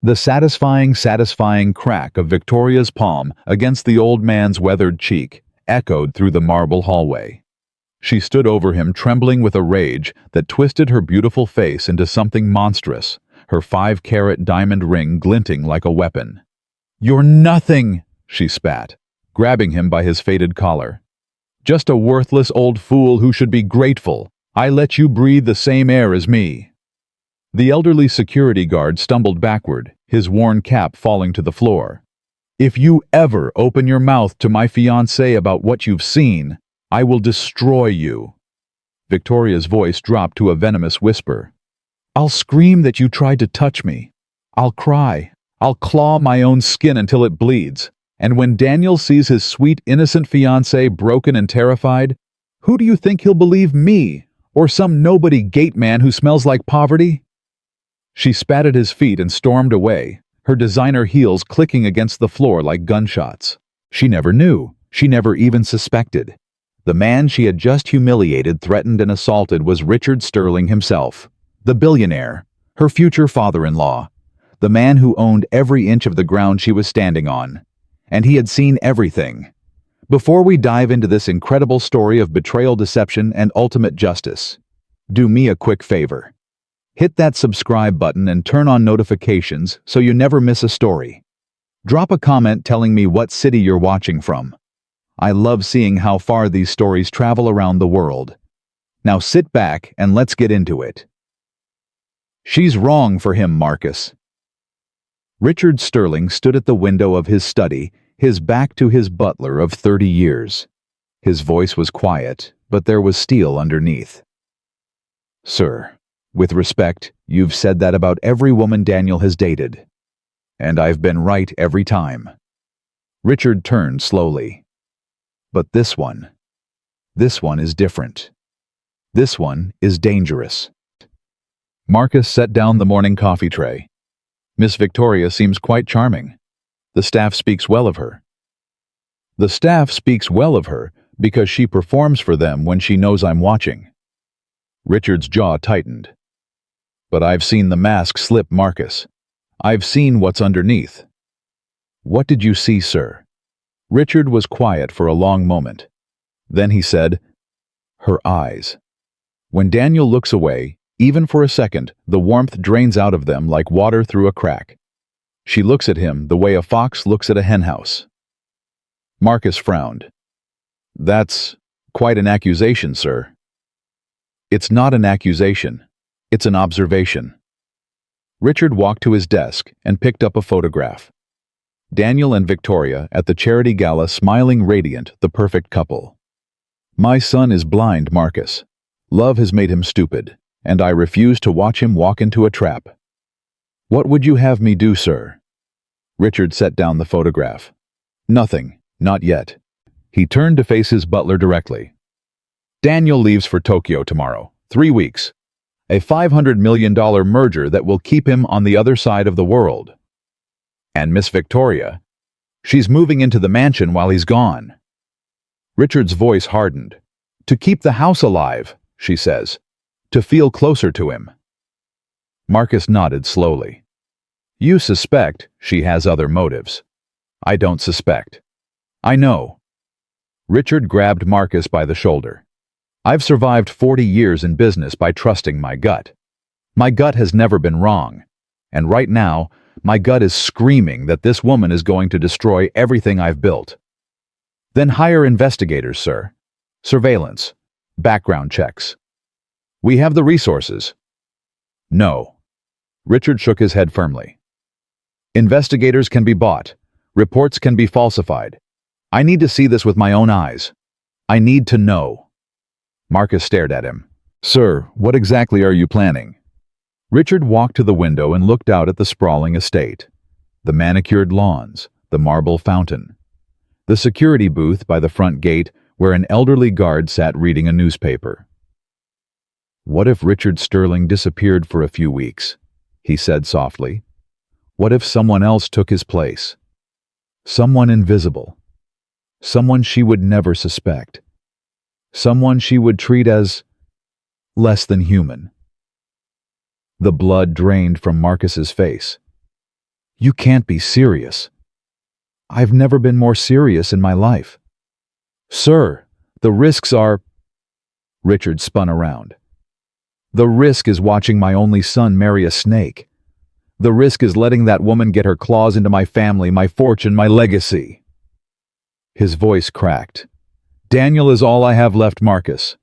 The satisfying crack of Victoria's palm against the old man's weathered cheek echoed through the marble hallway. She stood over him, trembling with a rage that twisted her beautiful face into something monstrous, her 5-carat diamond ring glinting like a weapon. "You're nothing," she spat, grabbing him by his faded collar. "Just a worthless old fool who should be grateful. I let you breathe the same air as me." The elderly security guard stumbled backward, his worn cap falling to the floor. "If you ever open your mouth to my fiancée about what you've seen, I will destroy you." Victoria's voice dropped to a venomous whisper. "I'll scream that you tried to touch me. I'll cry. I'll claw my own skin until it bleeds. And when Daniel sees his sweet, innocent fiancée broken and terrified, who do you think he'll believe, me or some nobody gate man who smells like poverty?" She spat at his feet and stormed away, her designer heels clicking against the floor like gunshots. She never knew. She never even suspected. The man she had just humiliated, threatened, and assaulted was Richard Sterling himself, the billionaire, her future father-in-law, the man who owned every inch of the ground she was standing on. And he had seen everything. Before we dive into this incredible story of betrayal, deception, and ultimate justice, do me a quick favor. Hit that subscribe button and turn on notifications so you never miss a story. Drop a comment telling me what city you're watching from. I love seeing how far these stories travel around the world. Now sit back and let's get into it. She's wrong for him, Marcus. Richard Sterling stood at the window of his study, his back to his butler of 30 years. His voice was quiet, but there was steel underneath. "Sir, with respect, you've said that about every woman Daniel has dated. And I've been right every time." Richard turned slowly. "But this one is different. This one is dangerous." Marcus set down the morning coffee tray. "Miss Victoria seems quite charming. The staff speaks well of her." "The staff speaks well of her because she performs for them when she knows I'm watching." Richard's jaw tightened. "But I've seen the mask slip, Marcus. I've seen what's underneath." "What did you see, sir?" Richard was quiet for a long moment. Then he said, "Her eyes. When Daniel looks away, even for a second, the warmth drains out of them like water through a crack. She looks at him the way a fox looks at a henhouse." Marcus frowned. "That's quite an accusation, sir." "It's not an accusation. It's an observation." Richard walked to his desk and picked up a photograph. Daniel and Victoria at the charity gala, smiling radiant, the perfect couple. "My son is blind, Marcus. Love has made him stupid, and I refuse to watch him walk into a trap." "What would you have me do, sir?" Richard set down the photograph. "Nothing, not yet." He turned to face his butler directly. "Daniel leaves for Tokyo tomorrow, 3 weeks. A $500 million merger that will keep him on the other side of the world. And Miss Victoria, she's moving into the mansion while he's gone." Richard's voice hardened. "To keep the house alive," she says. "To feel closer to him." Marcus nodded slowly. "You suspect she has other motives. I don't suspect. I know." Richard grabbed Marcus by the shoulder. "I've survived 40 years in business by trusting my gut. My gut has never been wrong. And right now, my gut is screaming that this woman is going to destroy everything I've built." "Then hire investigators, sir. Surveillance. Background checks. We have the resources." "No." Richard shook his head firmly. "Investigators can be bought. Reports can be falsified. I need to see this with my own eyes. I need to know." Marcus stared at him. "Sir, what exactly are you planning?" Richard walked to the window and looked out at the sprawling estate. The manicured lawns, the marble fountain. The security booth by the front gate where an elderly guard sat reading a newspaper. "What if Richard Sterling disappeared for a few weeks?" he said softly. "What if someone else took his place? Someone invisible. Someone she would never suspect. Someone she would treat as less than human." The blood drained from Marcus's face. You can't be serious. I've never been more serious in my life. Sir, the risks are... Richard spun around. The risk is watching my only son marry a snake. The risk is letting that woman get her claws into my family, my fortune, my legacy. His voice cracked. Daniel is all I have left, Marcus.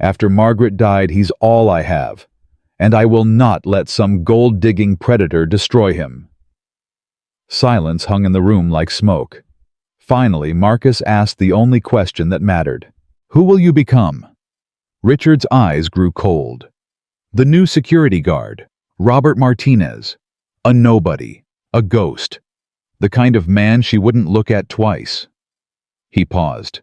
After Margaret died, he's all I have, and I will not let some gold-digging predator destroy him. Silence hung in the room like smoke. Finally, Marcus asked the only question that mattered. Who will you become? Richard's eyes grew cold. The new security guard, Robert Martinez. A nobody, a ghost. The kind of man she wouldn't look at twice. He paused.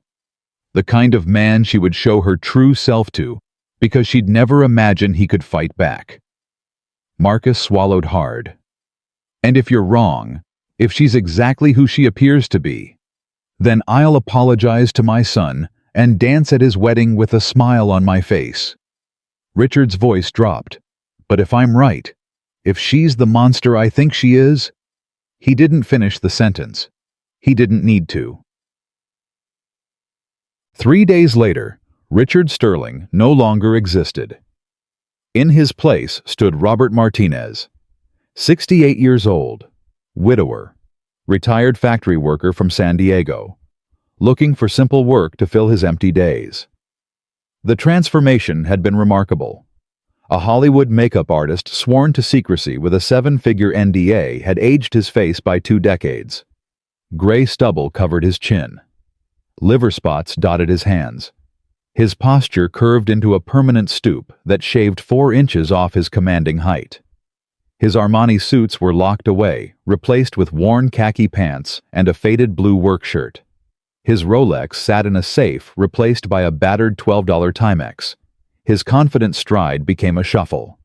The kind of man she would show her true self to, because she'd never imagine he could fight back. Marcus swallowed hard. And if you're wrong, if she's exactly who she appears to be, then I'll apologize to my son and dance at his wedding with a smile on my face. Richard's voice dropped. But if I'm right, if she's the monster I think she is... He didn't finish the sentence. He didn't need to. 3 days later, Richard Sterling no longer existed. In his place stood Robert Martinez, 68 years old, widower, retired factory worker from San Diego, looking for simple work to fill his empty days. The transformation had been remarkable. A Hollywood makeup artist sworn to secrecy with a 7-figure NDA had aged his face by 2 decades. Gray stubble covered his chin. Liver spots dotted his hands. His posture curved into a permanent stoop that shaved 4 inches off his commanding height. His Armani suits were locked away, replaced with worn khaki pants and a faded blue work shirt. His Rolex sat in a safe, replaced by a battered $12 Timex. His confident stride became a shuffle.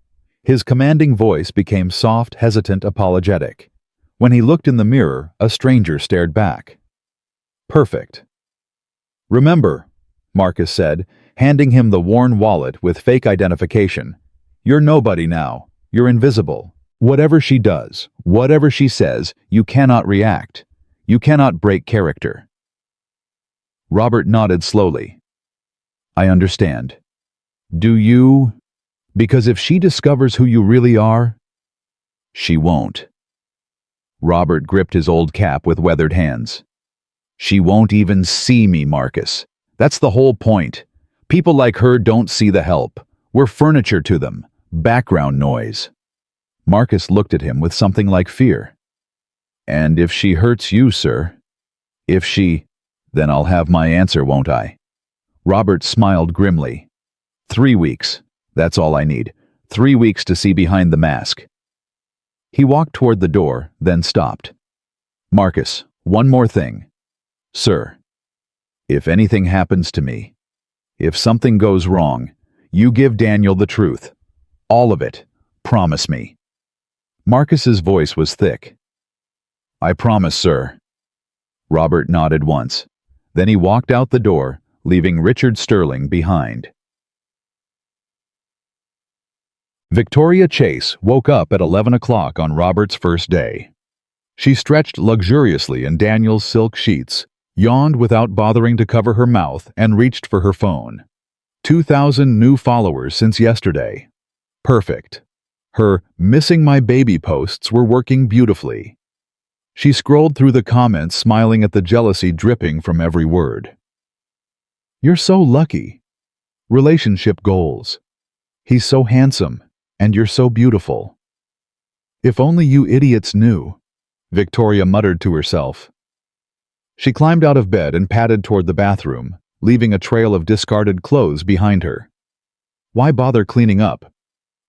His commanding voice became soft, hesitant, apologetic. When he looked in the mirror, a stranger stared back. Perfect. Remember, Marcus said, handing him the worn wallet with fake identification. You're nobody now. You're invisible. Whatever she does, whatever she says, you cannot react. You cannot break character. Robert nodded slowly. I understand. Do you? Because if she discovers who you really are, she won't. Robert gripped his old cap with weathered hands. She won't even see me, Marcus. That's the whole point. People like her don't see the help. We're furniture to them. Background noise. Marcus looked at him with something like fear. And if she hurts you, sir? If she... Then I'll have my answer, won't I? Robert smiled grimly. 3 weeks. That's all I need. 3 weeks to see behind the mask. He walked toward the door, then stopped. Marcus, one more thing. Sir, if anything happens to me, if something goes wrong, you give Daniel the truth. All of it. Promise me. Marcus's voice was thick. I promise, sir. Robert nodded once. Then he walked out the door, leaving Richard Sterling behind. Victoria Chase woke up at 11 o'clock on Robert's first day. She stretched luxuriously in Daniel's silk sheets, yawned without bothering to cover her mouth, and reached for her phone. 2,000 new followers since yesterday. Perfect. Her "missing my baby" posts were working beautifully. She scrolled through the comments, smiling at the jealousy dripping from every word. You're so lucky. Relationship goals. He's so handsome, and you're so beautiful. If only you idiots knew, Victoria muttered to herself. She climbed out of bed and padded toward the bathroom, leaving a trail of discarded clothes behind her. Why bother cleaning up?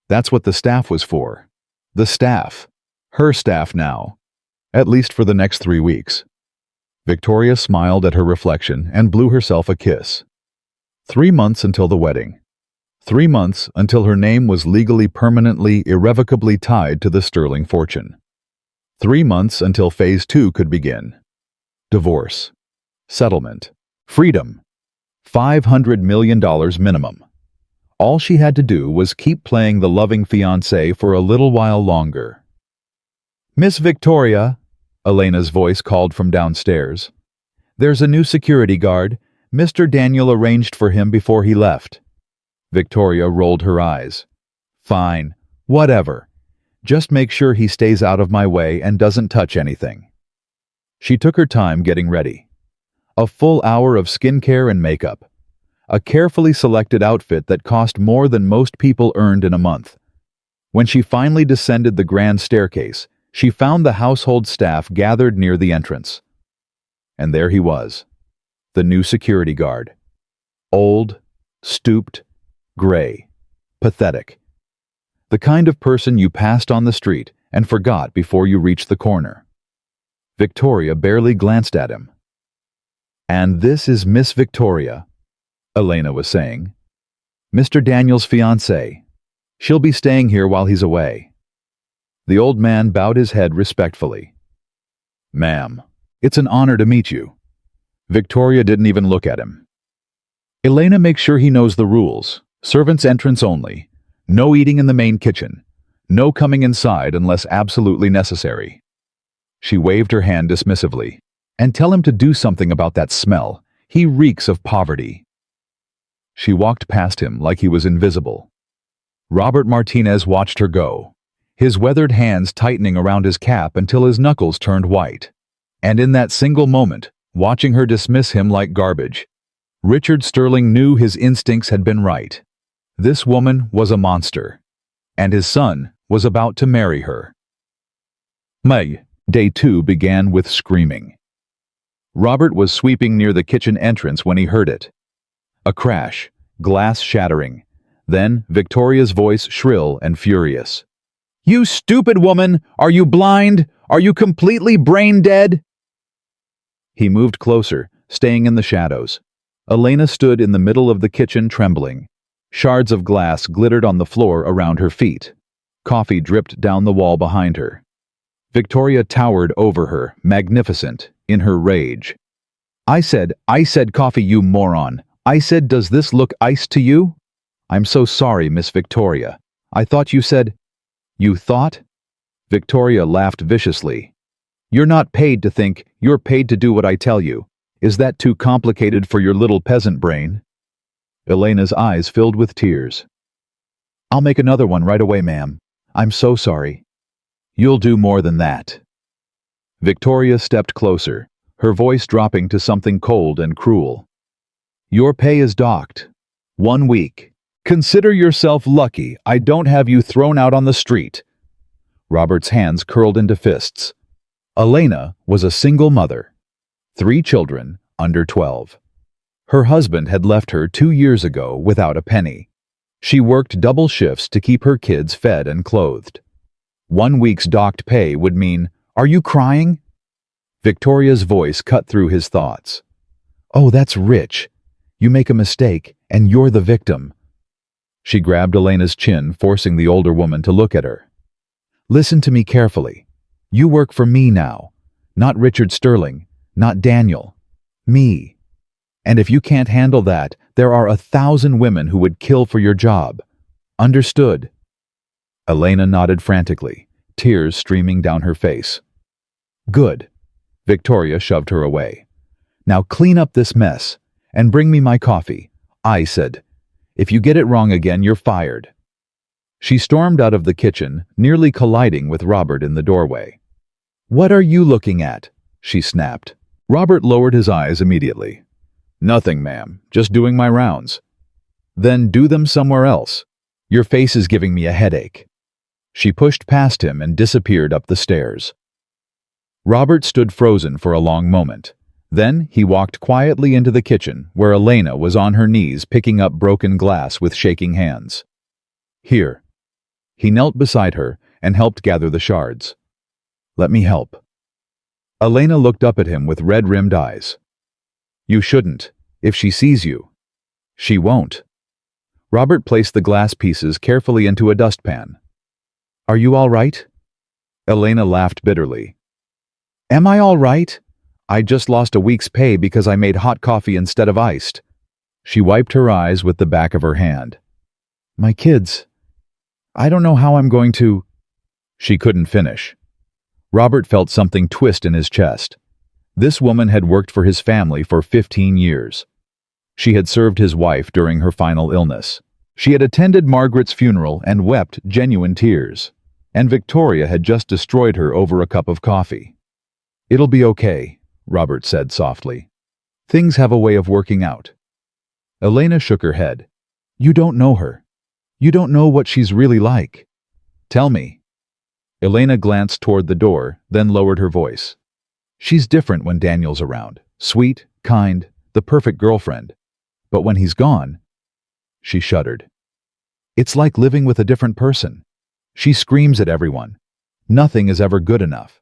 That's what the staff was for. The staff. Her staff now. At least for the next 3 weeks. Victoria smiled at her reflection and blew herself a kiss. 3 months until the wedding. 3 months until her name was legally, permanently, irrevocably tied to the Sterling fortune. 3 months until Phase 2 could begin. Divorce. Settlement. Freedom. $500 million minimum. All she had to do was keep playing the loving fiancé for a little while longer. Miss Victoria, Elena's voice called from downstairs. There's a new security guard. Mr. Daniel arranged for him before he left. Victoria rolled her eyes. Fine, whatever. Just make sure he stays out of my way and doesn't touch anything. She took her time getting ready. A full hour of skincare and makeup. A carefully selected outfit that cost more than most people earned in a month. When she finally descended the grand staircase, she found the household staff gathered near the entrance. And there he was, the new security guard. Old, stooped, gray, pathetic. The kind of person you passed on the street and forgot before you reached the corner. Victoria barely glanced at him. And this is Miss Victoria, Elena was saying. Mr. Daniel's fiancée. She'll be staying here while he's away. The old man bowed his head respectfully. Ma'am, it's an honor to meet you. Victoria didn't even look at him. Elena makes sure he knows the rules. Servants' entrance only. No eating in the main kitchen. No coming inside unless absolutely necessary. She waved her hand dismissively. And tell him to do something about that smell. He reeks of poverty. She walked past him like he was invisible. Robert Martinez watched her go, his weathered hands tightening around his cap until his knuckles turned white. And in that single moment, watching her dismiss him like garbage, Richard Sterling knew his instincts had been right. This woman was a monster, and his son was about to marry her. May, day 2 began with screaming. Robert was sweeping near the kitchen entrance when he heard it. A crash, glass shattering, then Victoria's voice shrill and furious. You stupid woman! Are you blind? Are you completely brain dead? He moved closer, staying in the shadows. Elena stood in the middle of the kitchen trembling. Shards of glass glittered on the floor around her feet. Coffee dripped down the wall behind her. Victoria towered over her, magnificent, in her rage. I said coffee, you moron. I said, does this look iced to you? I'm so sorry, Miss Victoria. I thought you said... You thought? Victoria laughed viciously. You're not paid to think, you're paid to do what I tell you. Is that too complicated for your little peasant brain? Elena's eyes filled with tears. I'll make another one right away, ma'am. I'm so sorry. You'll do more than that. Victoria stepped closer, her voice dropping to something cold and cruel. Your pay is docked. 1 week. Consider yourself lucky I don't have you thrown out on the street. Robert's hands curled into fists. Elena was a single mother. 3 children, under 12. Her husband had left her 2 years ago without a penny. She worked double shifts to keep her kids fed and clothed. 1 week's docked pay would mean, are you crying? Victoria's voice cut through his thoughts. Oh, that's rich. You make a mistake, and you're the victim. She grabbed Elena's chin, forcing the older woman to look at her. Listen to me carefully. You work for me now. Not Richard Sterling, not Daniel. Me. And if you can't handle that, there are 1,000 women who would kill for your job. Understood? Elena nodded frantically, tears streaming down her face. Good. Victoria shoved her away. Now clean up this mess, and bring me my coffee. I said. If you get it wrong again, you're fired. She stormed out of the kitchen, nearly colliding with Robert in the doorway. What are you looking at? She snapped. Robert lowered his eyes immediately. Nothing, ma'am. Just doing my rounds. Then do them somewhere else. Your face is giving me a headache. She pushed past him and disappeared up the stairs. Robert stood frozen for a long moment. Then he walked quietly into the kitchen, where Elena was on her knees picking up broken glass with shaking hands. Here. He knelt beside her and helped gather the shards. Let me help. Elena looked up at him with red-rimmed eyes. You shouldn't, if she sees you. She won't. Robert placed the glass pieces carefully into a dustpan. Are you all right? Elena laughed bitterly. Am I all right? I just lost a week's pay because I made hot coffee instead of iced. She wiped her eyes with the back of her hand. My kids. I don't know how I'm going to... She couldn't finish. Robert felt something twist in his chest. This woman had worked for his family for 15 years. She had served his wife during her final illness. She had attended Margaret's funeral and wept genuine tears. And Victoria had just destroyed her over a cup of coffee. "It'll be okay," Robert said softly. "Things have a way of working out." Elena shook her head. "You don't know her. You don't know what she's really like. Tell me." Elena glanced toward the door, then lowered her voice. "She's different when Daniel's around. Sweet, kind, the perfect girlfriend. But when he's gone..." She shuddered. "It's like living with a different person. She screams at everyone. Nothing is ever good enough.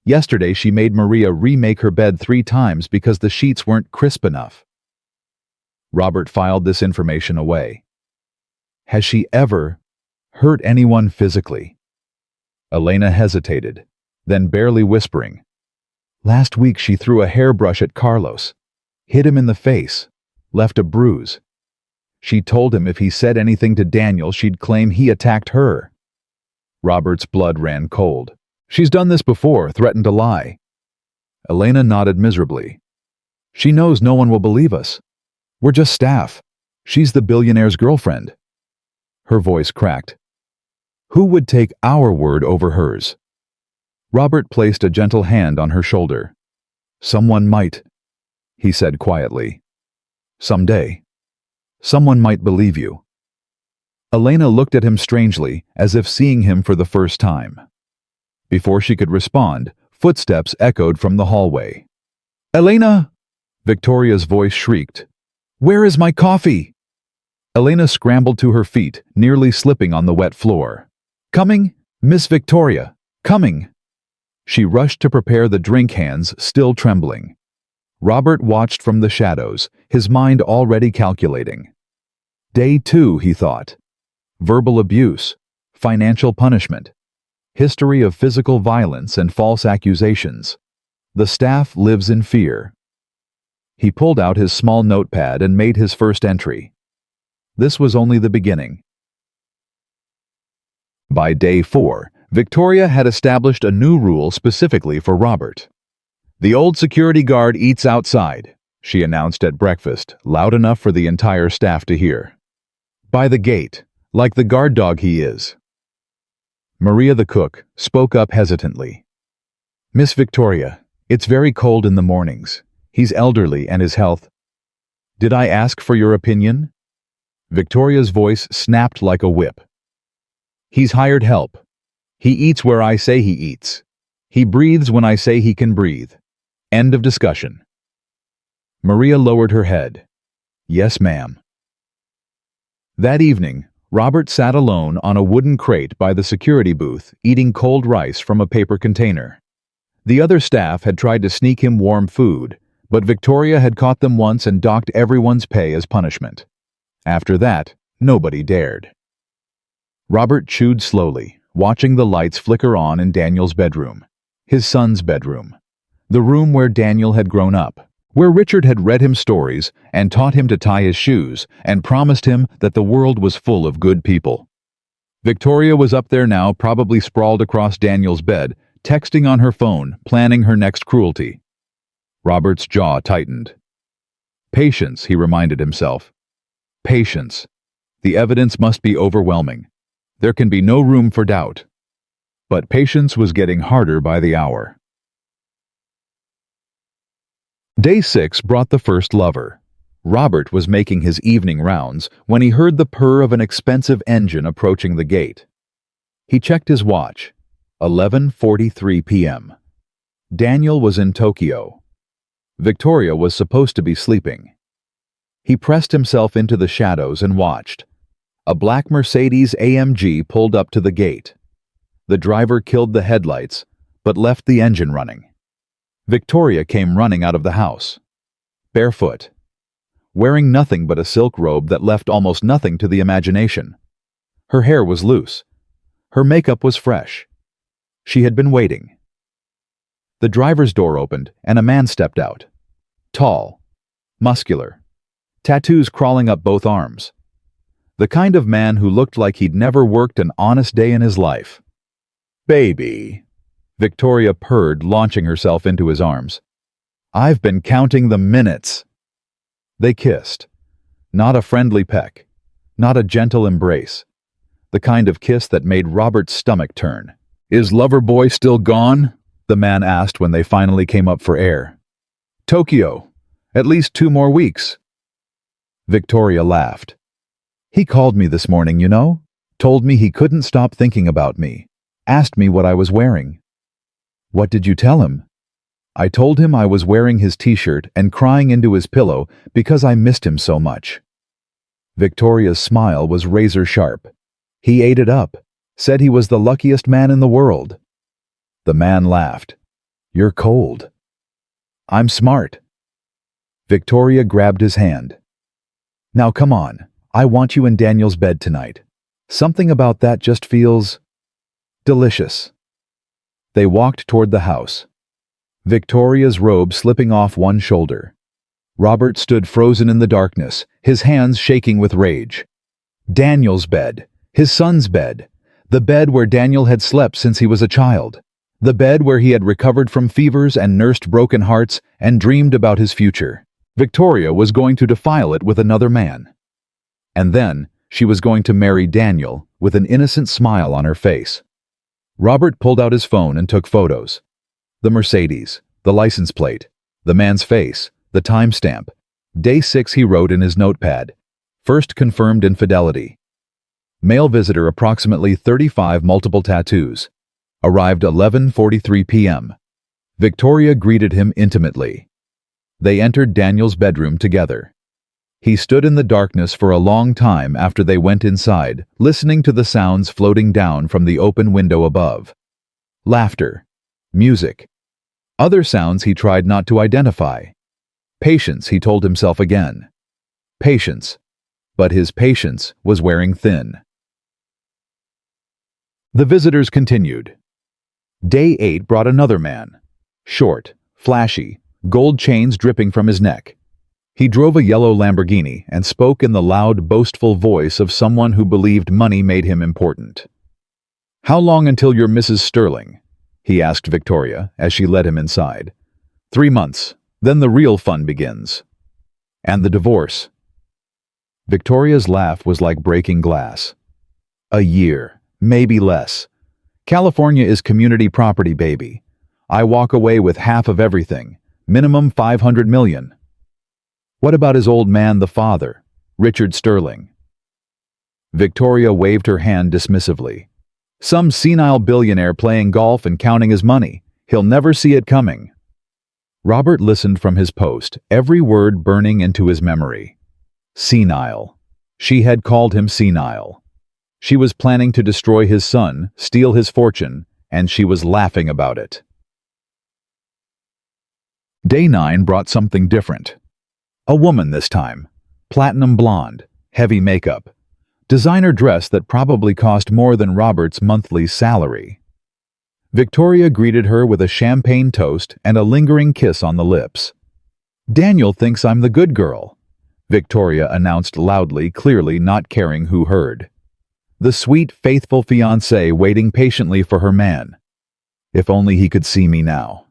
Yesterday she made Maria remake her bed 3 times because the sheets weren't crisp enough." Robert filed this information away. "Has she ever hurt anyone physically?" Elena hesitated, then barely whispering. "Last week she threw a hairbrush at Carlos, hit him in the face, left a bruise. She told him if he said anything to Daniel, she'd claim he attacked her." Robert's blood ran cold. "She's done this before, threatened to lie." Elena nodded miserably. "She knows no one will believe us. We're just staff. She's the billionaire's girlfriend." Her voice cracked. "Who would take our word over hers?" Robert placed a gentle hand on her shoulder. "Someone might," he said quietly. "Someday. Someone might believe you." Elena looked at him strangely, as if seeing him for the first time. Before she could respond, footsteps echoed from the hallway. "Elena!" Victoria's voice shrieked. "Where is my coffee?" Elena scrambled to her feet, nearly slipping on the wet floor. "Coming, Miss Victoria, coming!" She rushed to prepare the drink, hands still trembling. Robert watched from the shadows, his mind already calculating. Day 2, he thought. Verbal abuse, financial punishment, history of physical violence and false accusations. The staff lives in fear. He pulled out his small notepad and made his first entry. This was only the beginning. By day 4, Victoria had established a new rule specifically for Robert. "The old security guard eats outside," she announced at breakfast, loud enough for the entire staff to hear. "By the gate, like the guard dog he is." Maria the cook spoke up hesitantly. "Miss Victoria, it's very cold in the mornings. He's elderly and his health..." "Did I ask for your opinion?" Victoria's voice snapped like a whip. "He's hired help. He eats where I say he eats. He breathes when I say he can breathe. End of discussion." Maria lowered her head. "Yes, ma'am." That evening, Robert sat alone on a wooden crate by the security booth, eating cold rice from a paper container. The other staff had tried to sneak him warm food, but Victoria had caught them once and docked everyone's pay as punishment. After that, nobody dared. Robert chewed slowly, watching the lights flicker on in Daniel's bedroom, his son's bedroom, the room where Daniel had grown up, where Richard had read him stories and taught him to tie his shoes and promised him that the world was full of good people. Victoria was up there now, probably sprawled across Daniel's bed, texting on her phone, planning her next cruelty. Robert's jaw tightened. Patience, he reminded himself. Patience. The evidence must be overwhelming. There can be no room for doubt. But patience was getting harder by the hour. Day 6 brought the first lover. Robert was making his evening rounds when he heard the purr of an expensive engine approaching the gate. He checked his watch. 11:43 p.m. Daniel was in Tokyo. Victoria was supposed to be sleeping. He pressed himself into the shadows and watched. A black Mercedes AMG pulled up to the gate. The driver killed the headlights, but left the engine running. Victoria came running out of the house, barefoot, wearing nothing but a silk robe that left almost nothing to the imagination. Her hair was loose. Her makeup was fresh. She had been waiting. The driver's door opened and a man stepped out. Tall, muscular, tattoos crawling up both arms. The kind of man who looked like he'd never worked an honest day in his life. "Baby," Victoria purred, launching herself into his arms. "I've been counting the minutes." They kissed. Not a friendly peck. Not a gentle embrace. The kind of kiss that made Robert's stomach turn. "Is Loverboy still gone?" the man asked when they finally came up for air. "Tokyo. At least 2 more weeks." Victoria laughed. "He called me this morning, you know? Told me he couldn't stop thinking about me. Asked me what I was wearing." "What did you tell him?" "I told him I was wearing his t-shirt and crying into his pillow because I missed him so much." Victoria's smile was razor sharp. He ate it up, said he was the luckiest man in the world. The man laughed. "You're cold." "I'm smart." Victoria grabbed his hand. "Now come on, I want you in Daniel's bed tonight. Something about that just feels delicious." They walked toward the house. Victoria's robe slipping off one shoulder. Robert stood frozen in the darkness, his hands shaking with rage. Daniel's bed, his son's bed, the bed where Daniel had slept since he was a child, the bed where he had recovered from fevers and nursed broken hearts and dreamed about his future. Victoria was going to defile it with another man. And then she was going to marry Daniel with an innocent smile on her face. Robert pulled out his phone and took photos. The Mercedes, the license plate, the man's face, the timestamp. Day 6, he wrote in his notepad. First confirmed infidelity. Male visitor approximately 35, multiple tattoos. Arrived 11:43 p.m. Victoria greeted him intimately. They entered Daniel's bedroom together. He stood in the darkness for a long time after they went inside, listening to the sounds floating down from the open window above. Laughter. Music. Other sounds he tried not to identify. Patience, he told himself again. Patience. But his patience was wearing thin. The visitors continued. Day 8 brought another man. Short, flashy, gold chains dripping from his neck. He drove a yellow Lamborghini and spoke in the loud, boastful voice of someone who believed money made him important. "How long until you're Mrs. Sterling?" he asked Victoria as she led him inside. 3 months, then the real fun begins. "And the divorce?" Victoria's laugh was like breaking glass. "A year, maybe less. California is community property, baby. I walk away with half of everything, minimum $500 million. What about his old man, the father, Richard Sterling?" Victoria waved her hand dismissively. "Some senile billionaire playing golf and counting his money. He'll never see it coming." Robert listened from his post, every word burning into his memory. Senile. She had called him senile. She was planning to destroy his son, steal his fortune, and she was laughing about it. Day 9 brought something different. A woman this time. Platinum blonde, heavy makeup. Designer dress that probably cost more than Robert's monthly salary. Victoria greeted her with a champagne toast and a lingering kiss on the lips. "Daniel thinks I'm the good girl," Victoria announced loudly, clearly not caring who heard. The sweet, faithful fiancée waiting patiently for her man. If only he could see me now.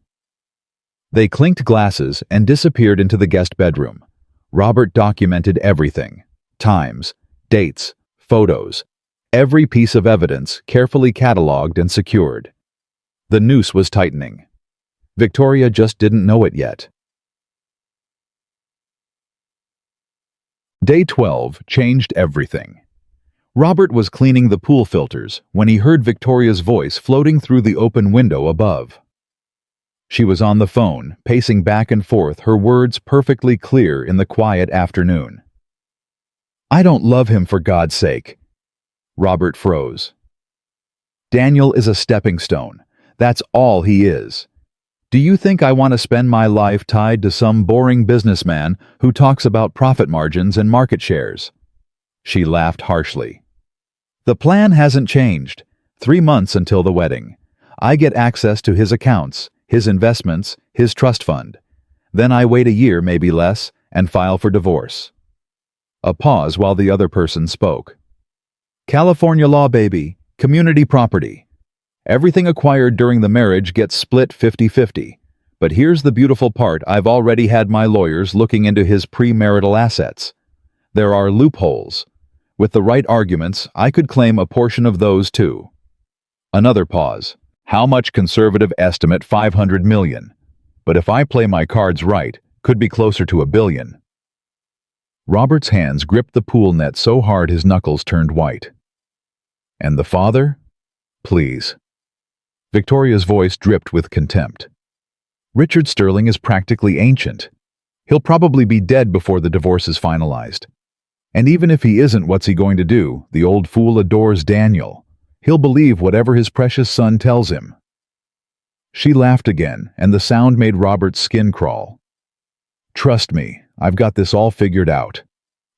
They clinked glasses and disappeared into the guest bedroom. Robert documented everything. Times, dates, photos. Every piece of evidence carefully catalogued and secured. The noose was tightening. Victoria just didn't know it yet. Day 12 changed everything. Robert was cleaning the pool filters when he heard Victoria's voice floating through the open window above. She was on the phone, pacing back and forth, her words perfectly clear in the quiet afternoon. "I don't love him, for God's sake." Robert froze. "Daniel is a stepping stone. That's all he is. Do you think I want to spend my life tied to some boring businessman who talks about profit margins and market shares?" She laughed harshly. "The plan hasn't changed. 3 months until the wedding. I get access to his accounts, his investments, his trust fund. Then I wait a year, maybe less, and file for divorce." A pause while the other person spoke. "California law, baby. Community property. Everything acquired during the marriage gets split 50-50. But here's the beautiful part: I've already had my lawyers looking into his premarital assets. There are loopholes. With the right arguments, I could claim a portion of those too. Another pause. How much? Conservative estimate, 500 million. But if I play my cards right, could be closer to $1 billion. Robert's hands gripped the pool net so hard his knuckles turned white. And the father? Please. Victoria's voice dripped with contempt. Richard Sterling is practically ancient. He'll probably be dead before the divorce is finalized. And even if he isn't, what's he going to do? The old fool adores Daniel. He'll believe whatever his precious son tells him. She laughed again, and the sound made Robert's skin crawl. Trust me, I've got this all figured out.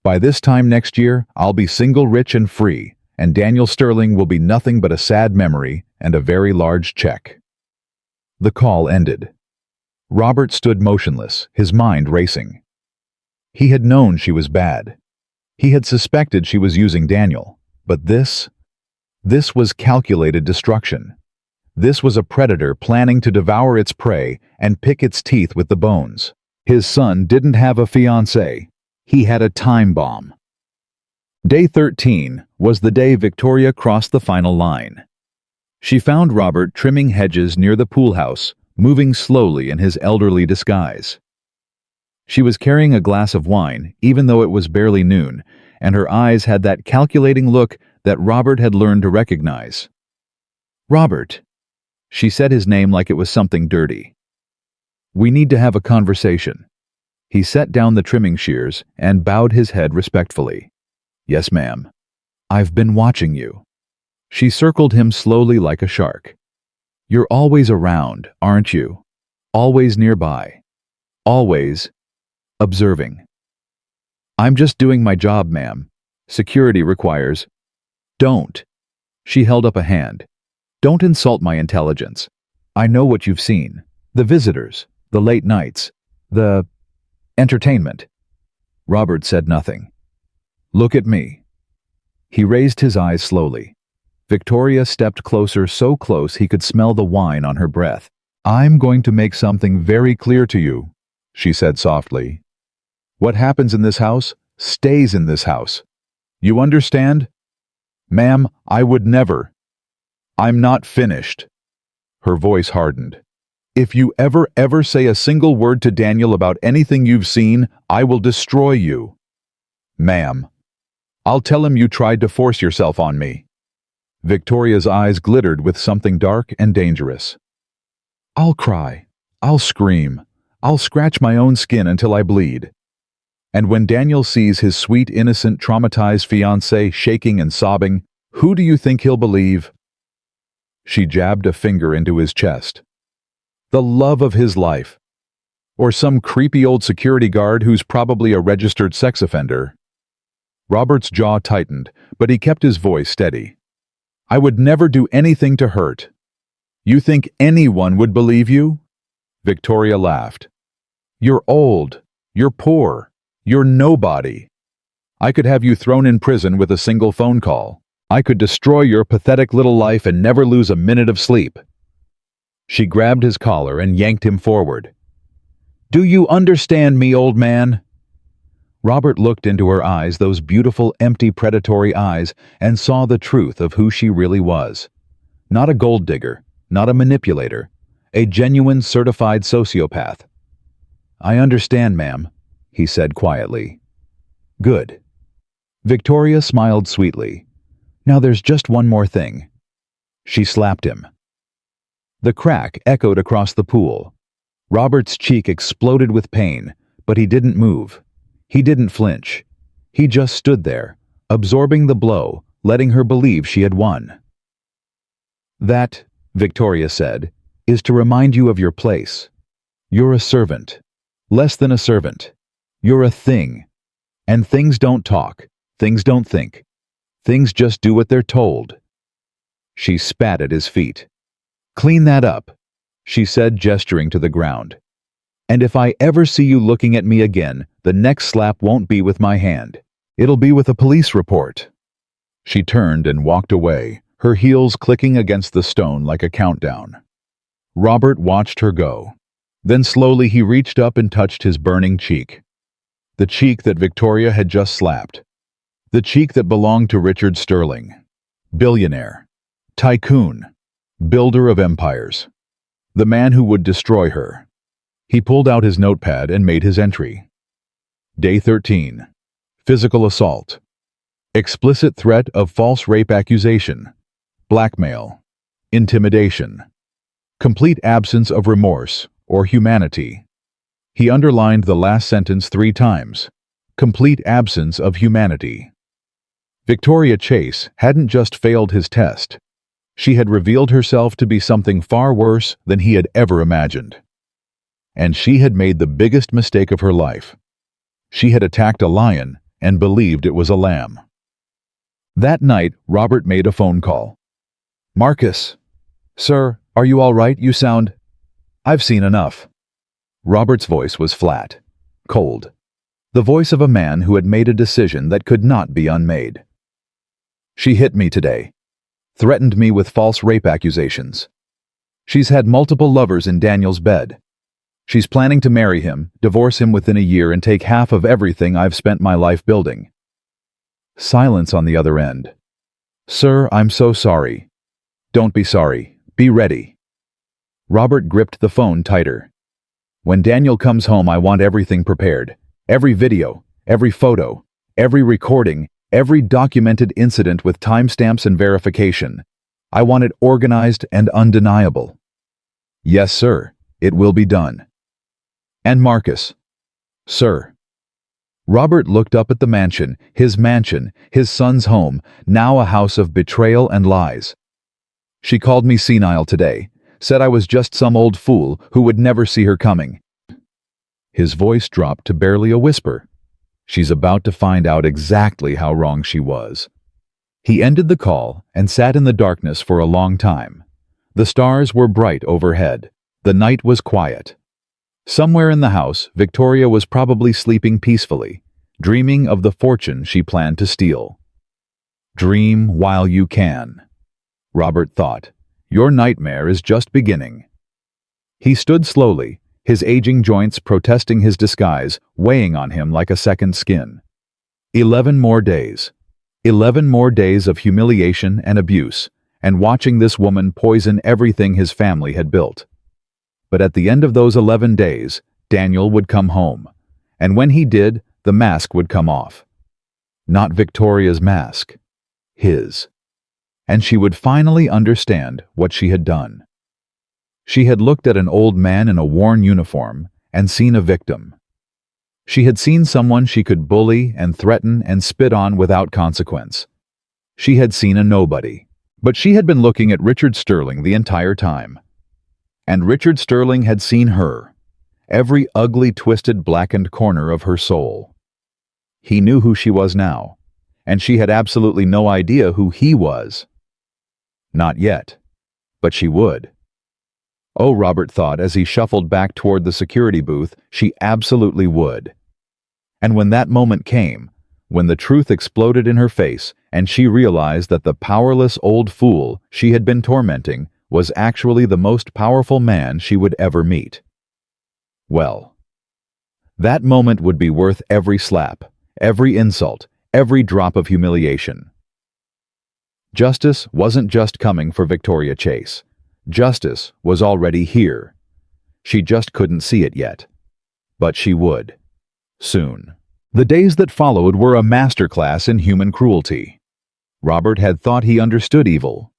By this time next year, I'll be single, rich, and free, and Daniel Sterling will be nothing but a sad memory and a very large check. The call ended. Robert stood motionless, his mind racing. He had known she was bad. He had suspected she was using Daniel. But this was calculated destruction. This was a predator planning to devour its prey and pick its teeth with the bones. His son didn't have a fiancée. He had a time bomb. Day 13 was the day Victoria crossed the final line. She found Robert trimming hedges near the pool house, moving slowly in his elderly disguise. She was carrying a glass of wine, even though it was barely noon, and her eyes had that calculating look that Robert had learned to recognize. "Robert." She said his name like it was something dirty. "We need to have a conversation." He set down the trimming shears and bowed his head respectfully. "Yes, ma'am." "I've been watching you." She circled him slowly like a shark. "You're always around, aren't you? Always nearby. Always observing." "I'm just doing my job, ma'am. Security requires—" "Don't." She held up a hand. "Don't insult my intelligence. I know what you've seen. The visitors, the late nights, the entertainment." Robert said nothing. "Look at me." He raised his eyes slowly. Victoria stepped closer, so close he could smell the wine on her breath. "I'm going to make something very clear to you," she said softly. "What happens in this house stays in this house. You understand? Ma'am, I would never. I'm not finished." Her voice hardened. "If you ever say a single word to Daniel about anything you've seen, I will destroy you. Ma'am, I'll tell him you tried to force yourself on me." Victoria's eyes glittered with something dark and dangerous. "I'll cry. I'll scream. I'll scratch my own skin until I bleed. And when Daniel sees his sweet, innocent, traumatized fiancée shaking and sobbing, who do you think he'll believe?" She jabbed a finger into his chest. "The love of his life. Or some creepy old security guard who's probably a registered sex offender." Robert's jaw tightened, but he kept his voice steady. "I would never do anything to hurt. You think anyone would believe you?" Victoria laughed. "You're old. You're poor. You're nobody. I could have you thrown in prison with a single phone call. I could destroy your pathetic little life and never lose a minute of sleep." She grabbed his collar and yanked him forward. "Do you understand me, old man?" Robert looked into her eyes, those beautiful, empty, predatory eyes, and saw the truth of who she really was. Not a gold digger, not a manipulator, a genuine, certified sociopath. "I understand, ma'am," he said quietly. "Good." Victoria smiled sweetly. "Now there's just one more thing." She slapped him. The crack echoed across the pool. Robert's cheek exploded with pain, but he didn't move. He didn't flinch. He just stood there, absorbing the blow, letting her believe she had won. "That," Victoria said, "is to remind you of your place. You're a servant. Less than a servant. You're a thing. And things don't talk. Things don't think. Things just do what they're told." She spat at his feet. "Clean that up," she said, gesturing to the ground. "And if I ever see you looking at me again, the next slap won't be with my hand. It'll be with a police report." She turned and walked away, her heels clicking against the stone like a countdown. Robert watched her go. Then slowly he reached up and touched his burning cheek. The cheek that Victoria had just slapped. The cheek that belonged to Richard Sterling. Billionaire. Tycoon. Builder of empires. The man who would destroy her. He pulled out his notepad and made his entry. Day 13. Physical assault. Explicit threat of false rape accusation. Blackmail. Intimidation. Complete absence of remorse or humanity. He underlined the last sentence 3 times. Complete absence of humanity. Victoria Chase hadn't just failed his test. She had revealed herself to be something far worse than he had ever imagined. And she had made the biggest mistake of her life. She had attacked a lion and believed it was a lamb. That night, Robert made a phone call. "Marcus. Sir, are you all right? You sound... I've seen enough." Robert's voice was flat, cold. The voice of a man who had made a decision that could not be unmade. "She hit me today. Threatened me with false rape accusations. She's had multiple lovers in Daniel's bed. She's planning to marry him, divorce him within a year, and take half of everything I've spent my life building." Silence on the other end. "Sir, I'm so sorry." "Don't be sorry. Be ready." Robert gripped the phone tighter. "When Daniel comes home, I want everything prepared. Every video, every photo, every recording, every documented incident with timestamps and verification. I want it organized and undeniable." "Yes, sir. It will be done." "And Marcus." "Sir." Robert looked up at the mansion, his son's home, now a house of betrayal and lies. "She called me senile today, said I was just some old fool who would never see her coming." His voice dropped to barely a whisper. She's about to find out exactly how wrong she was. He ended the call and sat in the darkness for a long time. The stars were bright overhead. The night was quiet. Somewhere in the house, Victoria was probably sleeping peacefully, dreaming of the fortune she planned to steal. Dream while you can. Robert thought. Your nightmare is just beginning. He stood slowly, his aging joints protesting his disguise, weighing on him like a second skin. 11 more days. 11 more days of humiliation and abuse, and watching this woman poison everything his family had built. But at the end of those 11 days, Daniel would come home, and when he did, the mask would come off. Not Victoria's mask, his. And she would finally understand what she had done. She had looked at an old man in a worn uniform and seen a victim. She had seen someone she could bully and threaten and spit on without consequence. She had seen a nobody, but she had been looking at Richard Sterling the entire time. And Richard Sterling had seen her, every ugly, twisted, blackened corner of her soul. He knew who she was now, and she had absolutely no idea who he was. Not yet, but she would. Oh, Robert thought as he shuffled back toward the security booth, she absolutely would. And when that moment came, when the truth exploded in her face and she realized that the powerless old fool she had been tormenting was actually the most powerful man she would ever meet. Well, that moment would be worth every slap, every insult, every drop of humiliation. Justice wasn't just coming for Victoria Chase. Justice was already here. She just couldn't see it yet. But she would. Soon. The days that followed were a masterclass in human cruelty. Robert had thought he understood evil.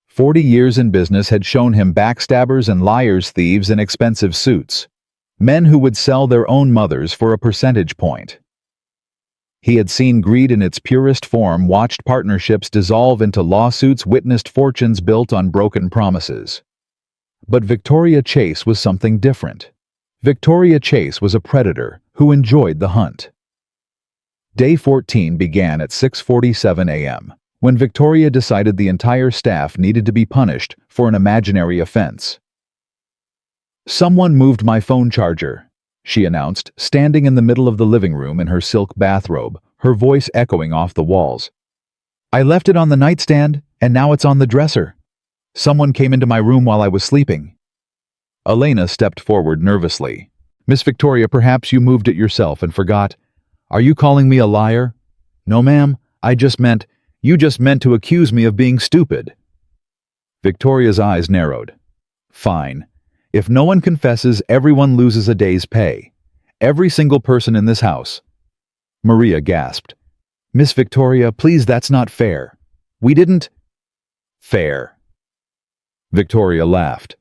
40 years in business had shown him backstabbers and liars, thieves in expensive suits. Men who would sell their own mothers for a percentage point. He had seen greed in its purest form, watched partnerships dissolve into lawsuits, witnessed fortunes built on broken promises. But Victoria Chase was something different. Victoria Chase was a predator who enjoyed the hunt. Day 14 began at 6:47 a.m. when Victoria decided the entire staff needed to be punished for an imaginary offense. "Someone moved my phone charger," she announced, standing in the middle of the living room in her silk bathrobe, her voice echoing off the walls. "I left it on the nightstand, And now it's on the dresser. Someone came into my room while I was sleeping." Elena stepped forward nervously. "Miss Victoria, perhaps you moved it yourself and forgot. Are you calling me a liar?" "No, ma'am. You just meant to accuse me of being stupid." Victoria's eyes narrowed. "Fine. If no one confesses, everyone loses a day's pay. Every single person in this house." Maria gasped. "Miss Victoria, please, that's not fair. We didn't—" "Fair." Victoria laughed.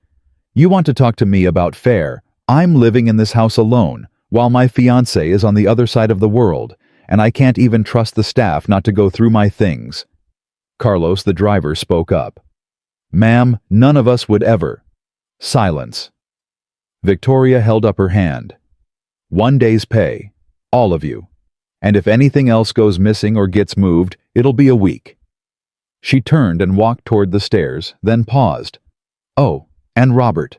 "You want to talk to me about fair? I'm living in this house alone, while my fiancé is on the other side of the world, and I can't even trust the staff not to go through my things." Carlos, the driver, spoke up. "Ma'am, none of us would ever." Silence. Victoria held up her hand. "1 day's pay. All of you. And if anything else goes missing or gets moved, it'll be a week." She turned and walked toward the stairs, then paused. "Oh, and Robert."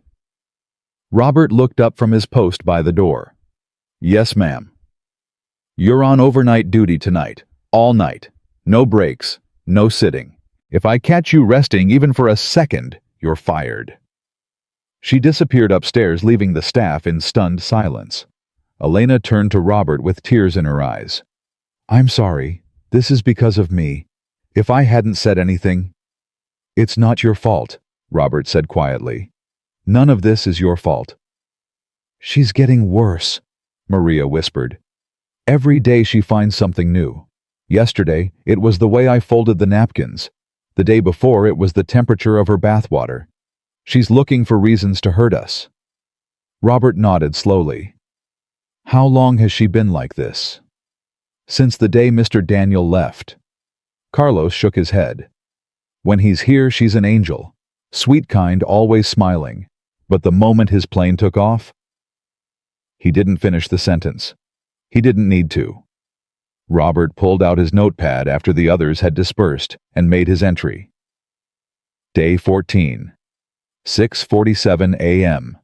Robert looked up from his post by the door. "Yes, ma'am." "You're on overnight duty tonight. All night. No breaks. No sitting. If I catch you resting even for a second, you're fired." She disappeared upstairs, leaving the staff in stunned silence. Elena turned to Robert with tears in her eyes. "I'm sorry. This is because of me. If I hadn't said anything—" "It's not your fault," Robert said quietly. "None of this is your fault." "She's getting worse," Maria whispered. "Every day she finds something new. Yesterday, it was the way I folded the napkins. The day before, it was the temperature of her bathwater. She's looking for reasons to hurt us." Robert nodded slowly. "How long has she been like this?" "Since the day Mr. Daniel left." Carlos shook his head. "When he's here, she's an angel. Sweet kind, always smiling. But the moment his plane took off—" He didn't finish the sentence. He didn't need to. Robert pulled out his notepad after the others had dispersed and made his entry. Day 14. 6:47 a.m.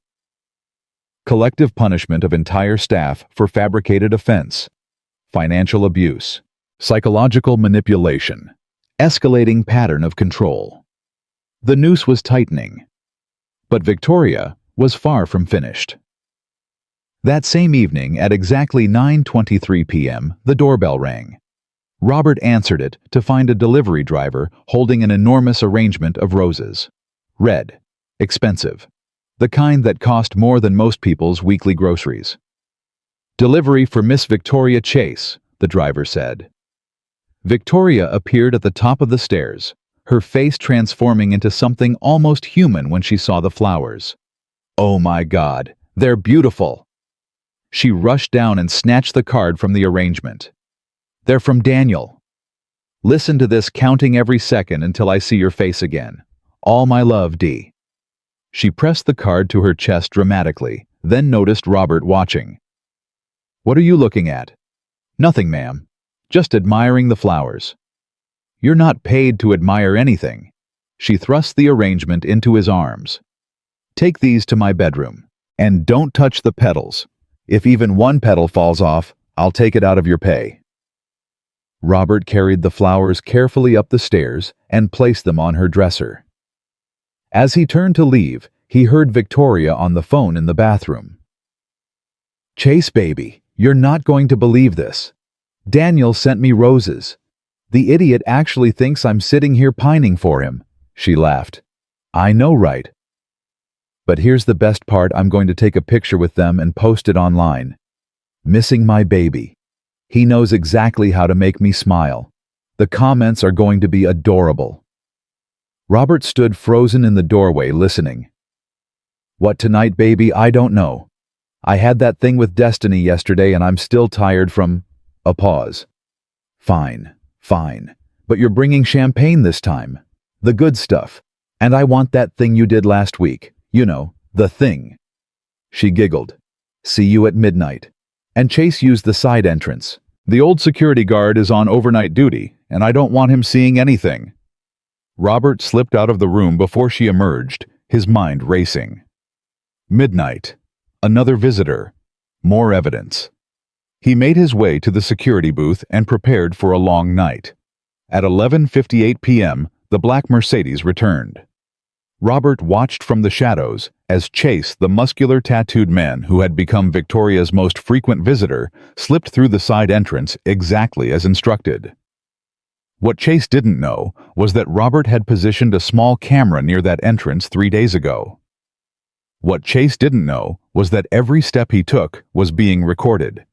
Collective punishment of entire staff for fabricated offense. Financial abuse. Psychological manipulation. Escalating pattern of control. The noose was tightening. But Victoria was far from finished. That same evening, at exactly 9:23 p.m., the doorbell rang. Robert answered it to find a delivery driver holding an enormous arrangement of roses. Red. Expensive. The kind that cost more than most people's weekly groceries. "Delivery for Miss Victoria Chase," the driver said. Victoria appeared at the top of the stairs, her face transforming into something almost human when she saw the flowers. "Oh my God, they're beautiful!" She rushed down and snatched the card from the arrangement. "They're from Daniel. Listen to this, counting every second until I see your face again. All my love, D." She pressed the card to her chest dramatically, then noticed Robert watching. "What are you looking at?" "Nothing, ma'am. Just admiring the flowers." "You're not paid to admire anything." She thrust the arrangement into his arms. "Take these to my bedroom. And don't touch the petals. If even one petal falls off, I'll take it out of your pay." Robert carried the flowers carefully up the stairs and placed them on her dresser. As he turned to leave, he heard Victoria on the phone in the bathroom. "Chase, baby, you're not going to believe this. Daniel sent me roses. The idiot actually thinks I'm sitting here pining for him," she laughed. "I know, right? But here's the best part, I'm going to take a picture with them and post it online. Missing my baby. He knows exactly how to make me smile. The comments are going to be adorable." Robert stood frozen in the doorway listening. "What tonight, baby? I don't know. I had that thing with Destiny yesterday and I'm still tired from—" A pause. "Fine, fine. But you're bringing champagne this time. The good stuff. And I want that thing you did last week. You know, the thing." She giggled. "See you at midnight." And Chase used the side entrance. "The old security guard is on overnight duty, and I don't want him seeing anything." Robert slipped out of the room before she emerged, his mind racing. Midnight. Another visitor. More evidence. He made his way to the security booth and prepared for a long night. At 11:58 p.m., the black Mercedes returned. Robert watched from the shadows as Chase, the muscular tattooed man who had become Victoria's most frequent visitor, slipped through the side entrance exactly as instructed. What Chase didn't know was that Robert had positioned a small camera near that entrance 3 days ago. What Chase didn't know was that every step he took was being recorded.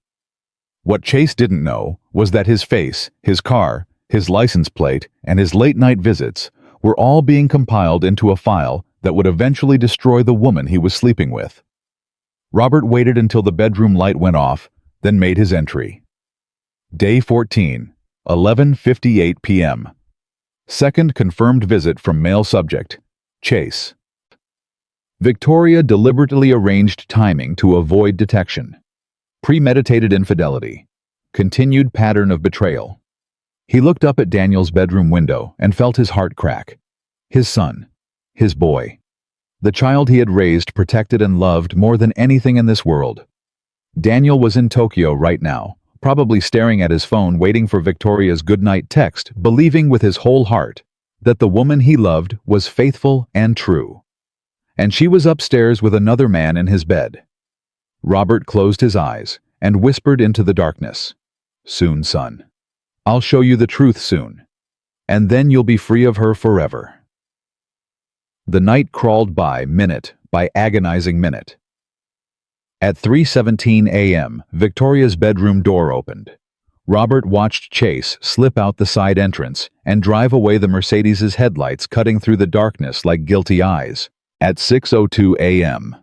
What Chase didn't know was that his face, his car, his license plate, and his late-night visits were all being compiled into a file that would eventually destroy the woman he was sleeping with. Robert waited until the bedroom light went off, then made his entry. Day 14, 11:58 p.m. Second confirmed visit from male subject, Chase. Victoria deliberately arranged timing to avoid detection. Premeditated infidelity. Continued pattern of betrayal. He looked up at Daniel's bedroom window and felt his heart crack. His son. His boy. The child he had raised, protected, and loved more than anything in this world. Daniel was in Tokyo right now, probably staring at his phone waiting for Victoria's goodnight text, believing with his whole heart that the woman he loved was faithful and true. And she was upstairs with another man in his bed. Robert closed his eyes and whispered into the darkness, "Soon, son. I'll show you the truth soon, and then you'll be free of her forever." The night crawled by minute by agonizing minute. At 3:17 a.m., Victoria's bedroom door opened. Robert watched Chase slip out the side entrance and drive away, the Mercedes's headlights cutting through the darkness like guilty eyes. At 6:02 a.m.,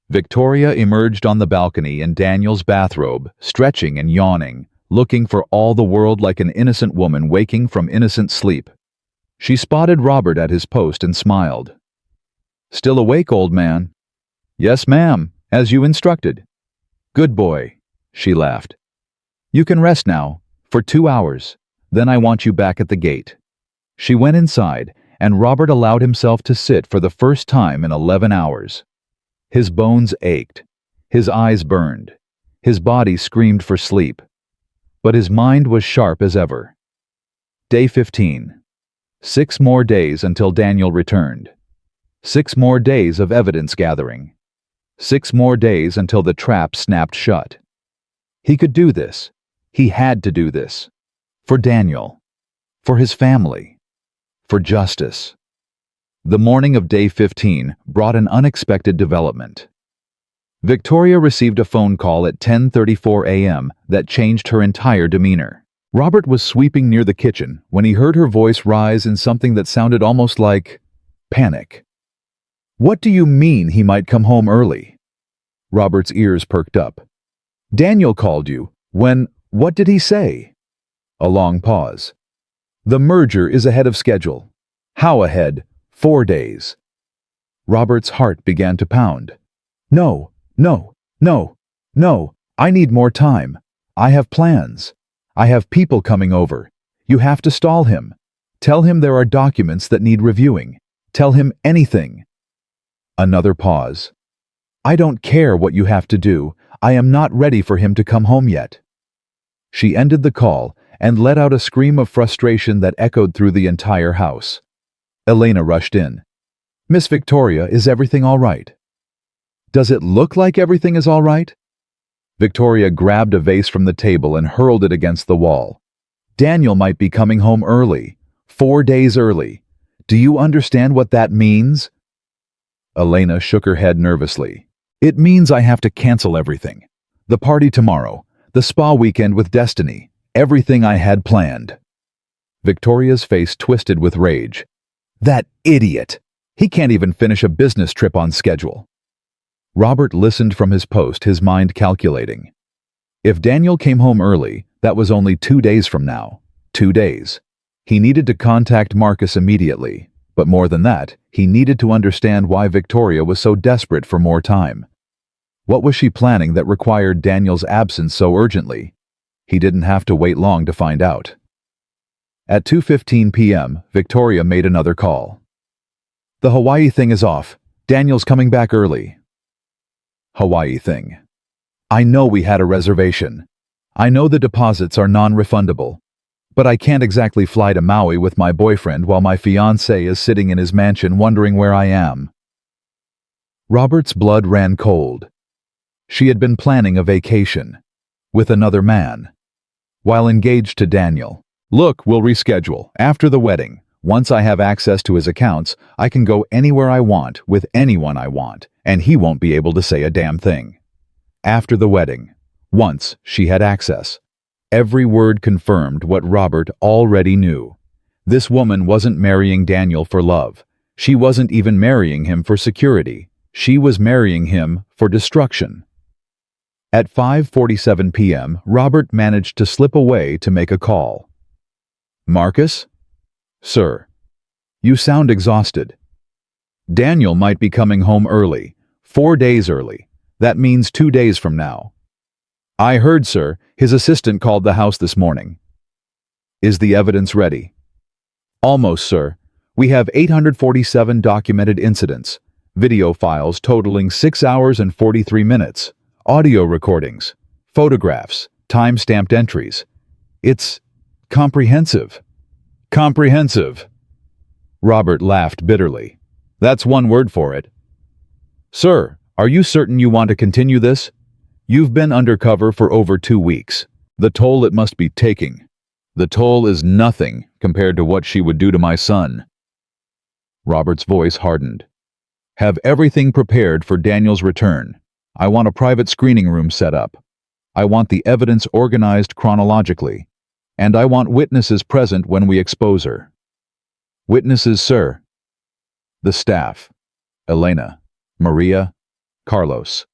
Victoria emerged on the balcony in Daniel's bathrobe, stretching and yawning, looking for all the world like an innocent woman waking from innocent sleep. She spotted Robert at his post and smiled. "Still awake, old man?" "Yes, ma'am, as you instructed." "Good boy," she laughed. "You can rest now, for 2 hours. Then I want you back at the gate." She went inside, and Robert allowed himself to sit for the first time in 11 hours. His bones ached. His eyes burned. His body screamed for sleep. But his mind was sharp as ever. Day 15. 6 more days until Daniel returned. 6 more days of evidence gathering. 6 more days until the trap snapped shut. He could do this. He had to do this. For Daniel. For his family. For justice. The morning of day 15 brought an unexpected development. Victoria received a phone call at 10:34 a.m. that changed her entire demeanor. Robert was sweeping near the kitchen when he heard her voice rise in something that sounded almost like panic. "What do you mean he might come home early?" Robert's ears perked up. "Daniel called you. What did he say?" A long pause. "The merger is ahead of schedule." "How ahead?" 4 days. Robert's heart began to pound. No, I need more time. I have plans. I have people coming over. You have to stall him. Tell him there are documents that need reviewing. Tell him anything." Another pause. "I don't care what you have to do. I am not ready for him to come home yet." She ended the call and let out a scream of frustration that echoed through the entire house. Elena rushed in. "Miss Victoria, is everything all right?" "Does it look like everything is all right?" Victoria grabbed a vase from the table and hurled it against the wall. "Daniel might be coming home early. 4 days early. Do you understand what that means?" Elena shook her head nervously. "It means I have to cancel everything. The party tomorrow, the spa weekend with Destiny, everything I had planned." Victoria's face twisted with rage. "That idiot! He can't even finish a business trip on schedule." Robert listened from his post, his mind calculating. If Daniel came home early, that was only 2 days from now. 2 days. He needed to contact Marcus immediately, but more than that, he needed to understand why Victoria was so desperate for more time. What was she planning that required Daniel's absence so urgently? He didn't have to wait long to find out. At 2:15 p.m., Victoria made another call. "The Hawaii thing is off. Daniel's coming back early." Hawaii thing. "I know we had a reservation. I know the deposits are non-refundable. But I can't exactly fly to Maui with my boyfriend while my fiancé is sitting in his mansion wondering where I am." Robert's blood ran cold. She had been planning a vacation with another man while engaged to Daniel. "Look, we'll reschedule after the wedding. Once I have access to his accounts, I can go anywhere I want with anyone I want, and he won't be able to say a damn thing." After the wedding, once she had access. Every word confirmed what Robert already knew. This woman wasn't marrying Daniel for love. She wasn't even marrying him for security. She was marrying him for destruction. At 5:47 p.m., Robert managed to slip away to make a call. "Marcus? Sir, you sound exhausted. Daniel might be coming home early, 4 days early. That means 2 days from now. I heard, sir, his assistant called the house this morning. Is the evidence ready?" "Almost, sir. We have 847 documented incidents, video files totaling 6 hours and 43 minutes, audio recordings, photographs, time-stamped entries. It's comprehensive." "Comprehensive." Robert laughed bitterly. "That's one word for it. Sir, are you certain you want to continue this? You've been undercover for over 2 weeks. The toll it must be taking. The toll is nothing compared to what she would do to my son." Robert's voice hardened. "Have everything prepared for Daniel's return. I want a private screening room set up. I want the evidence organized chronologically. And I want witnesses present when we expose her." "Witnesses, sir?" "The staff. Elena, Maria, Carlos.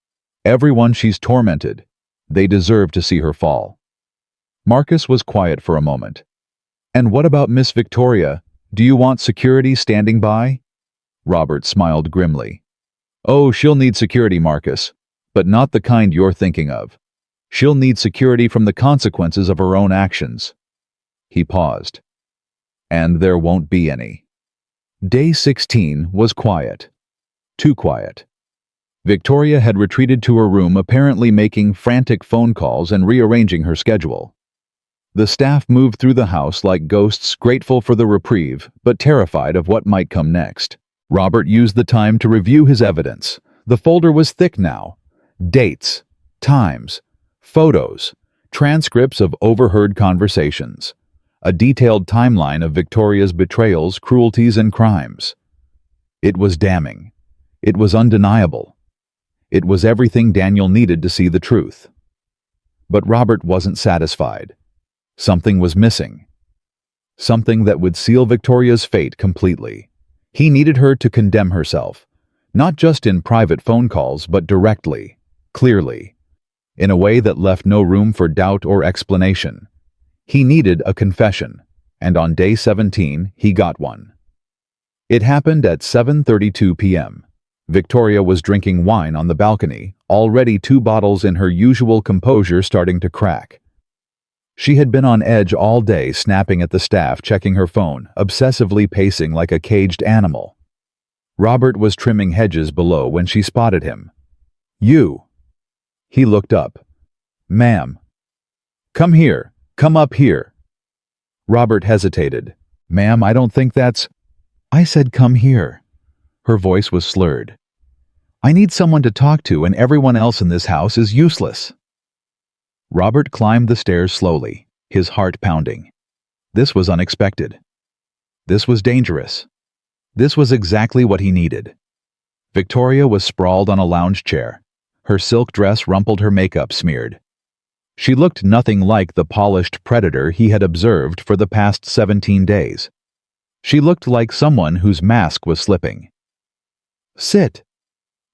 Everyone she's tormented. They deserve to see her fall." Marcus was quiet for a moment. "And what about Miss Victoria? Do you want security standing by?" Robert smiled grimly. "Oh, she'll need security, Marcus, but not the kind you're thinking of. She'll need security from the consequences of her own actions." He paused. "And there won't be any." Day 16 was quiet. Too quiet. Victoria had retreated to her room, apparently making frantic phone calls and rearranging her schedule. The staff moved through the house like ghosts, grateful for the reprieve, but terrified of what might come next. Robert used the time to review his evidence. The folder was thick now. Dates, times, photos, transcripts of overheard conversations, a detailed timeline of Victoria's betrayals, cruelties, and crimes. It was damning. It was undeniable. It was everything Daniel needed to see the truth. But Robert wasn't satisfied. Something was missing. Something that would seal Victoria's fate completely. He needed her to condemn herself, not just in private phone calls, but directly, clearly, in a way that left no room for doubt or explanation. He needed a confession, and on day 17, he got one. It happened at 7:32 p.m. Victoria was drinking wine on the balcony, already 2 bottles in her usual composure starting to crack. She had been on edge all day, snapping at the staff, checking her phone, obsessively pacing like a caged animal. Robert was trimming hedges below when she spotted him. "You." He looked up. "Ma'am." "Come here. Come up here." Robert hesitated. "Ma'am, I don't think that's—" "I said come here." Her voice was slurred. "I need someone to talk to, and everyone else in this house is useless." Robert climbed the stairs slowly, his heart pounding. This was unexpected. This was dangerous. This was exactly what he needed. Victoria was sprawled on a lounge chair. Her silk dress rumpled, her makeup smeared. She looked nothing like the polished predator he had observed for the past 17 days. She looked like someone whose mask was slipping. "Sit,"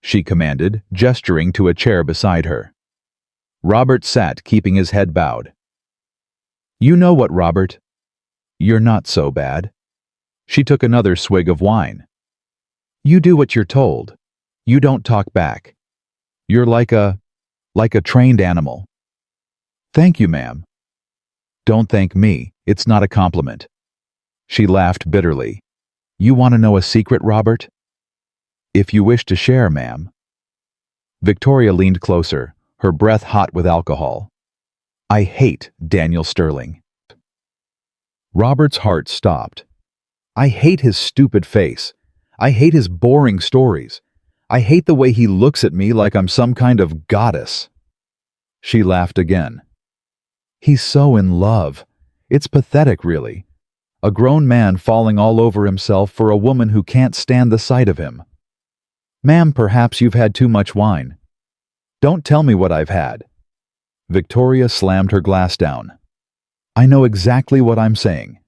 she commanded, gesturing to a chair beside her. Robert sat, keeping his head bowed. "You know what, Robert? You're not so bad." She took another swig of wine. "You do what you're told. You don't talk back. You're like a trained animal." "Thank you, ma'am." "Don't thank me. It's not a compliment." She laughed bitterly. "You want to know a secret, Robert?" "If you wish to share, ma'am." Victoria leaned closer, her breath hot with alcohol. "I hate Daniel Sterling." Robert's heart stopped. I hate his stupid face. I hate his boring stories. I hate the way he looks at me like I'm some kind of goddess. She laughed again. He's so in love. It's pathetic, really. A grown man falling all over himself for a woman who can't stand the sight of him. Ma'am, perhaps you've had too much wine. Don't tell me what I've had. Victoria slammed her glass down. I know exactly what I'm saying.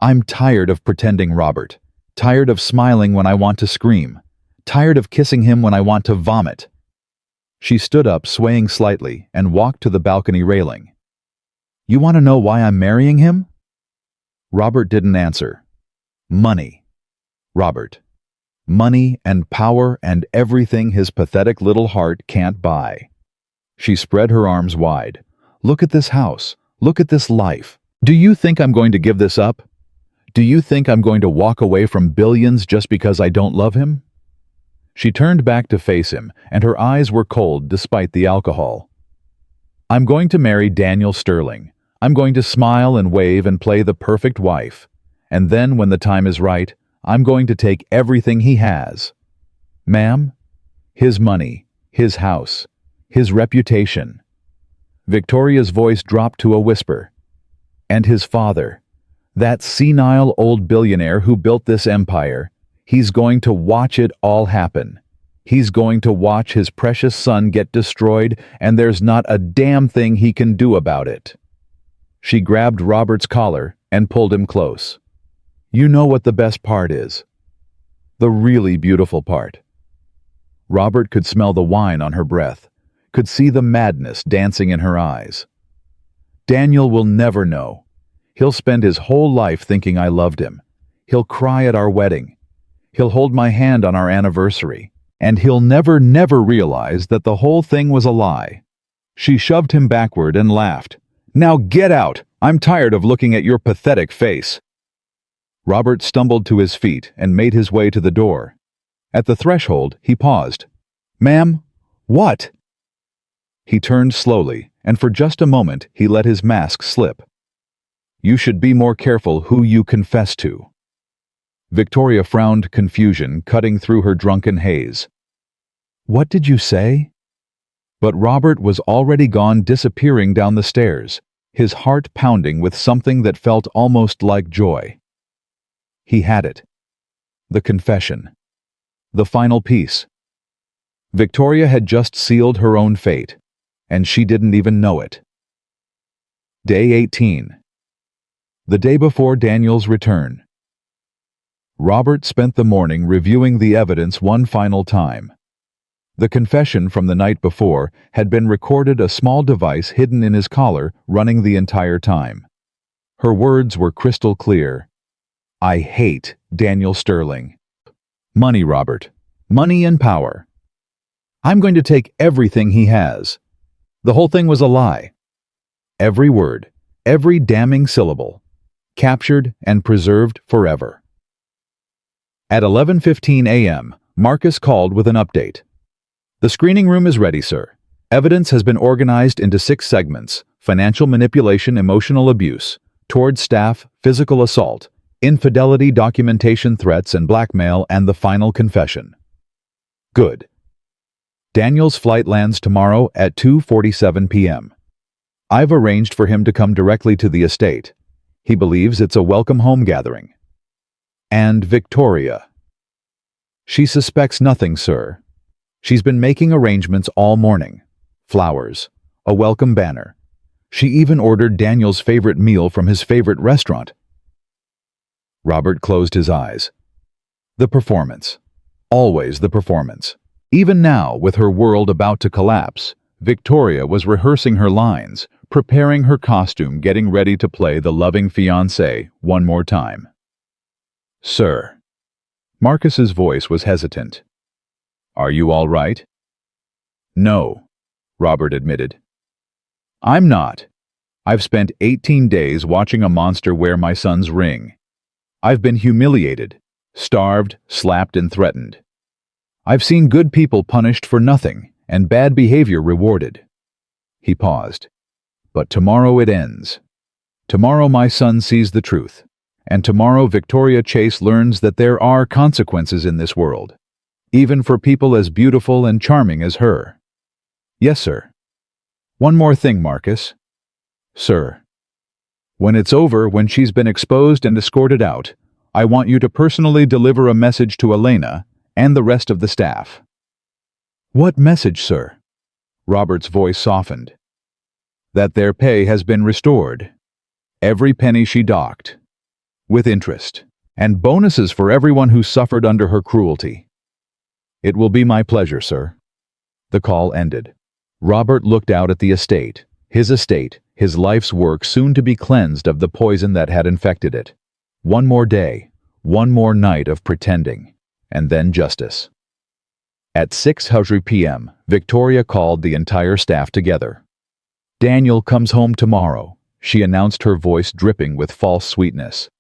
I'm tired of pretending, Robert. Tired of smiling when I want to scream. Tired of kissing him when I want to vomit. She stood up, swaying slightly, and walked to the balcony railing. You want to know why I'm marrying him? Robert didn't answer. Money. Robert. Money and power and everything his pathetic little heart can't buy. She spread her arms wide. Look at this house. Look at this life. Do you think I'm going to give this up? Do you think I'm going to walk away from billions just because I don't love him? She turned back to face him, and her eyes were cold despite the alcohol. I'm going to marry Daniel Sterling. I'm going to smile and wave and play the perfect wife. And then, when the time is right, I'm going to take everything he has. Ma'am, his money, his house, his reputation. Victoria's voice dropped to a whisper. And his father, that senile old billionaire who built this empire, he's going to watch it all happen. He's going to watch his precious son get destroyed, and there's not a damn thing he can do about it. She grabbed Robert's collar and pulled him close. You know what the best part is. The really beautiful part. Robert could smell the wine on her breath, could see the madness dancing in her eyes. Daniel will never know. He'll spend his whole life thinking I loved him. He'll cry at our wedding. He'll hold my hand on our anniversary. And he'll never realize that the whole thing was a lie. She shoved him backward and laughed. Now get out! I'm tired of looking at your pathetic face. Robert stumbled to his feet and made his way to the door. At the threshold, he paused. Ma'am, what? He turned slowly, and for just a moment he let his mask slip. You should be more careful who you confess to. Victoria frowned, confusion cutting through her drunken haze. What did you say? But Robert was already gone, disappearing down the stairs, his heart pounding with something that felt almost like joy. He had it. The confession. The final piece. Victoria had just sealed her own fate, and she didn't even know it. Day 18. The day before Daniel's return. Robert spent the morning reviewing the evidence one final time. The confession from the night before had been recorded, a small device hidden in his collar running the entire time. Her words were crystal clear. I hate Daniel Sterling. Money, Robert. Money and power. I'm going to take everything he has. The whole thing was a lie. Every word, every damning syllable, captured and preserved forever. At 11:15 a.m., Marcus called with an update. The screening room is ready, sir. Evidence has been organized into 6 segments: financial manipulation, emotional abuse, towards staff, physical assault, infidelity, documentation, threats, and blackmail, and the final confession. Good. Daniel's flight lands tomorrow at 2:47 p.m. I've arranged for him to come directly to the estate. He believes it's a welcome home gathering. And Victoria. She suspects nothing, sir. She's been making arrangements all morning. Flowers, a welcome banner. She even ordered Daniel's favorite meal from his favorite restaurant. Robert closed his eyes. The performance. Always the performance. Even now, with her world about to collapse, Victoria was rehearsing her lines, preparing her costume, getting ready to play the loving fiancée one more time. Sir. Marcus's voice was hesitant. Are you all right? No, Robert admitted. I'm not. I've spent 18 days watching a monster wear my son's ring. I've been humiliated, starved, slapped, and threatened. I've seen good people punished for nothing and bad behavior rewarded. He paused. But tomorrow it ends. Tomorrow my son sees the truth. And tomorrow Victoria Chase learns that there are consequences in this world, even for people as beautiful and charming as her. Yes, sir. One more thing, Marcus. Sir. When it's over, when she's been exposed and escorted out, I want you to personally deliver a message to Elena and the rest of the staff. What message, sir? Robert's voice softened. That their pay has been restored. Every penny she docked. With interest. And bonuses for everyone who suffered under her cruelty. It will be my pleasure, sir. The call ended. Robert looked out at the estate, his life's work soon to be cleansed of the poison that had infected it. One more day, one more night of pretending, and then justice. At 6:00 p.m., Victoria called the entire staff together. Daniel comes home tomorrow, she announced, her voice dripping with false sweetness.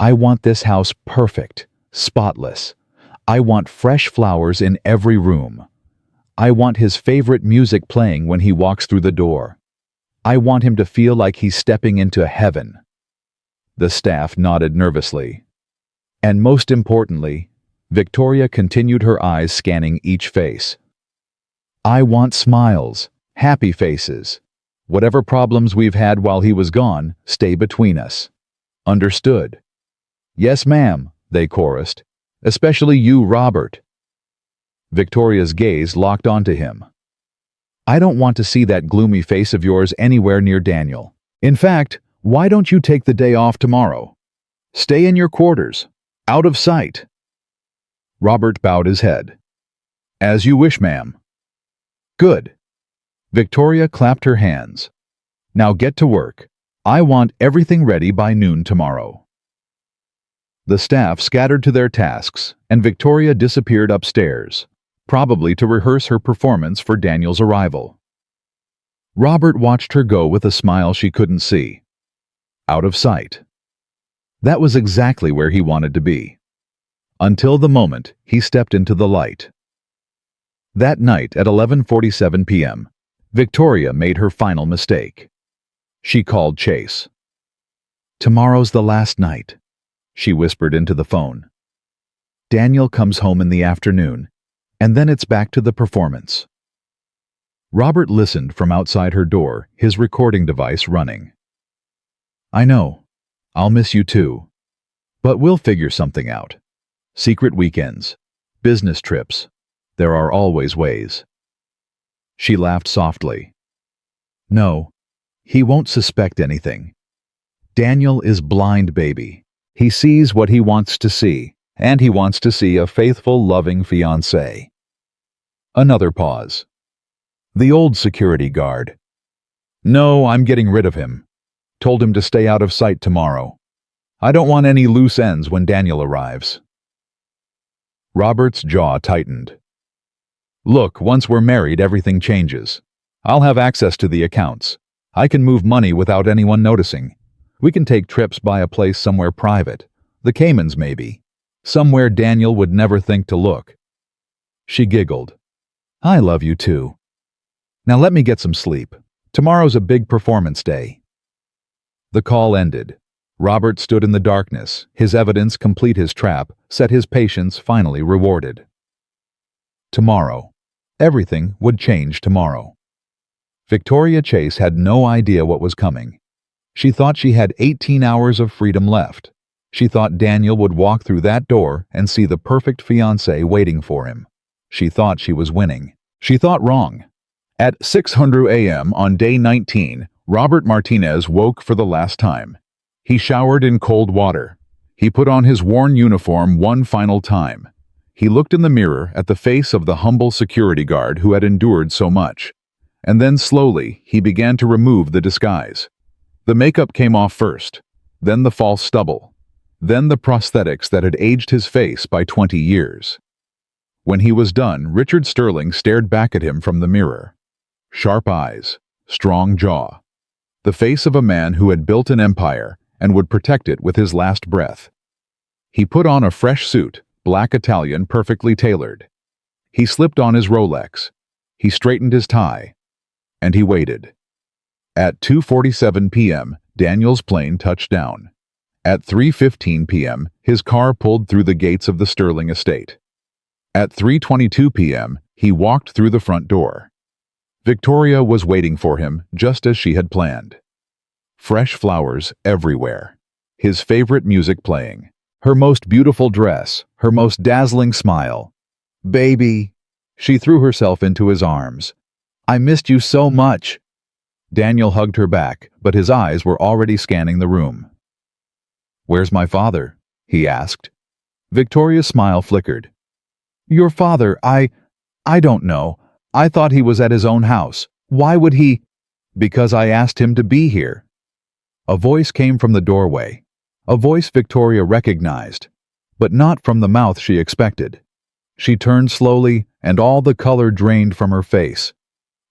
I want this house perfect, spotless. I want fresh flowers in every room. I want his favorite music playing when he walks through the door. I want him to feel like he's stepping into heaven. The staff nodded nervously. And most importantly, Victoria continued, her eyes scanning each face. I want smiles, happy faces. Whatever problems we've had while he was gone, stay between us. Understood? Yes, ma'am, they chorused. Especially you, Robert. Victoria's gaze locked onto him. I don't want to see that gloomy face of yours anywhere near Daniel. In fact, why don't you take the day off tomorrow? Stay in your quarters, out of sight. Robert bowed his head. As you wish, ma'am. Good. Victoria clapped her hands. Now get to work. I want everything ready by noon tomorrow. The staff scattered to their tasks, and Victoria disappeared upstairs, probably to rehearse her performance for Daniel's arrival. Robert watched her go with a smile she couldn't see. Out of sight. That was exactly where he wanted to be. Until the moment he stepped into the light. That night at 11:47 p.m., Victoria made her final mistake. She called Chase. Tomorrow's the last night, she whispered into the phone. Daniel comes home in the afternoon, and then it's back to the performance. Robert listened from outside her door, his recording device running. I know. I'll miss you too. But we'll figure something out. Secret weekends, business trips. There are always ways. She laughed softly. No, he won't suspect anything. Daniel is blind, baby. He sees what he wants to see, and he wants to see a faithful, loving fiancé. Another pause. The old security guard. No, I'm getting rid of him. Told him to stay out of sight tomorrow. I don't want any loose ends when Daniel arrives. Robert's jaw tightened. Look, once we're married, everything changes. I'll have access to the accounts. I can move money without anyone noticing. We can take trips, buy a place somewhere private. The Caymans, maybe. Somewhere Daniel would never think to look. She giggled. I love you too. Now let me get some sleep. Tomorrow's a big performance day. The call ended. Robert stood in the darkness, his evidence complete, his trap, set, his patience finally rewarded. Tomorrow. Everything would change tomorrow. Victoria Chase had no idea what was coming. She thought she had 18 hours of freedom left. She thought Daniel would walk through that door and see the perfect fiancé waiting for him. She thought she was winning. She thought wrong. At 6:00 a.m. on day 19, Robert Martinez woke for the last time. He showered in cold water. He put on his worn uniform one final time. He looked in the mirror at the face of the humble security guard who had endured so much. And then slowly, he began to remove the disguise. The makeup came off first, then the false stubble, then the prosthetics that had aged his face by 20 years. When he was done, Richard Sterling stared back at him from the mirror. Sharp eyes, strong jaw. The face of a man who had built an empire and would protect it with his last breath. He put on a fresh suit, black Italian, perfectly tailored. He slipped on his Rolex. He straightened his tie. And he waited. At 2:47 p.m., Daniel's plane touched down. At 3:15 p.m., his car pulled through the gates of the Sterling estate. At 3:22 p.m., he walked through the front door. Victoria was waiting for him just as she had planned. Fresh flowers everywhere. His favorite music playing. Her most beautiful dress, her most dazzling smile. "Baby!" She threw herself into his arms. "I missed you so much." Daniel hugged her back, but his eyes were already scanning the room. "Where's my father?" he asked. Victoria's smile flickered. "Your father, I don't know. I thought he was at his own house. Why would he?" "Because I asked him to be here." A voice came from the doorway. A voice Victoria recognized, but not from the mouth she expected. She turned slowly, and all the color drained from her face.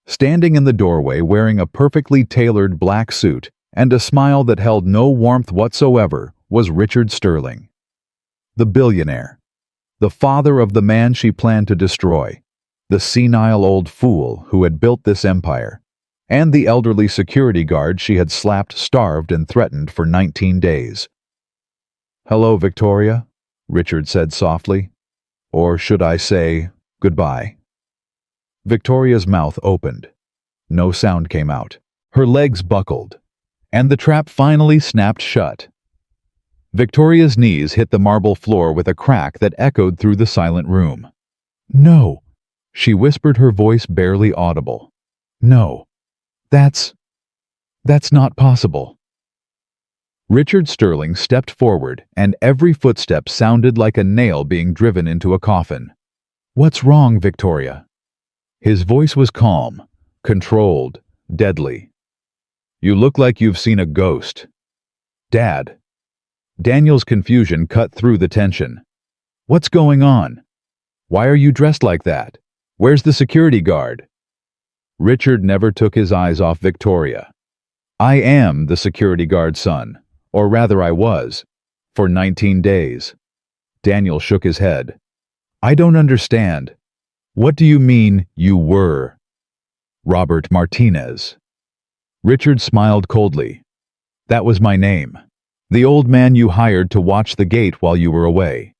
Standing in the doorway wearing a perfectly tailored black suit and a smile that held no warmth whatsoever was Richard Sterling. The billionaire. The father of the man she planned to destroy. The senile old fool who had built this empire. And the elderly security guard she had slapped, starved, and threatened for 19 days. "Hello, Victoria," Richard said softly. "Or should I say, goodbye?" Victoria's mouth opened. No sound came out. Her legs buckled. And the trap finally snapped shut. Victoria's knees hit the marble floor with a crack that echoed through the silent room. "No," she whispered, her voice barely audible. "No, that's not possible." Richard Sterling stepped forward, and every footstep sounded like a nail being driven into a coffin. "What's wrong, Victoria?" His voice was calm, controlled, deadly. "You look like you've seen a ghost." "Dad." Daniel's confusion cut through the tension. "What's going on? Why are you dressed like that? Where's the security guard?" Richard never took his eyes off Victoria. "I am the security guard's son. Or rather I was, for 19 days. Daniel shook his head. "I don't understand. What do you mean, you were?" "Robert Martinez." Richard smiled coldly. "That was my name. The old man you hired to watch the gate while you were away.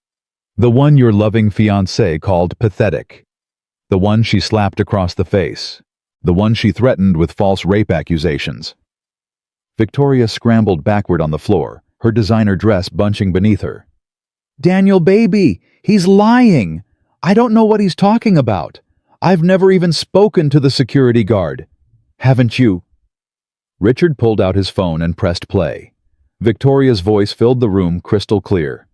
The one your loving fiancée called pathetic. The one she slapped across the face. The one she threatened with false rape accusations." Victoria scrambled backward on the floor, her designer dress bunching beneath her. "Daniel, baby, he's lying. I don't know what he's talking about. I've never even spoken to the security guard. Haven't you?" Richard pulled out his phone and pressed play. Victoria's voice filled the room crystal clear.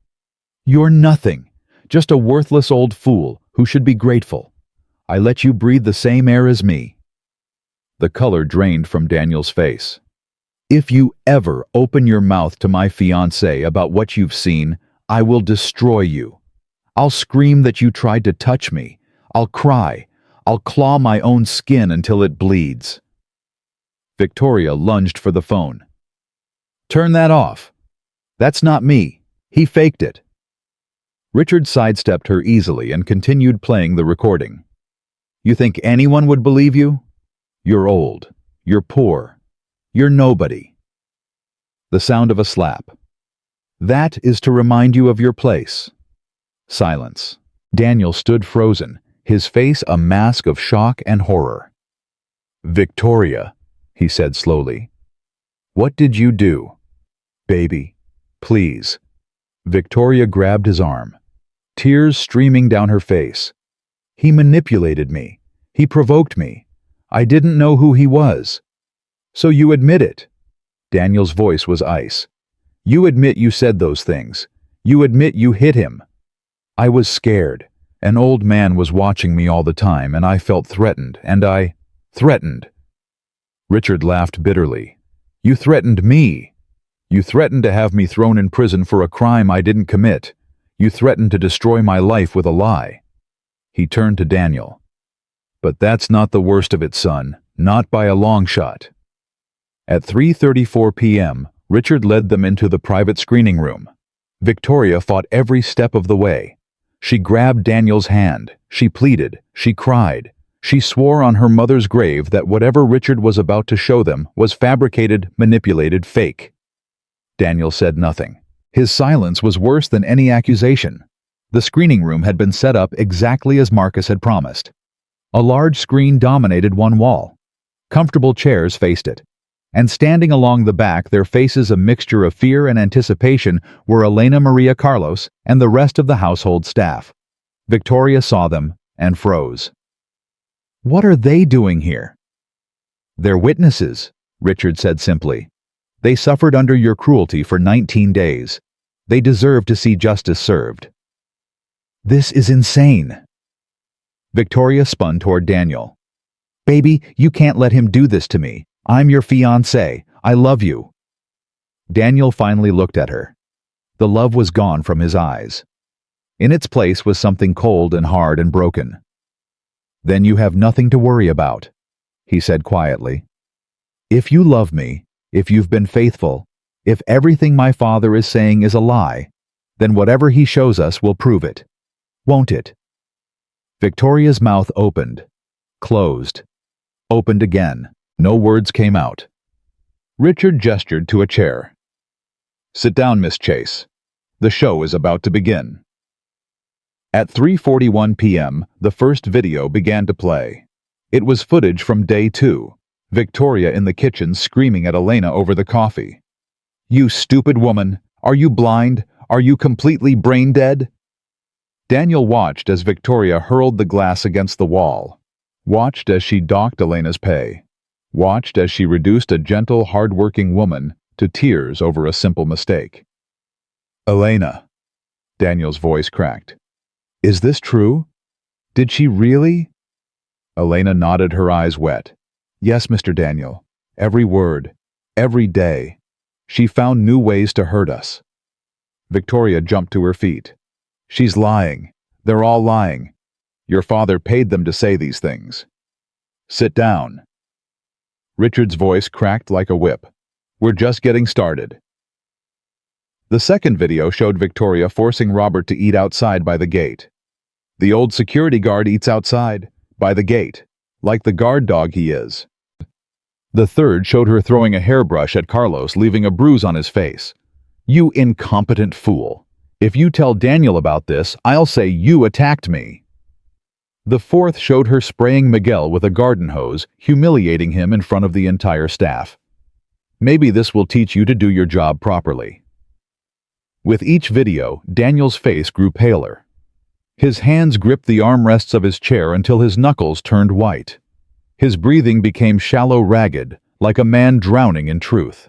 "You're nothing, just a worthless old fool who should be grateful. I let you breathe the same air as me." The color drained from Daniel's face. "If you ever open your mouth to my fiancé about what you've seen, I will destroy you. I'll scream that you tried to touch me. I'll cry. I'll claw my own skin until it bleeds." Victoria lunged for the phone. "Turn that off. That's not me. He faked it." Richard sidestepped her easily and continued playing the recording. "You think anyone would believe you? You're old. You're poor. You're nobody." The sound of a slap. "That is to remind you of your place." Silence. Daniel stood frozen, his face a mask of shock and horror. "Victoria," he said slowly. "What did you do?" "Baby, please." Victoria grabbed his arm, tears streaming down her face. "He manipulated me. He provoked me. I didn't know who he was." "So you admit it?" Daniel's voice was ice. "You admit you said those things. You admit you hit him." "I was scared. An old man was watching me all the time, and I felt threatened, and I threatened." Richard laughed bitterly. "You threatened me. You threatened to have me thrown in prison for a crime I didn't commit. You threatened to destroy my life with a lie." He turned to Daniel. "But that's not the worst of it, son. Not by a long shot." At 3:34 p.m., Richard led them into the private screening room. Victoria fought every step of the way. She grabbed Daniel's hand. She pleaded. She cried. She swore on her mother's grave that whatever Richard was about to show them was fabricated, manipulated, fake. Daniel said nothing. His silence was worse than any accusation. The screening room had been set up exactly as Marcus had promised. A large screen dominated one wall. Comfortable chairs faced it. And standing along the back, their faces a mixture of fear and anticipation, were Elena Maria Carlos and the rest of the household staff. Victoria saw them and froze. "What are they doing here?" "They're witnesses," Richard said simply. "They suffered under your cruelty for 19 days. They deserve to see justice served." "This is insane." Victoria spun toward Daniel. "Baby, you can't let him do this to me. I'm your fiancé. I love you." Daniel finally looked at her. The love was gone from his eyes. In its place was something cold and hard and broken. "Then you have nothing to worry about," he said quietly. "If you love me, if you've been faithful, if everything my father is saying is a lie, then whatever he shows us will prove it. Won't it?" Victoria's mouth opened, closed, opened again. No words came out. Richard gestured to a chair. "Sit down, Miss Chase. The show is about to begin." At 3:41 p.m., the first video began to play. It was footage from day 2, Victoria in the kitchen screaming at Elena over the coffee. "You stupid woman! Are you blind? Are you completely brain dead?" Daniel watched as Victoria hurled the glass against the wall, watched as she docked Elena's pay, watched as she reduced a gentle, hard-working woman to tears over a simple mistake. "Elena," Daniel's voice cracked. "Is this true? Did she really?" Elena nodded, her eyes wet. "Yes, Mr. Daniel. Every word. Every day. She found new ways to hurt us." Victoria jumped to her feet. "She's lying. They're all lying. Your father paid them to say these things." "Sit down." Richard's voice cracked like a whip. "We're just getting started." The second video showed Victoria forcing Robert to eat outside by the gate. The old security guard eats outside, by the gate, like the guard dog he is. The third showed her throwing a hairbrush at Carlos, leaving a bruise on his face. "You incompetent fool. If you tell Daniel about this, I'll say you attacked me." The fourth showed her spraying Miguel with a garden hose, humiliating him in front of the entire staff. Maybe this will teach you to do your job properly. With each video, Daniel's face grew paler. His hands gripped the armrests of his chair until his knuckles turned white. His breathing became shallow, ragged, like a man drowning in truth.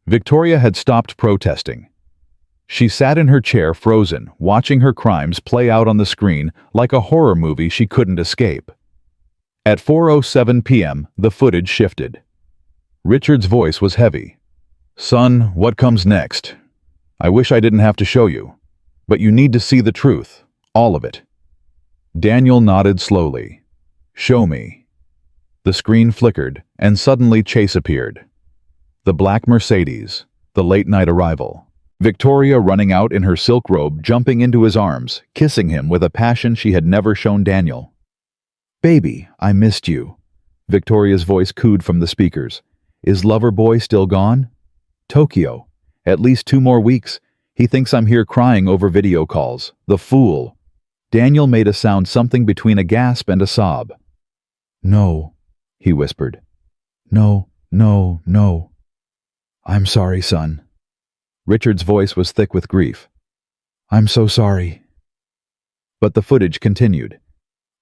Victoria had stopped protesting. She sat in her chair, frozen, watching her crimes play out on the screen like a horror movie she couldn't escape. At 4:07 p.m., the footage shifted. Richard's voice was heavy. "Son, what comes next? I wish I didn't have to show you, but you need to see the truth, all of it." Daniel nodded slowly. "Show me." The screen flickered, and suddenly Chase appeared. The black Mercedes, the late-night arrival. Victoria running out in her silk robe, jumping into his arms, kissing him with a passion she had never shown Daniel. "Baby, I missed you," Victoria's voice cooed from the speakers. "Is lover boy still gone?" "Tokyo. At least 2 more weeks. He thinks I'm here crying over video calls. The fool." Daniel made a sound something between a gasp and a sob. "No," he whispered. "No, no, no. I'm sorry, son." Richard's voice was thick with grief. "I'm so sorry." But the footage continued.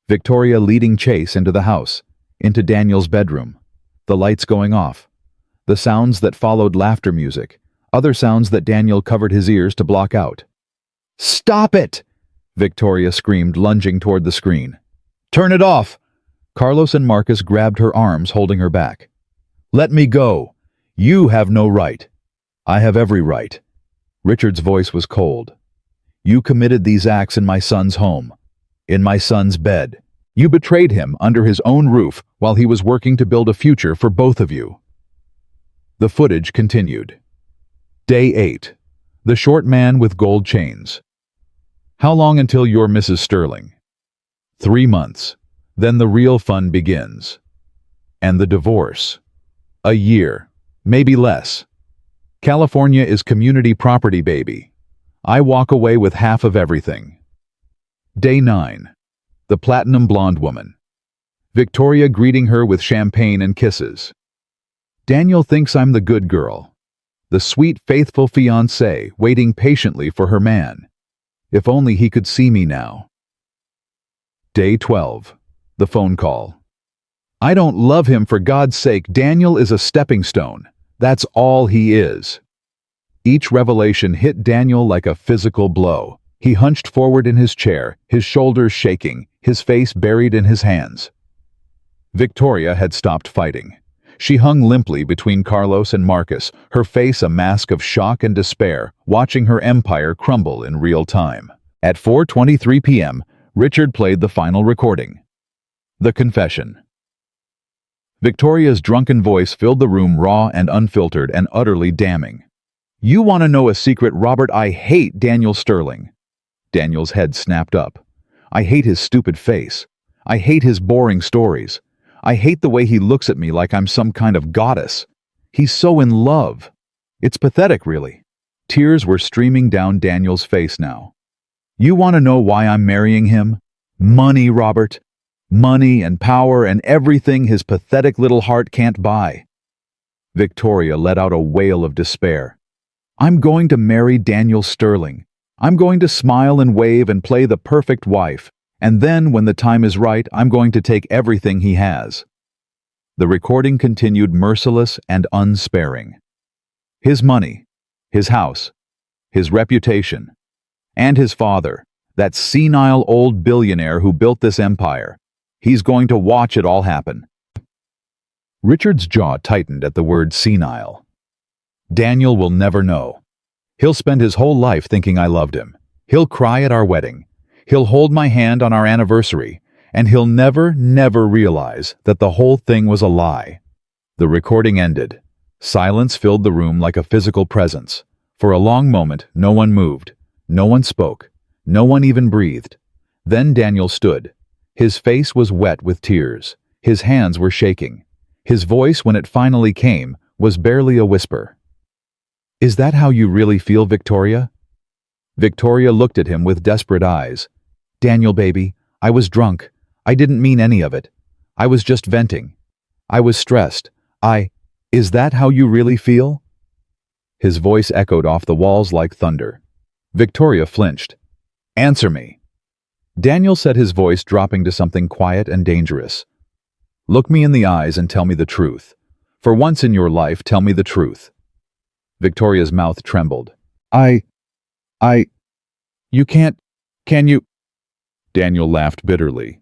Victoria leading Chase into the house, into Daniel's bedroom, the lights going off, the sounds that followed laughter music, other sounds that Daniel covered his ears to block out. "Stop it!" Victoria screamed, lunging toward the screen. "Turn it off!" Carlos and Marcus grabbed her arms, holding her back. "Let me go. You have no right." "I have every right." Richard's voice was cold. "You committed these acts in my son's home, in my son's bed. You betrayed him under his own roof while he was working to build a future for both of you." The footage continued. Day 8. The short man with gold chains. "How long until you're Mrs. Sterling?" 3 months. Then the real fun begins. And the divorce. A year, maybe less. California is community property, baby. I walk away with half of everything. Day 9. The platinum blonde woman. Victoria greeting her with champagne and kisses. Daniel thinks I'm the good girl. The sweet, faithful fiancée waiting patiently for her man. If only he could see me now. Day 12. The phone call. I don't love him, for God's sake. Daniel is a stepping stone. That's all he is. Each revelation hit Daniel like a physical blow. He hunched forward in his chair, his shoulders shaking, his face buried in his hands. Victoria had stopped fighting. She hung limply between Carlos and Marcus, her face a mask of shock and despair, watching her empire crumble in real time. At 4:23 p.m., Richard played the final recording. The confession. Victoria's drunken voice filled the room, raw and unfiltered and utterly damning. You want to know a secret, Robert? I hate Daniel Sterling. Daniel's head snapped up. I hate his stupid face. I hate his boring stories. I hate the way he looks at me like I'm some kind of goddess. He's so in love. It's pathetic, really. Tears were streaming down Daniel's face now. You want to know why I'm marrying him? Money, Robert. Money and power and everything his pathetic little heart can't buy. Victoria let out a wail of despair. I'm going to marry Daniel Sterling. I'm going to smile and wave and play the perfect wife. And then, when the time is right, I'm going to take everything he has. The recording continued, merciless and unsparing. His money, his house, his reputation, and his father, that senile old billionaire who built this empire. He's going to watch it all happen. Richard's jaw tightened at the word senile. Daniel will never know. He'll spend his whole life thinking I loved him. He'll cry at our wedding. He'll hold my hand on our anniversary, and he'll never realize that the whole thing was a lie. The recording ended. Silence filled the room like a physical presence. For a long moment, no one moved. No one spoke. No one even breathed. Then Daniel stood. His face was wet with tears. His hands were shaking. His voice, when it finally came, was barely a whisper. Is that how you really feel, Victoria? Victoria looked at him with desperate eyes. Daniel, baby, I was drunk. I didn't mean any of it. I was just venting. I was stressed. Is that how you really feel? His voice echoed off the walls like thunder. Victoria flinched. Answer me. Daniel said, his voice dropping to something quiet and dangerous. Look me in the eyes and tell me the truth. For once in your life, tell me the truth. Victoria's mouth trembled. You can't, can you? Daniel laughed bitterly.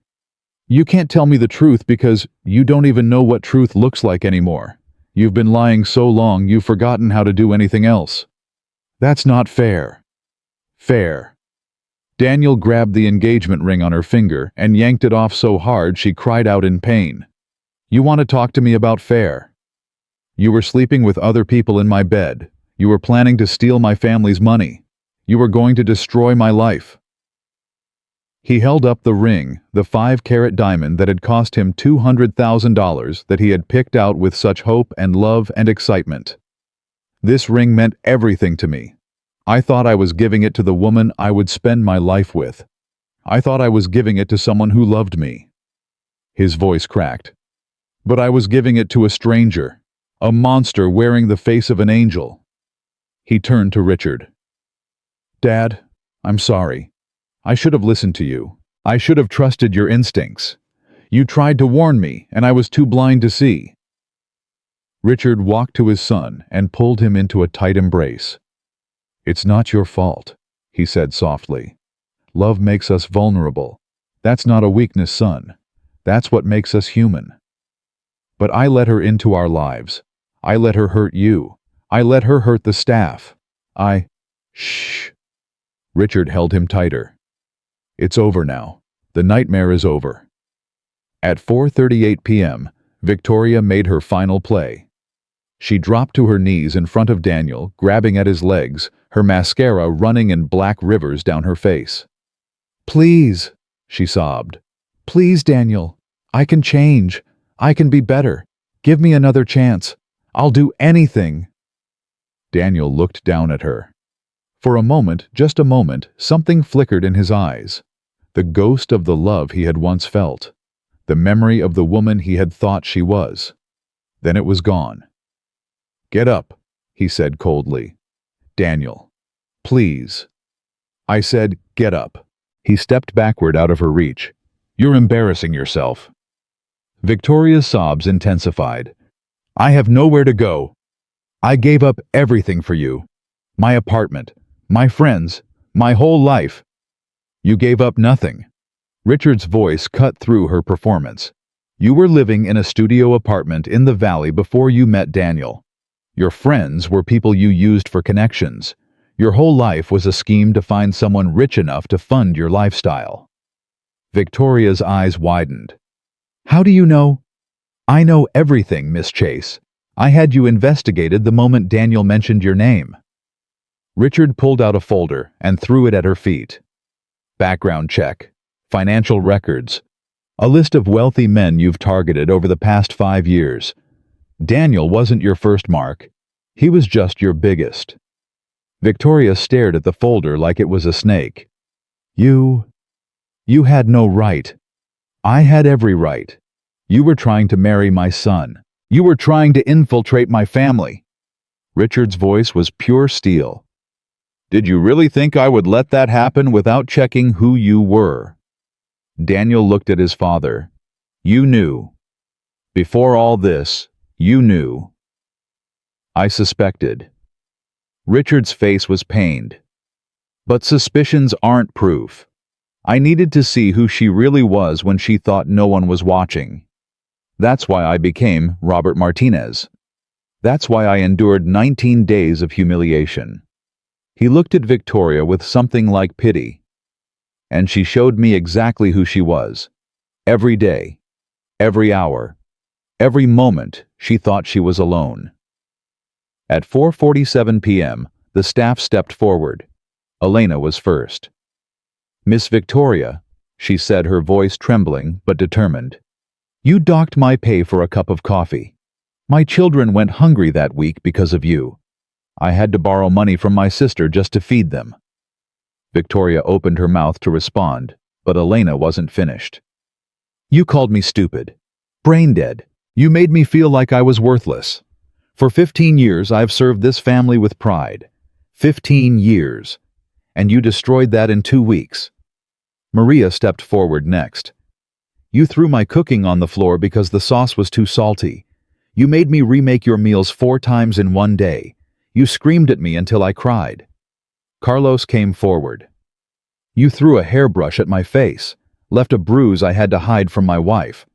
You can't tell me the truth because you don't even know what truth looks like anymore. You've been lying so long you've forgotten how to do anything else. That's not fair. Fair. Daniel grabbed the engagement ring on her finger and yanked it off so hard she cried out in pain. You want to talk to me about fair? You were sleeping with other people in my bed. You were planning to steal my family's money. You were going to destroy my life. He held up the ring, the 5-carat diamond that had cost him $200,000 that he had picked out with such hope and love and excitement. This ring meant everything to me. I thought I was giving it to the woman I would spend my life with. I thought I was giving it to someone who loved me. His voice cracked. But I was giving it to a stranger, a monster wearing the face of an angel. He turned to Richard. Dad, I'm sorry. I should have listened to you. I should have trusted your instincts. You tried to warn me, and I was too blind to see. Richard walked to his son and pulled him into a tight embrace. It's not your fault, he said softly. Love makes us vulnerable. That's not a weakness, son. That's what makes us human. But I let her into our lives. I let her hurt you. I let her hurt the staff. Shh. Richard held him tighter. It's over now. The nightmare is over. At 4:38 p.m., Victoria made her final play. She dropped to her knees in front of Daniel, grabbing at his legs, her mascara running in black rivers down her face. Please, she sobbed. Please, Daniel. I can change. I can be better. Give me another chance. I'll do anything." Daniel looked down at her. For a moment, just a moment, something flickered in his eyes. The ghost of the love he had once felt. The memory of the woman he had thought she was. Then it was gone. "Get up," he said coldly. "Daniel, please." I said, "Get up." He stepped backward out of her reach. "You're embarrassing yourself." Victoria's sobs intensified. "I have nowhere to go. I gave up everything for you. My apartment, my friends, my whole life. You gave up nothing." Richard's voice cut through her performance. "You were living in a studio apartment in the valley before you met Daniel. Your friends were people you used for connections. Your whole life was a scheme to find someone rich enough to fund your lifestyle." Victoria's eyes widened. "How do you know?" "I know everything, Miss Chase. I had you investigated the moment Daniel mentioned your name." Richard pulled out a folder and threw it at her feet. "Background check. Financial records. A list of wealthy men you've targeted over the past 5 years. Daniel wasn't your first mark. He was just your biggest." Victoria stared at the folder like it was a snake. You had no right. I had every right. You were trying to marry my son. You were trying to infiltrate my family." Richard's voice was pure steel. "Did you really think I would let that happen without checking who you were?" Daniel looked at his father. "You knew. Before all this, you knew." "I suspected." Richard's face was pained. "But suspicions aren't proof. I needed to see who she really was when she thought no one was watching. That's why I became Robert Martinez. That's why I endured 19 days of humiliation." He looked at Victoria with something like pity. "And she showed me exactly who she was. Every day, every hour, every moment she thought she was alone." At 4:47 p.m., the staff stepped forward. Elena was first. "Miss Victoria," she said, her voice trembling but determined, "you docked my pay for a cup of coffee. My children went hungry that week because of you. I had to borrow money from my sister just to feed them." Victoria opened her mouth to respond, but Elena wasn't finished. "You called me stupid, brain dead. You made me feel like I was worthless. For 15 years I've served this family with pride. 15 years. And you destroyed that in 2 weeks." Maria stepped forward next. "You threw my cooking on the floor because the sauce was too salty. You made me remake your meals 4 times in 1 day. You screamed at me until I cried." Carlos came forward. "You threw a hairbrush at my face, left a bruise I had to hide from my wife.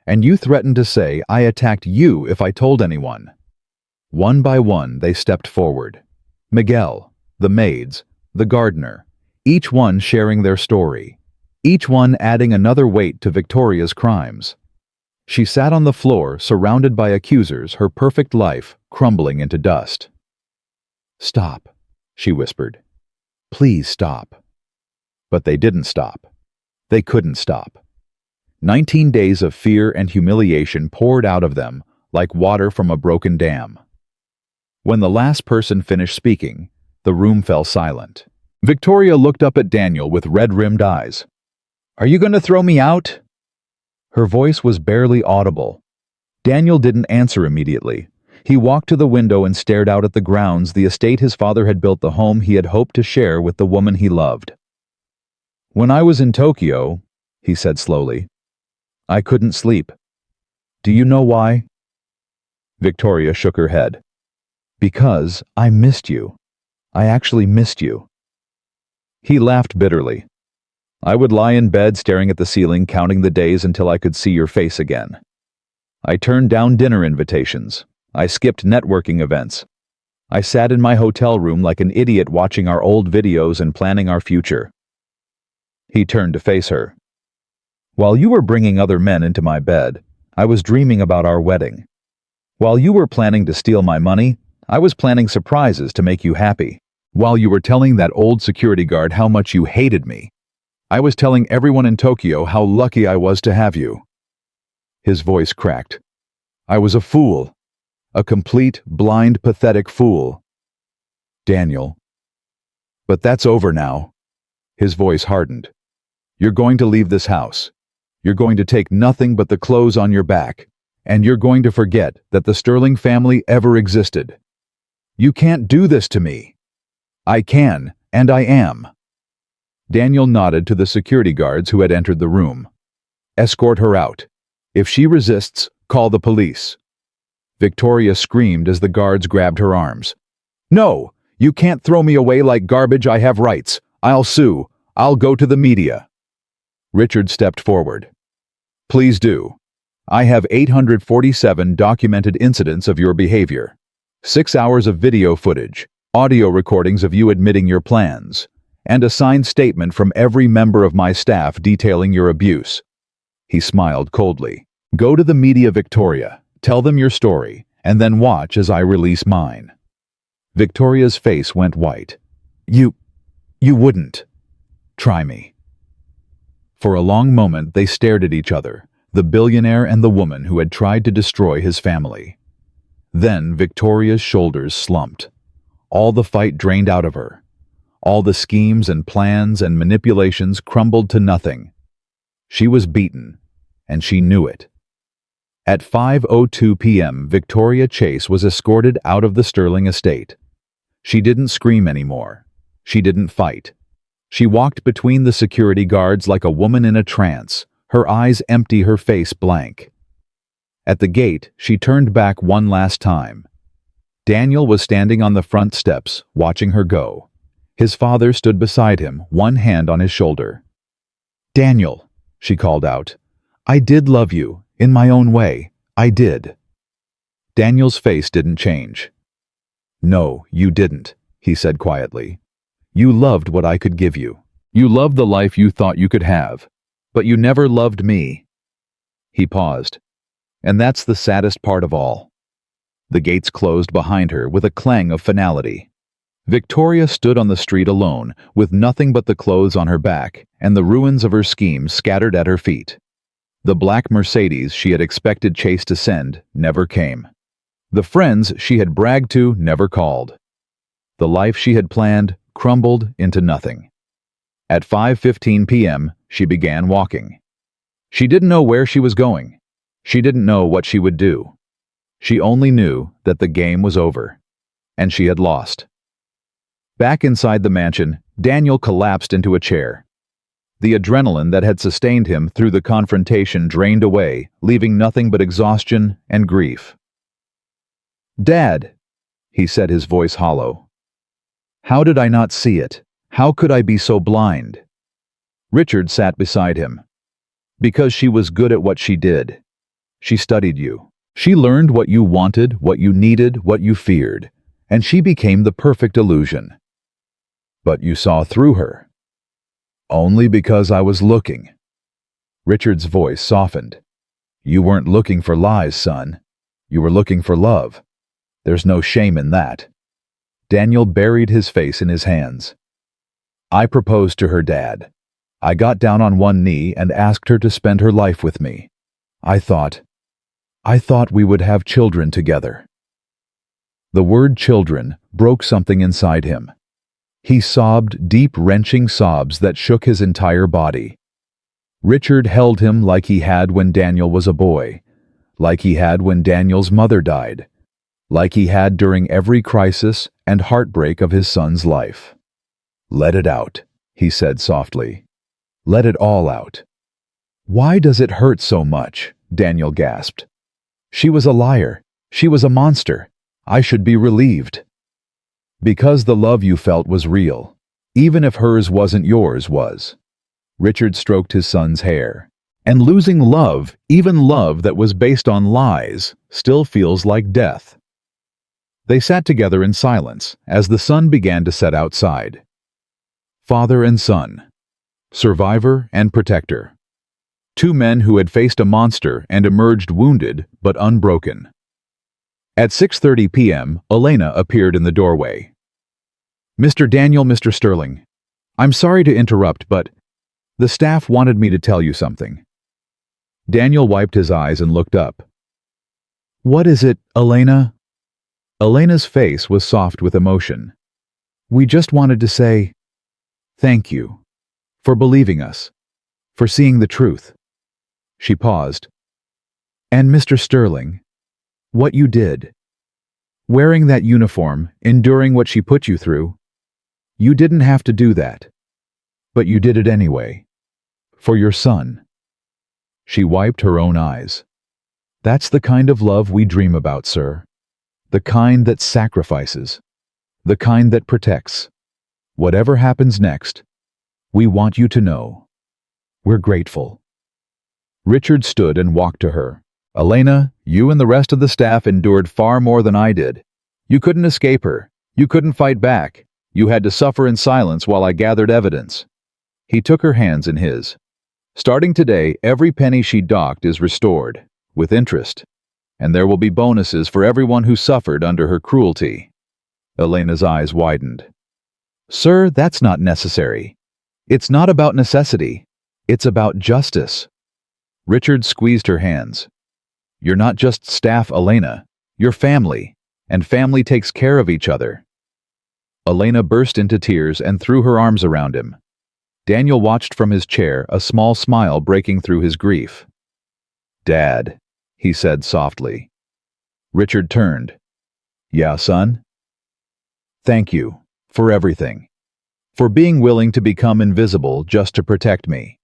And you threatened to say I attacked you if I told anyone." One by one they stepped forward. Miguel, the maids, the gardener, each one sharing their story, each one adding another weight to Victoria's crimes. She sat on the floor, surrounded by accusers, her perfect life crumbling into dust. "Stop," she whispered. "Please stop." But they didn't stop. They couldn't stop. 19 days of fear and humiliation poured out of them like water from a broken dam. When the last person finished speaking, the room fell silent. Victoria looked up at Daniel with red-rimmed eyes. "Are you going to throw me out?" Her voice was barely audible. Daniel didn't answer immediately. He walked to the window and stared out at the grounds, the estate his father had built, the home he had hoped to share with the woman he loved. "When I was in Tokyo," he said slowly, "I couldn't sleep. Do you know why?" Victoria shook her head. "Because I missed you. I actually missed you." He laughed bitterly. "I would lie in bed staring at the ceiling, counting the days until I could see your face again. I turned down dinner invitations. I skipped networking events. I sat in my hotel room like an idiot watching our old videos and planning our future." He turned to face her. "While you were bringing other men into my bed, I was dreaming about our wedding. While you were planning to steal my money, I was planning surprises to make you happy. While you were telling that old security guard how much you hated me, I was telling everyone in Tokyo how lucky I was to have you." His voice cracked. "I was a fool. A complete, blind, pathetic fool. Daniel. But that's over now." His voice hardened. "You're going to leave this house. You're going to take nothing but the clothes on your back, and you're going to forget that the Sterling family ever existed. You can't do this to me." "I can, and I am." Daniel nodded to the security guards who had entered the room. "Escort her out. If she resists, call the police." Victoria screamed as the guards grabbed her arms. "No! You can't throw me away like garbage. I have rights. I'll sue. I'll go to the media." Richard stepped forward. "Please do. I have 847 documented incidents of your behavior. 6 hours of video footage, audio recordings of you admitting your plans, and a signed statement from every member of my staff detailing your abuse." He smiled coldly. "Go to the media, Victoria. Tell them your story, and then watch as I release mine." Victoria's face went white. You wouldn't. Try me." For a long moment they stared at each other, the billionaire and the woman who had tried to destroy his family. Then Victoria's shoulders slumped. All the fight drained out of her. All the schemes and plans and manipulations crumbled to nothing. She was beaten, and she knew it. At 5:02 p.m., Victoria Chase was escorted out of the Sterling estate. She didn't scream anymore. She didn't fight. She walked between the security guards like a woman in a trance, her eyes empty, her face blank. At the gate, she turned back one last time. Daniel was standing on the front steps, watching her go. His father stood beside him, one hand on his shoulder. "Daniel," she called out, "I did love you, in my own way. I did." Daniel's face didn't change. "No, you didn't," he said quietly. "You loved what I could give you. You loved the life you thought you could have. But you never loved me." He paused. "And that's the saddest part of all." The gates closed behind her with a clang of finality. Victoria stood on the street alone, with nothing but the clothes on her back and the ruins of her scheme scattered at her feet. The black Mercedes she had expected Chase to send never came. The friends she had bragged to never called. The life she had planned crumbled into nothing. At 5:15 p.m., she began walking. She didn't know where she was going. She didn't know what she would do. She only knew that the game was over, and she had lost. Back inside the mansion, Daniel collapsed into a chair. The adrenaline that had sustained him through the confrontation drained away, leaving nothing but exhaustion and grief. "Dad," he said, his voice hollow. "How did I not see it? How could I be so blind?" Richard sat beside him. "Because she was good at what she did. She studied you. She learned what you wanted, what you needed, what you feared, and she became the perfect illusion. But you saw through her." "Only because I was looking." Richard's voice softened. "You weren't looking for lies, son. You were looking for love. There's no shame in that." Daniel buried his face in his hands. "I proposed to her, Dad. I got down on one knee and asked her to spend her life with me. I thought we would have children together." The word children broke something inside him. He sobbed deep, wrenching sobs that shook his entire body. Richard held him like he had when Daniel was a boy, like he had when Daniel's mother died, like he had during every crisis and heartbreak of his son's life. "Let it out," he said softly. "Let it all out." "Why does it hurt so much?" Daniel gasped. "She was a liar. She was a monster. I should be relieved." "Because the love you felt was real, even if hers wasn't, yours was." Richard stroked his son's hair. "And losing love, even love that was based on lies, still feels like death." They sat together in silence as the sun began to set outside. Father and son. Survivor and protector. Two men who had faced a monster and emerged wounded but unbroken. At 6:30 p.m., Elena appeared in the doorway. "Mr. Daniel, Mr. Sterling, I'm sorry to interrupt, but the staff wanted me to tell you something." Daniel wiped his eyes and looked up. "What is it, Elena?" Elena's face was soft with emotion. "We just wanted to say thank you for believing us, for seeing the truth." She paused. "And Mr. Sterling, what you did, wearing that uniform, enduring what she put you through, you didn't have to do that. But you did it anyway. For your son." She wiped her own eyes. "That's the kind of love we dream about, sir. The kind that sacrifices. The kind that protects. Whatever happens next, we want you to know. We're grateful." Richard stood and walked to her. "Elena, you and the rest of the staff endured far more than I did. You couldn't escape her. You couldn't fight back. You had to suffer in silence while I gathered evidence." He took her hands in his. "Starting today, every penny she docked is restored, with interest. And there will be bonuses for everyone who suffered under her cruelty." Elena's eyes widened. "Sir, that's not necessary. It's not about necessity. It's about justice." Richard squeezed her hands. "You're not just staff, Elena. You're family, and family takes care of each other." Elena burst into tears and threw her arms around him. Daniel watched from his chair, a small smile breaking through his grief. "Dad," he said softly. Richard turned. "Yeah, son? Thank you for everything. For being willing to become invisible just to protect me."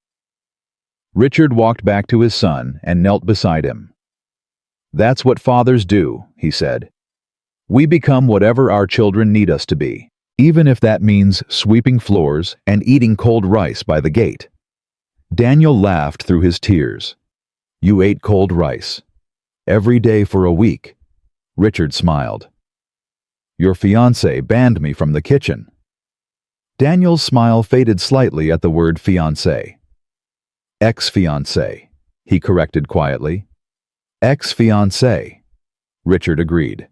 Richard walked back to his son and knelt beside him. "That's what fathers do," he said. "We become whatever our children need us to be, even if that means sweeping floors and eating cold rice by the gate." Daniel laughed through his tears. "You ate cold rice. Every day for a week." Richard smiled. "Your fiancé banned me from the kitchen." Daniel's smile faded slightly at the word fiancé. "Ex-fiancé," he corrected quietly. "Ex-fiancé," Richard agreed.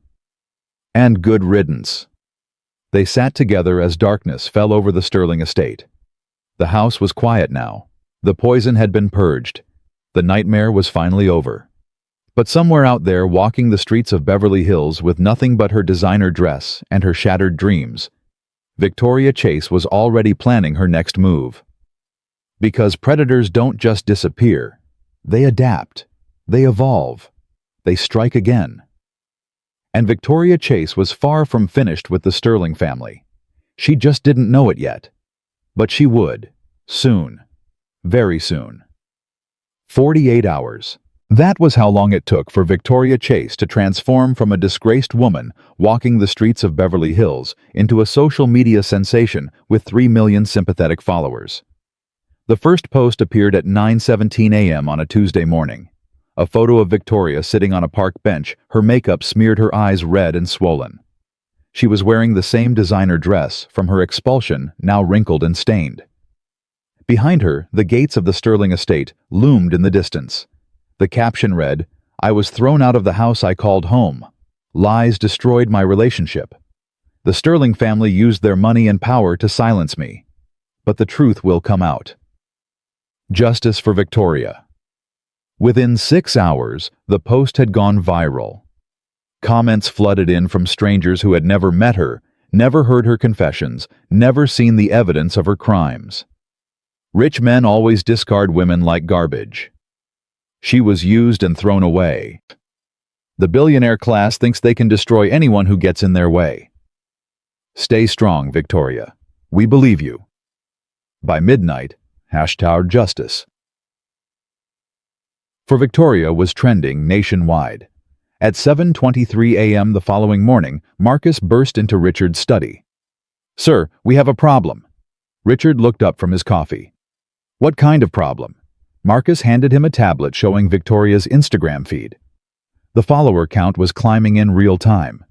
"And good riddance." They sat together as darkness fell over the Sterling estate. The house was quiet now. The poison had been purged. The nightmare was finally over. But somewhere out there, walking the streets of Beverly Hills with nothing but her designer dress and her shattered dreams, Victoria Chase was already planning her next move. Because predators don't just disappear. They adapt. They evolve. They strike again. And Victoria Chase was far from finished with the Sterling family. She just didn't know it yet. But she would. Soon. Very soon. 48 hours. That was how long it took for Victoria Chase to transform from a disgraced woman walking the streets of Beverly Hills into a social media sensation with 3 million sympathetic followers. The first post appeared at 9:17 a.m. on a Tuesday morning. A photo of Victoria sitting on a park bench, her makeup smeared her eyes red and swollen. She was wearing the same designer dress from her expulsion, now wrinkled and stained. Behind her, the gates of the Sterling estate loomed in the distance. The caption read, "I was thrown out of the house I called home. Lies destroyed my relationship. The Sterling family used their money and power to silence me. But the truth will come out." Justice for Victoria. Within 6 hours, the post had gone viral. Comments flooded in from strangers who had never met her, never heard her confessions, never seen the evidence of her crimes. Rich men always discard women like garbage. She was used and thrown away. The billionaire class thinks they can destroy anyone who gets in their way. Stay strong, Victoria. We believe you. By midnight, #justice. For Victoria was trending nationwide. At 7:23 a.m. the following morning, Marcus burst into Richard's study. "Sir, we have a problem." Richard looked up from his coffee. "What kind of problem?" Marcus handed him a tablet showing Victoria's Instagram feed. The follower count was climbing in real time.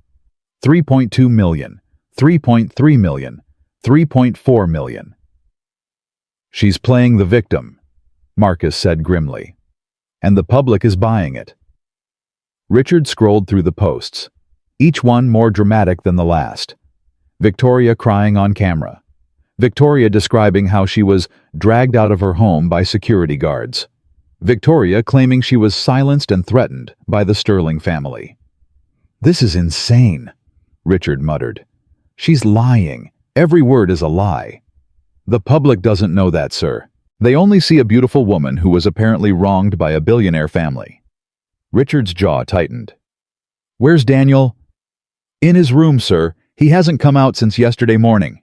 3.2 million, 3.3 million, 3.4 million. "She's playing the victim," Marcus said grimly. "And the public is buying it." Richard scrolled through the posts, each one more dramatic than the last. Victoria crying on camera. Victoria describing how she was dragged out of her home by security guards. Victoria claiming she was silenced and threatened by the Sterling family. "This is insane," Richard muttered. "She's lying. Every word is a lie." "The public doesn't know that, sir. They only see a beautiful woman who was apparently wronged by a billionaire family." Richard's jaw tightened. "Where's Daniel?" "In his room, sir. He hasn't come out since yesterday morning."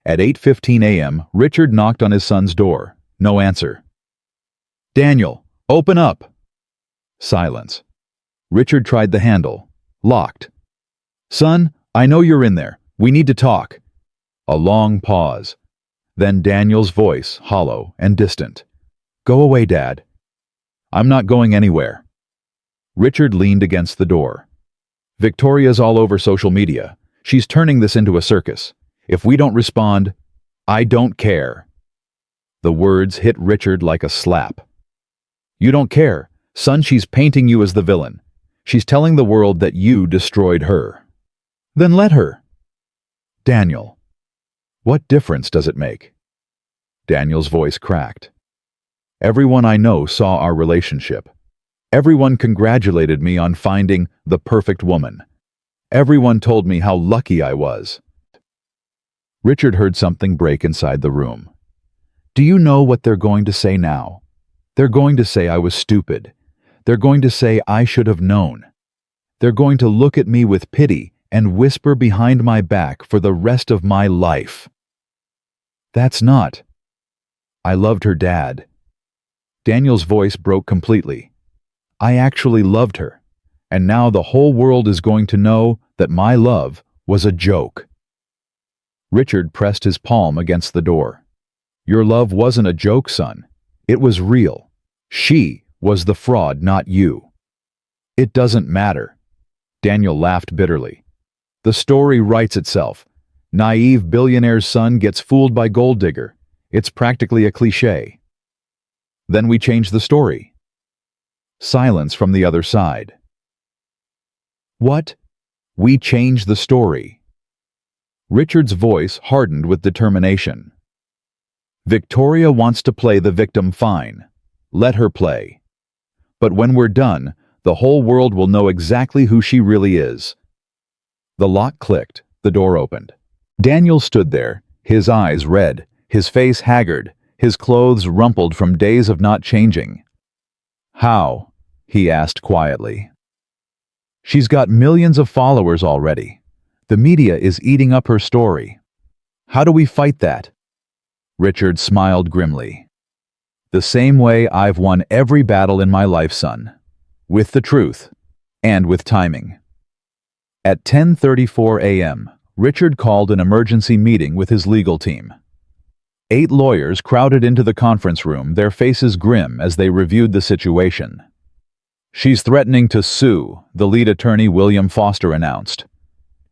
At 8:15 a.m., Richard knocked on his son's door. No answer. "Daniel, open up!" Silence. Richard tried the handle. Locked. "Son, I know you're in there. We need to talk." A long pause. Then Daniel's voice, hollow and distant. "Go away, Dad." "I'm not going anywhere." Richard leaned against the door. "Victoria's all over social media. She's turning this into a circus. If we don't respond, I don't care." The words hit Richard like a slap. "You don't care. Son, she's painting you as the villain. She's telling the world that you destroyed her." "Then let her." "Daniel, what difference does it make?" Daniel's voice cracked. "Everyone I know saw our relationship. Everyone congratulated me on finding the perfect woman. Everyone told me how lucky I was." Richard heard something break inside the room. "Do you know what they're going to say now? They're going to say I was stupid. They're going to say I should have known. They're going to look at me with pity and whisper behind my back for the rest of my life. That's not. I loved her, Dad." Daniel's voice broke completely. "I actually loved her, and now the whole world is going to know that my love was a joke." Richard pressed his palm against the door. "Your love wasn't a joke, son. It was real. She was the fraud, not you." "It doesn't matter." Daniel laughed bitterly. "The story writes itself. Naive billionaire's son gets fooled by gold digger. It's practically a cliché." "Then we change the story." Silence from the other side. "What? We change the story." Richard's voice hardened with determination. "Victoria wants to play the victim, fine. Let her play. But when we're done, the whole world will know exactly who she really is." The lock clicked, the door opened. Daniel stood there, his eyes red, his face haggard, his clothes rumpled from days of not changing. "How?" he asked quietly. "She's got millions of followers already. The media is eating up her story. How do we fight that?" Richard smiled grimly. "The same way I've won every battle in my life, son. With the truth, and with timing." At 10:34 a.m., Richard called an emergency meeting with his legal team. 8 lawyers crowded into the conference room, their faces grim as they reviewed the situation. "She's threatening to sue," the lead attorney William Foster announced.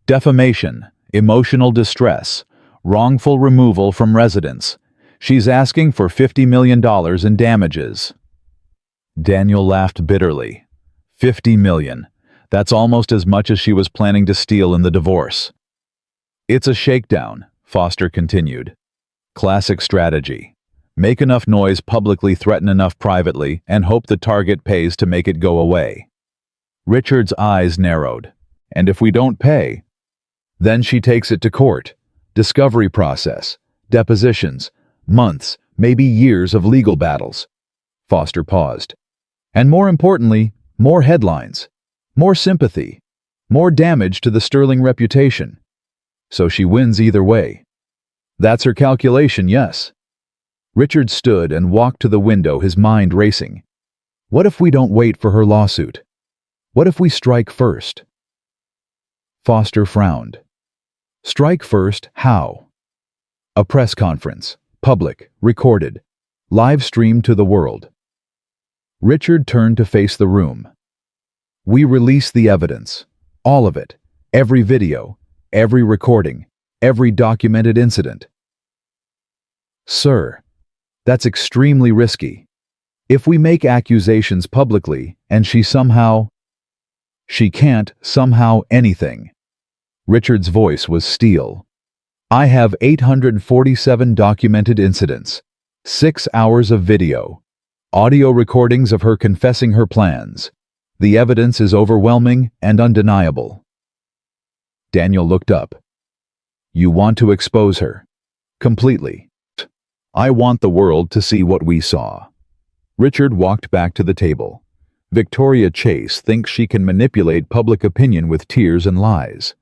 "Defamation, emotional distress, wrongful removal from residence. She's asking for $50 million in damages." Daniel laughed bitterly. $50 million. That's almost as much as she was planning to steal in the divorce. "It's a shakedown," Foster continued. "Classic strategy. Make enough noise publicly, threaten enough privately, and hope the target pays to make it go away." Richard's eyes narrowed. "And if we don't pay?" "Then she takes it to court. Discovery process, depositions, months, maybe years of legal battles." Foster paused. "And more importantly, more headlines, more sympathy, more damage to the Sterling reputation. So she wins either way." "That's her calculation, yes." Richard stood and walked to the window, his mind racing. What if we don't wait for her lawsuit? What if we strike first? Foster frowned. Strike first, how? A press conference, public, recorded, live streamed to the world. Richard turned to face the room. We release the evidence, all of it, every video, every recording, every documented incident. Sir, that's extremely risky. If we make accusations publicly and she can't somehow anything. Richard's voice was steel. I have 847 documented incidents, 6 hours of video, Audio recordings of her confessing her plans. The evidence is overwhelming and undeniable. Daniel looked up. You want to expose her? Completely. I want the world to see what we saw. Richard walked back to the table. Victoria Chase thinks she can manipulate public opinion with tears and lies.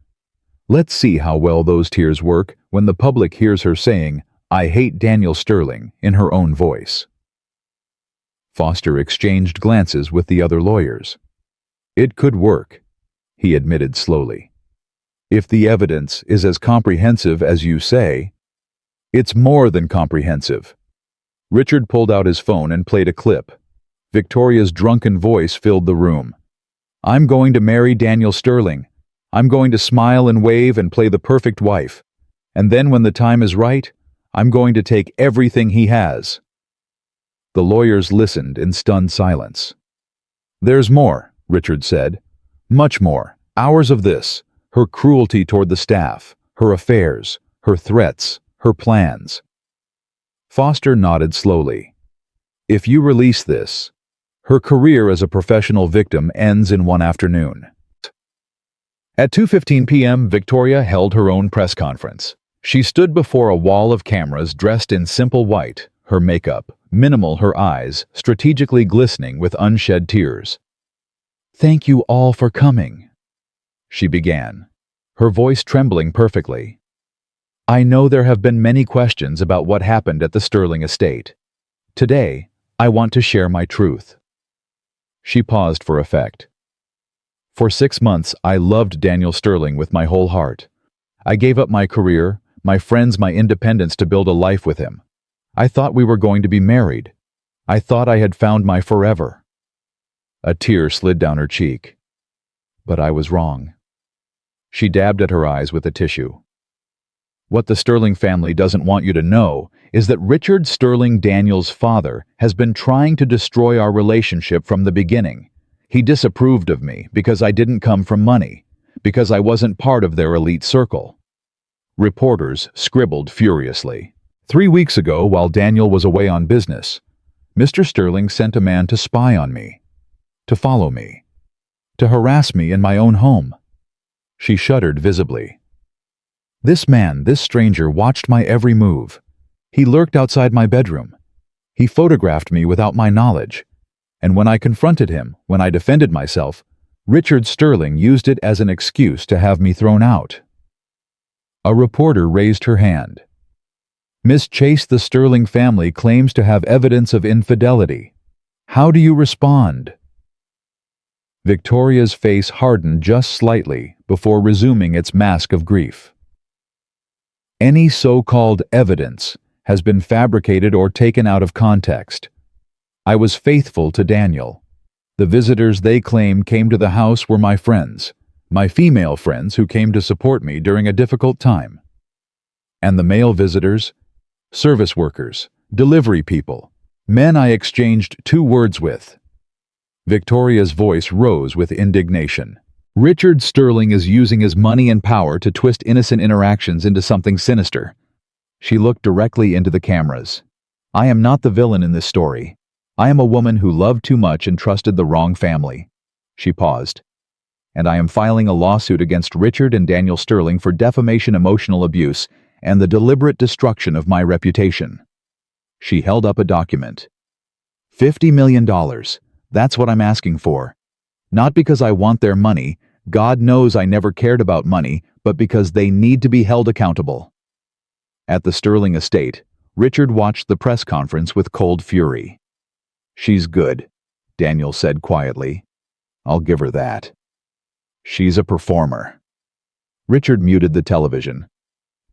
Let's see how well those tears work when the public hears her saying, "I hate Daniel Sterling," in her own voice. Foster exchanged glances with the other lawyers. It could work, he admitted slowly. If the evidence is as comprehensive as you say, it's more than comprehensive. Richard pulled out his phone and played a clip. Victoria's drunken voice filled the room. I'm going to marry Daniel Sterling. I'm going to smile and wave and play the perfect wife. And then when the time is right, I'm going to take everything he has. The lawyers listened in stunned silence. There's more, Richard said. Much more. Hours of this. Her cruelty toward the staff, her affairs, her threats, her plans. Foster nodded slowly. If you release this, her career as a professional victim ends in one afternoon. At 2:15 p.m., Victoria held her own press conference. She stood before a wall of cameras dressed in simple white, her makeup, minimal, her eyes, strategically glistening with unshed tears. Thank you all for coming, she began, her voice trembling perfectly. I know there have been many questions about what happened at the Sterling estate. Today, I want to share my truth. She paused for effect. For 6 months, I loved Daniel Sterling with my whole heart. I gave up my career, my friends, my independence to build a life with him. I thought we were going to be married. I thought I had found my forever. A tear slid down her cheek. But I was wrong. She dabbed at her eyes with a tissue. What the Sterling family doesn't want you to know is that Richard Sterling, Daniel's father, has been trying to destroy our relationship from the beginning. He disapproved of me because I didn't come from money, because I wasn't part of their elite circle. Reporters scribbled furiously. 3 weeks ago, while Daniel was away on business, Mr. Sterling sent a man to spy on me, to follow me, to harass me in my own home. She shuddered visibly. This man, this stranger, watched my every move. He lurked outside my bedroom. He photographed me without my knowledge. And when I confronted him, when I defended myself, Richard Sterling used it as an excuse to have me thrown out. A reporter raised her hand. Miss Chase, the Sterling family claims to have evidence of infidelity. How do you respond? Victoria's face hardened just slightly before resuming its mask of grief. Any so-called evidence has been fabricated or taken out of context. I was faithful to Daniel. The visitors they claim came to the house were my friends, my female friends who came to support me during a difficult time. And the male visitors, service workers, delivery people, men I exchanged 2 words with. Victoria's voice rose with indignation. Richard Sterling is using his money and power to twist innocent interactions into something sinister. She looked directly into the cameras. I am not the villain in this story. I am a woman who loved too much and trusted the wrong family. She paused. And I am filing a lawsuit against Richard and Daniel Sterling for defamation, emotional abuse, and the deliberate destruction of my reputation. She held up a document. $50 million. That's what I'm asking for. Not because I want their money. God knows I never cared about money, but because they need to be held accountable. At the Sterling estate, Richard watched the press conference with cold fury. She's good, Daniel said quietly. I'll give her that. She's a performer. Richard muted the television.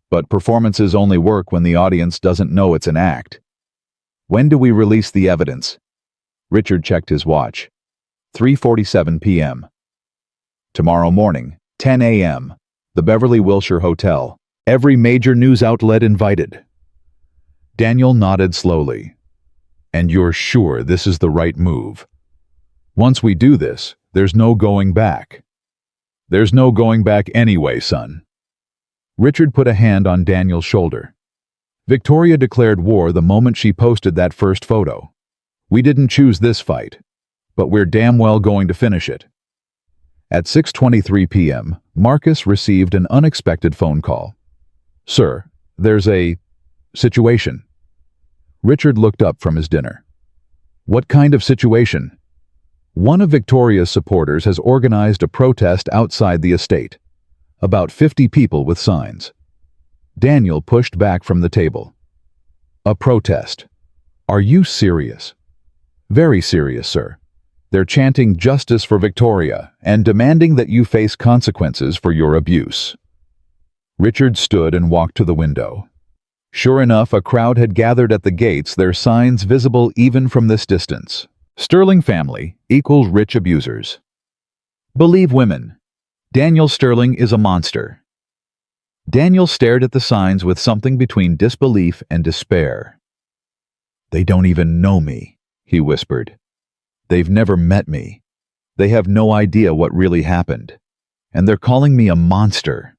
But performances only work when the audience doesn't know it's an act. When do we release the evidence? Richard checked his watch. 3:47 p.m. Tomorrow morning, 10 a.m., the Beverly Wilshire Hotel. Every major news outlet invited. Daniel nodded slowly. And you're sure this is the right move? Once we do this, there's no going back. There's no going back anyway, son. Richard put a hand on Daniel's shoulder. Victoria declared war the moment she posted that first photo. We didn't choose this fight, but we're damn well going to finish it. At 6:23 p.m., Marcus received an unexpected phone call. Sir, there's a situation. Richard looked up from his dinner. What kind of situation? One of Victoria's supporters has organized a protest outside the estate. About 50 people with signs. Daniel pushed back from the table. A protest. Are you serious? Very serious, sir. They're chanting justice for Victoria and demanding that you face consequences for your abuse. Richard stood and walked to the window. Sure enough, a crowd had gathered at the gates, their signs visible even from this distance. Sterling family equals rich abusers. Believe women. Daniel Sterling is a monster. Daniel stared at the signs with something between disbelief and despair. They don't even know me, he whispered. They've never met me. They have no idea what really happened. And they're calling me a monster.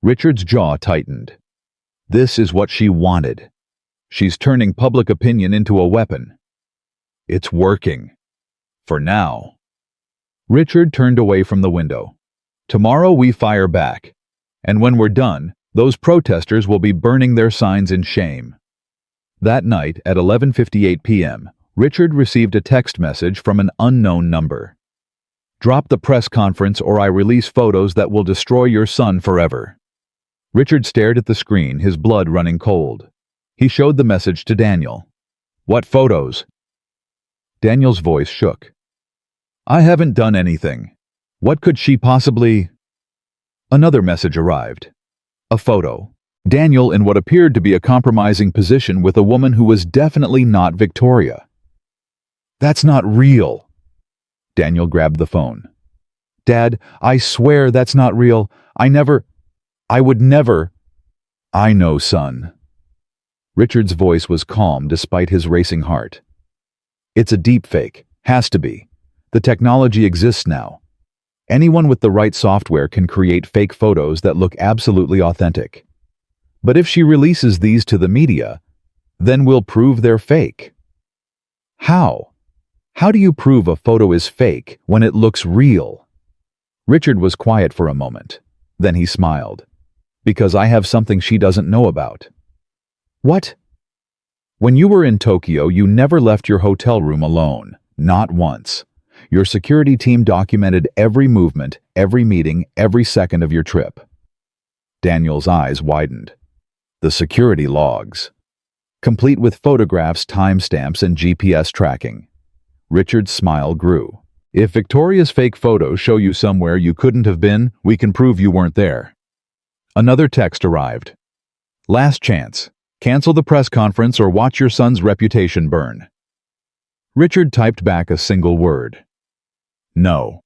Richard's jaw tightened. This is what she wanted. She's turning public opinion into a weapon. It's working. For now. Richard turned away from the window. Tomorrow we fire back. And when we're done, those protesters will be burning their signs in shame. That night at 11:58 p.m., Richard received a text message from an unknown number. Drop the press conference or I release photos that will destroy your son forever. Richard stared at the screen, his blood running cold. He showed the message to Daniel. What photos? Daniel's voice shook. I haven't done anything. What could she possibly... Another message arrived. A photo. Daniel in what appeared to be a compromising position with a woman who was definitely not Victoria. That's not real. Daniel grabbed the phone. Dad, I swear that's not real. I would never. I know, son. Richard's voice was calm despite his racing heart. It's a deep fake. Has to be. The technology exists now. Anyone with the right software can create fake photos that look absolutely authentic. But if she releases these to the media, then we'll prove they're fake. How? How do you prove a photo is fake when it looks real? Richard was quiet for a moment. Then he smiled. Because I have something she doesn't know about. What? When you were in Tokyo, you never left your hotel room alone. Not once. Your security team documented every movement, every meeting, every second of your trip. Daniel's eyes widened. The security logs. Complete with photographs, timestamps, and GPS tracking. Richard's smile grew. If Victoria's fake photos show you somewhere you couldn't have been, we can prove you weren't there. Another text arrived. Last chance. Cancel the press conference or watch your son's reputation burn. Richard typed back a single word. No.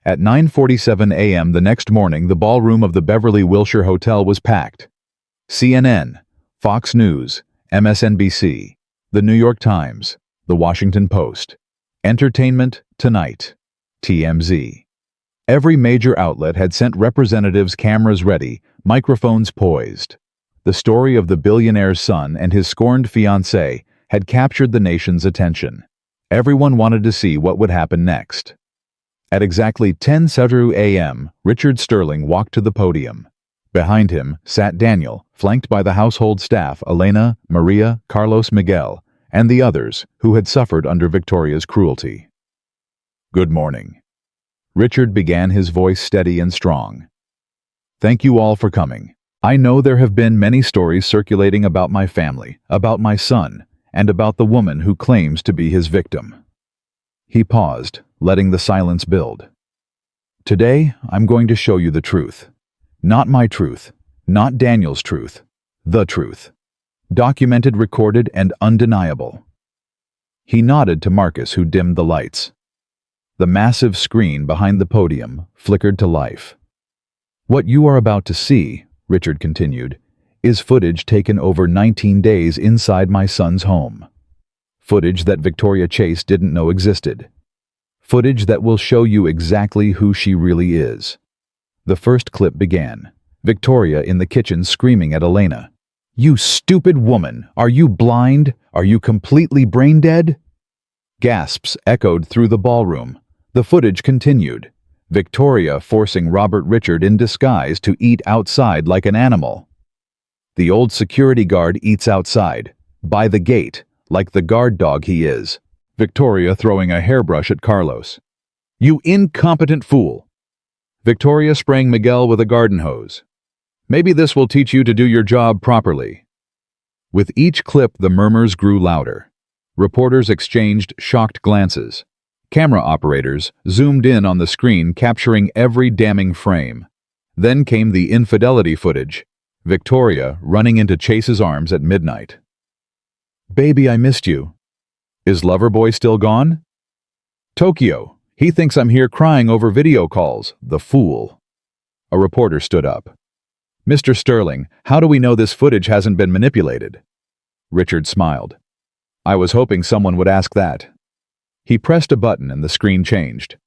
At 9:47 a.m. the next morning, the ballroom of the Beverly Wilshire Hotel was packed. CNN, Fox News, MSNBC, The New York Times, The Washington Post, Entertainment Tonight, TMZ. Every major outlet had sent representatives, cameras ready, microphones poised. The story of the billionaire's son and his scorned fiancée had captured the nation's attention. Everyone wanted to see what would happen next. At exactly 10:00 a.m., Richard Sterling walked to the podium. Behind him sat Daniel, flanked by the household staff Elena, Maria, Carlos Miguel, and the others who had suffered under Victoria's cruelty. Good morning. Richard began, his voice steady and strong. Thank you all for coming. I know there have been many stories circulating about my family, about my son, and about the woman who claims to be his victim. He paused, letting the silence build. Today, I'm going to show you the truth. Not my truth, not Daniel's truth, the truth. Documented, recorded, and undeniable. He nodded to Marcus, who dimmed the lights. The massive screen behind the podium flickered to life. What you are about to see, Richard continued, is footage taken over 19 days inside my son's home. Footage that Victoria Chase didn't know existed. Footage that will show you exactly who she really is. The first clip began. Victoria in the kitchen screaming at Elena. "You stupid woman! Are you blind? Are you completely brain dead?" Gasps echoed through the ballroom. The footage continued. Victoria forcing Robert Richard in disguise to eat outside like an animal. The old security guard eats outside, by the gate, like the guard dog he is. Victoria throwing a hairbrush at Carlos. "You incompetent fool!" Victoria spraying Miguel with a garden hose. "Maybe this will teach you to do your job properly." With each clip, the murmurs grew louder. Reporters exchanged shocked glances. Camera operators zoomed in on the screen, capturing every damning frame. Then came the infidelity footage. Victoria running into Chase's arms at midnight. "Baby, I missed you." "Is Loverboy still gone?" "Tokyo, he thinks I'm here crying over video calls, the fool." A reporter stood up. "Mr. Sterling, how do we know this footage hasn't been manipulated?" Richard smiled. "I was hoping someone would ask that." He pressed a button and the screen changed.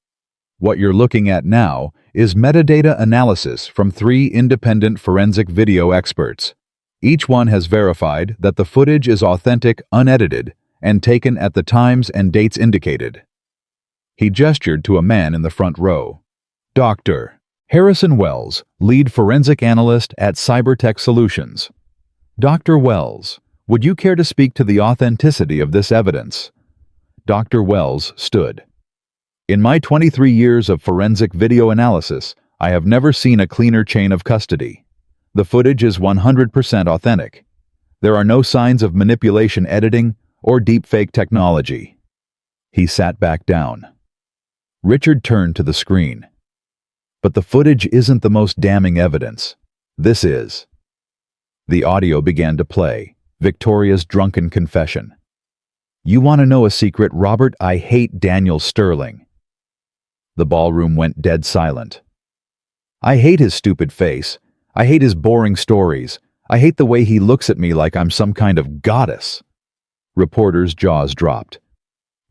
What you're looking at now is metadata analysis from 3 independent forensic video experts. Each one has verified that the footage is authentic, unedited, and taken at the times and dates indicated. He gestured to a man in the front row. "Dr. Harrison Wells, lead forensic analyst at Cybertech Solutions. Dr. Wells, would you care to speak to the authenticity of this evidence?" Dr. Wells stood. "In my 23 years of forensic video analysis, I have never seen a cleaner chain of custody. The footage is 100% authentic. There are no signs of manipulation editing or deepfake technology." He sat back down. Richard turned to the screen. "But the footage isn't the most damning evidence. This is." The audio began to play, Victoria's drunken confession. "You want to know a secret, Robert? I hate Daniel Sterling." The ballroom went dead silent. "I hate his stupid face. I hate his boring stories. I hate the way he looks at me like I'm some kind of goddess." Reporters' jaws dropped.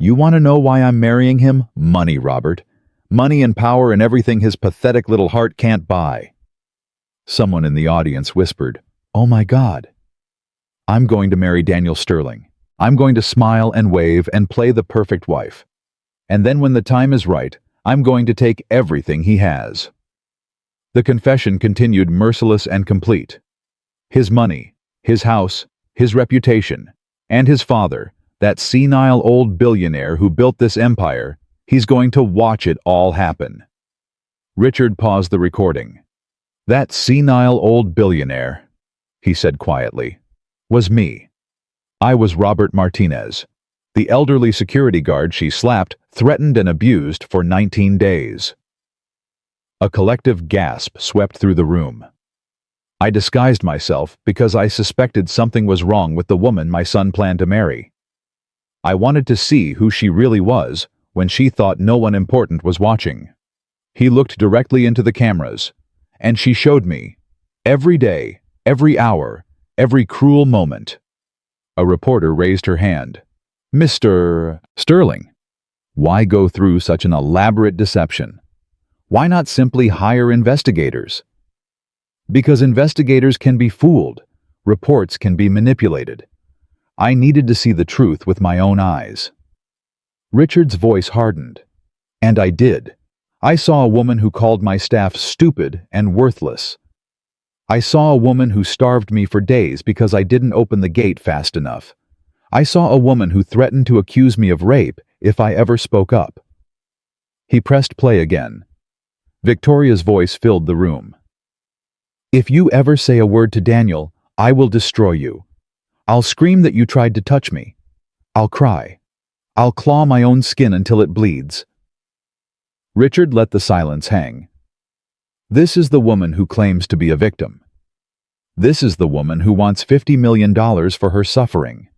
"You want to know why I'm marrying him? Money, Robert. Money and power and everything his pathetic little heart can't buy." Someone in the audience whispered, "Oh my God." "I'm going to marry Daniel Sterling. I'm going to smile and wave and play the perfect wife. And then when the time is right, I'm going to take everything he has." The confession continued, merciless and complete. His money, his house, his reputation, and his father, that senile old billionaire who built this empire, he's going to watch it all happen. Richard paused the recording. "That senile old billionaire," he said quietly, "was me. I was Robert Martinez, the elderly security guard she slapped, threatened, and abused for 19 days. A collective gasp swept through the room. "I disguised myself because I suspected something was wrong with the woman my son planned to marry. I wanted to see who she really was when she thought no one important was watching." He looked directly into the cameras, and she showed me, every day, every hour, every cruel moment. A reporter raised her hand. "Mr. Sterling, why go through such an elaborate deception? Why not simply hire investigators?" "Because investigators can be fooled. Reports can be manipulated. I needed to see the truth with my own eyes." Richard's voice hardened. "And I did. I saw a woman who called my staff stupid and worthless. I saw a woman who starved me for days because I didn't open the gate fast enough. I saw a woman who threatened to accuse me of rape if I ever spoke up." He pressed play again. Victoria's voice filled the room. "If you ever say a word to Daniel, I will destroy you. I'll scream that you tried to touch me. I'll cry. I'll claw my own skin until it bleeds." Richard let the silence hang. This is the woman who claims to be a victim. This is the woman who wants $50 million for her suffering.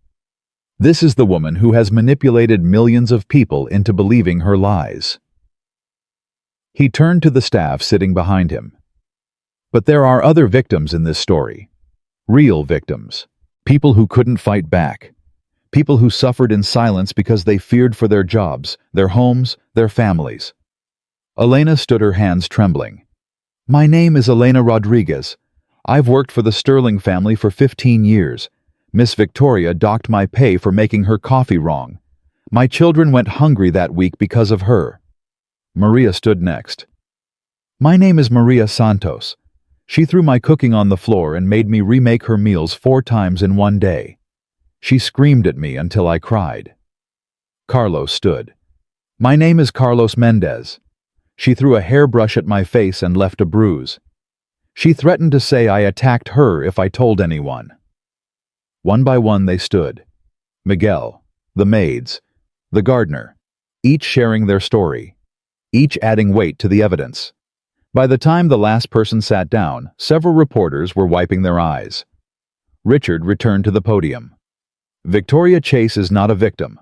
This is the woman who has manipulated millions of people into believing her lies. He turned to the staff sitting behind him. But there are other victims in this story. Real victims. People who couldn't fight back. People who suffered in silence because they feared for their jobs, their homes, their families. Elena stood, her hands trembling. "My name is Elena Rodriguez. I've worked for the Sterling family for 15 years. Miss Victoria docked my pay for making her coffee wrong. My children went hungry that week because of her." Maria stood next. "My name is Maria Santos. She threw my cooking on the floor and made me remake her meals 4 times in one day. She screamed at me until I cried." Carlos stood. "My name is Carlos Mendez. She threw a hairbrush at my face and left a bruise. She threatened to say I attacked her if I told anyone." One by one they stood. Miguel, the maids, the gardener, each sharing their story, each adding weight to the evidence. By the time the last person sat down, several reporters were wiping their eyes. Richard returned to the podium. "Victoria Chase is not a victim.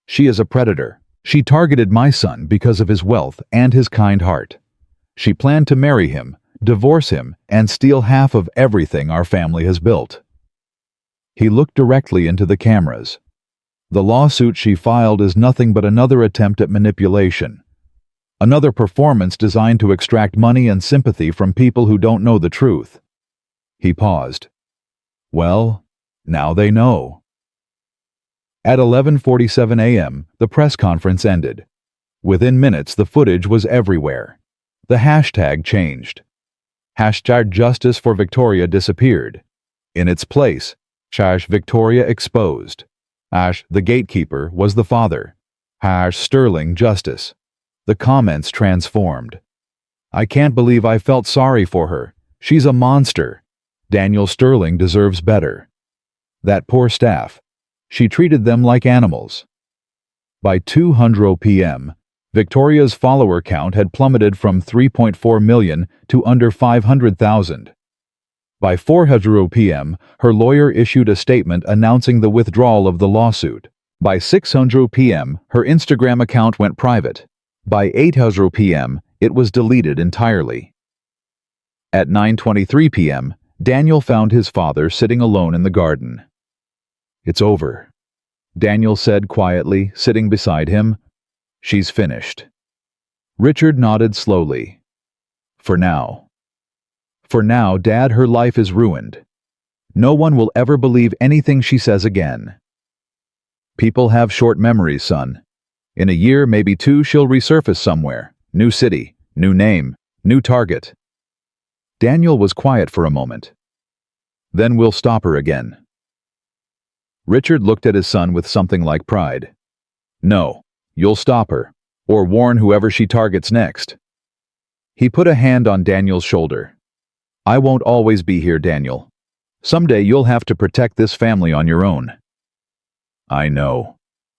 She is a predator. She targeted my son because of his wealth and his kind heart. She planned to marry him, divorce him, and steal half of everything our family has built." He looked directly into the cameras. "The lawsuit she filed is nothing but another attempt at manipulation. Another performance designed to extract money and sympathy from people who don't know the truth." He paused. "Well, now they know." At 11:47 a.m., the press conference ended. Within minutes, the footage was everywhere. The hashtag changed. Hashtag Justice for Victoria disappeared. In its place, #Victoria exposed. The Gatekeeper was the father. #Sterling Justice. The comments transformed. "I can't believe I felt sorry for her. She's a monster. Daniel Sterling deserves better. That poor staff. She treated them like animals." By 2:00 p.m., Victoria's follower count had plummeted from 3.4 million to under 500,000. By 4:00 p.m., her lawyer issued a statement announcing the withdrawal of the lawsuit. By 6:00 p.m., her Instagram account went private. By 8:00 p.m., it was deleted entirely. At 9:23 p.m., Daniel found his father sitting alone in the garden. "It's over," Daniel said quietly, sitting beside him. "She's finished." Richard nodded slowly. "For now. For now, Dad, her life is ruined. No one will ever believe anything she says again. People have short memories, son. In a year, maybe 2, she'll resurface somewhere. New city, new name, new target." Daniel was quiet for a moment. "Then we'll stop her again." Richard looked at his son with something like pride. "No, you'll stop her, or warn whoever she targets next." He put a hand on Daniel's shoulder. "I won't always be here, Daniel. Someday you'll have to protect this family on your own." "I know."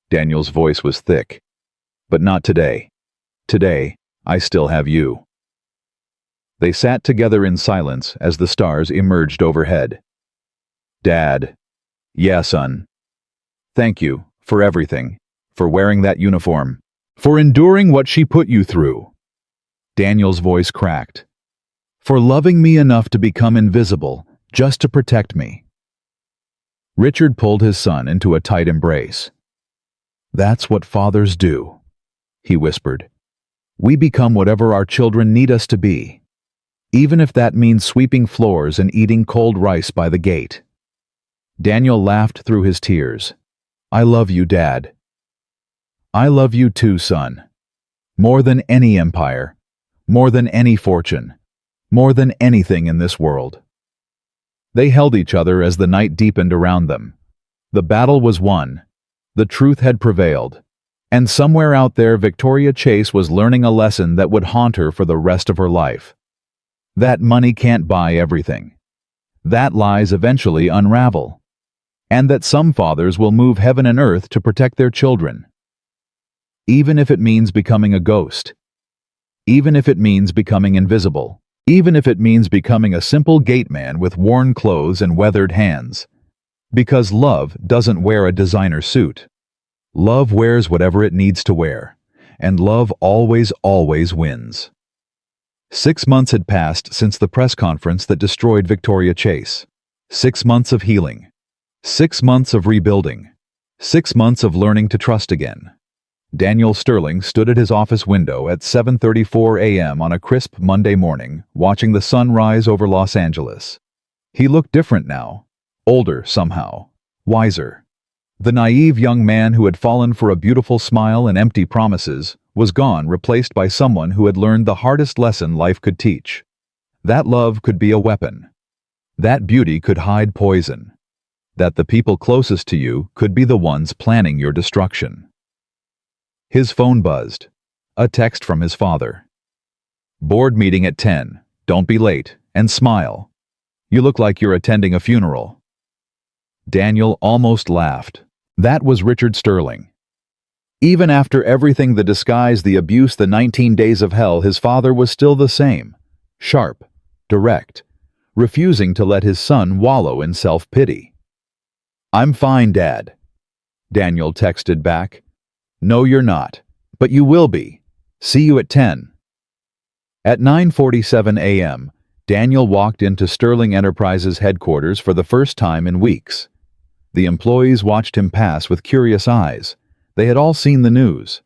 Daniel's voice was thick. "But not today. Today, I still have you." They sat together in silence as the stars emerged overhead. "Dad." "Yeah, son. Thank you for everything, for wearing that uniform, for enduring what she put you through." Daniel's voice cracked. "For loving me enough to become invisible, just to protect me." Richard pulled his son into a tight embrace. "That's what fathers do," he whispered. "We become whatever our children need us to be, even if that means sweeping floors and eating cold rice by the gate." Daniel laughed through his tears. "I love you, Dad." "I love you too, son. More than any empire, more than any fortune, more than anything in this world." They held each other as the night deepened around them. The battle was won. The truth had prevailed. And somewhere out there, Victoria Chase was learning a lesson that would haunt her for the rest of her life. That money can't buy everything. That lies eventually unravel. And that some fathers will move heaven and earth to protect their children. Even if it means becoming a ghost. Even if it means becoming invisible. Even if it means becoming a simple gate man with worn clothes and weathered hands. Because love doesn't wear a designer suit. Love wears whatever it needs to wear. And love always, always wins. 6 months had passed since the press conference that destroyed Victoria Chase. 6 months of healing. 6 months of rebuilding. 6 months of learning to trust again. Daniel Sterling stood at his office window at 7:34 a.m. on a crisp Monday morning, watching the sun rise over Los Angeles. He looked different now, older somehow, wiser. The naive young man who had fallen for a beautiful smile and empty promises was gone, replaced by someone who had learned the hardest lesson life could teach. That love could be a weapon. That beauty could hide poison. That the people closest to you could be the ones planning your destruction. His phone buzzed. A text from his father. Board meeting at 10. Don't be late, and smile. You look like you're attending a funeral. Daniel almost laughed. That was Richard Sterling. Even after everything, the disguise, the abuse, the 19 days of hell, his father was still the same. Sharp, direct, refusing to let his son wallow in self-pity. I'm fine, Dad. Daniel texted back. No, you're not. But you will be. See you at 10. At 9:47 a.m., Daniel walked into Sterling Enterprises headquarters for the first time in weeks. The employees watched him pass with curious eyes. They had all seen the news.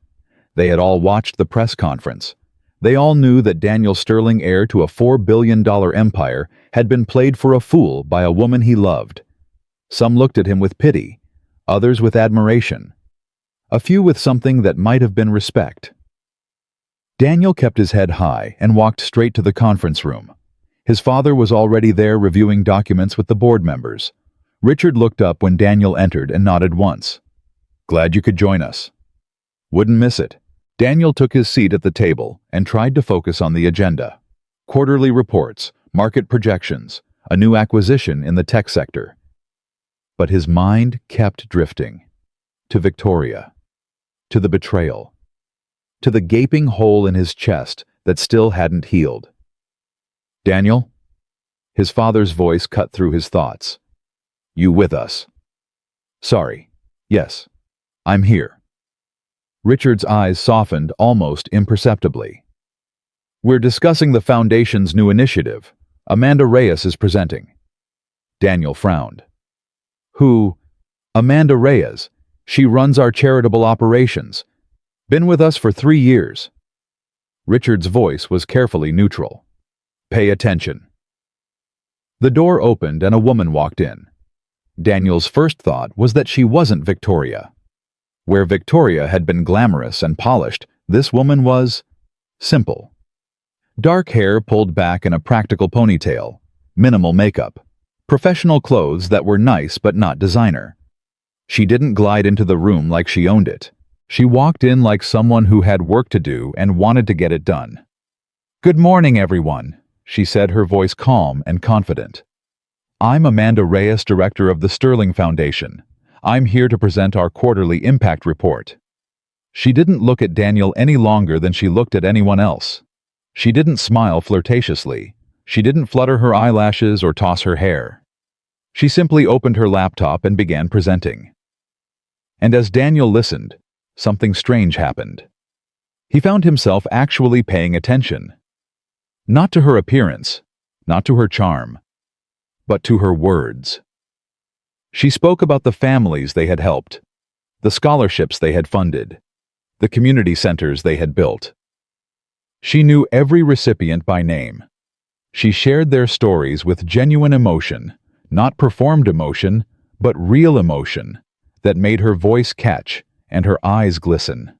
They had all watched the press conference. They all knew that Daniel Sterling, heir to a $4 billion empire, had been played for a fool by a woman he loved. Some looked at him with pity, others with admiration, a few with something that might have been respect. Daniel kept his head high and walked straight to the conference room. His father was already there reviewing documents with the board members. Richard looked up when Daniel entered and nodded once. Glad you could join us. Wouldn't miss it. Daniel took his seat at the table and tried to focus on the agenda. Quarterly reports, market projections, a new acquisition in the tech sector. But his mind kept drifting. To Victoria. To the betrayal. To the gaping hole in his chest that still hadn't healed. Daniel? His father's voice cut through his thoughts. You with us? Sorry. Yes. I'm here. Richard's eyes softened almost imperceptibly. We're discussing the Foundation's new initiative. Amanda Reyes is presenting. Daniel frowned. Who? Amanda Reyes. She runs our charitable operations. Been with us for 3 years. Richard's voice was carefully neutral. Pay attention. The door opened and a woman walked in. Daniel's first thought was that she wasn't Victoria. Where Victoria had been glamorous and polished, this woman was simple. Dark hair pulled back in a practical ponytail, minimal makeup, professional clothes that were nice but not designer. She didn't glide into the room like she owned it. She walked in like someone who had work to do and wanted to get it done. Good morning, everyone, she said, her voice calm and confident. I'm Amanda Reyes, director of the Sterling Foundation. I'm here to present our quarterly impact report. She didn't look at Daniel any longer than she looked at anyone else. She didn't smile flirtatiously. She didn't flutter her eyelashes or toss her hair. She simply opened her laptop and began presenting. And as Daniel listened, something strange happened. He found himself actually paying attention. Not to her appearance, not to her charm, but to her words. She spoke about the families they had helped, the scholarships they had funded, the community centers they had built. She knew every recipient by name. She shared their stories with genuine emotion, not performed emotion, but real emotion, that made her voice catch and her eyes glisten.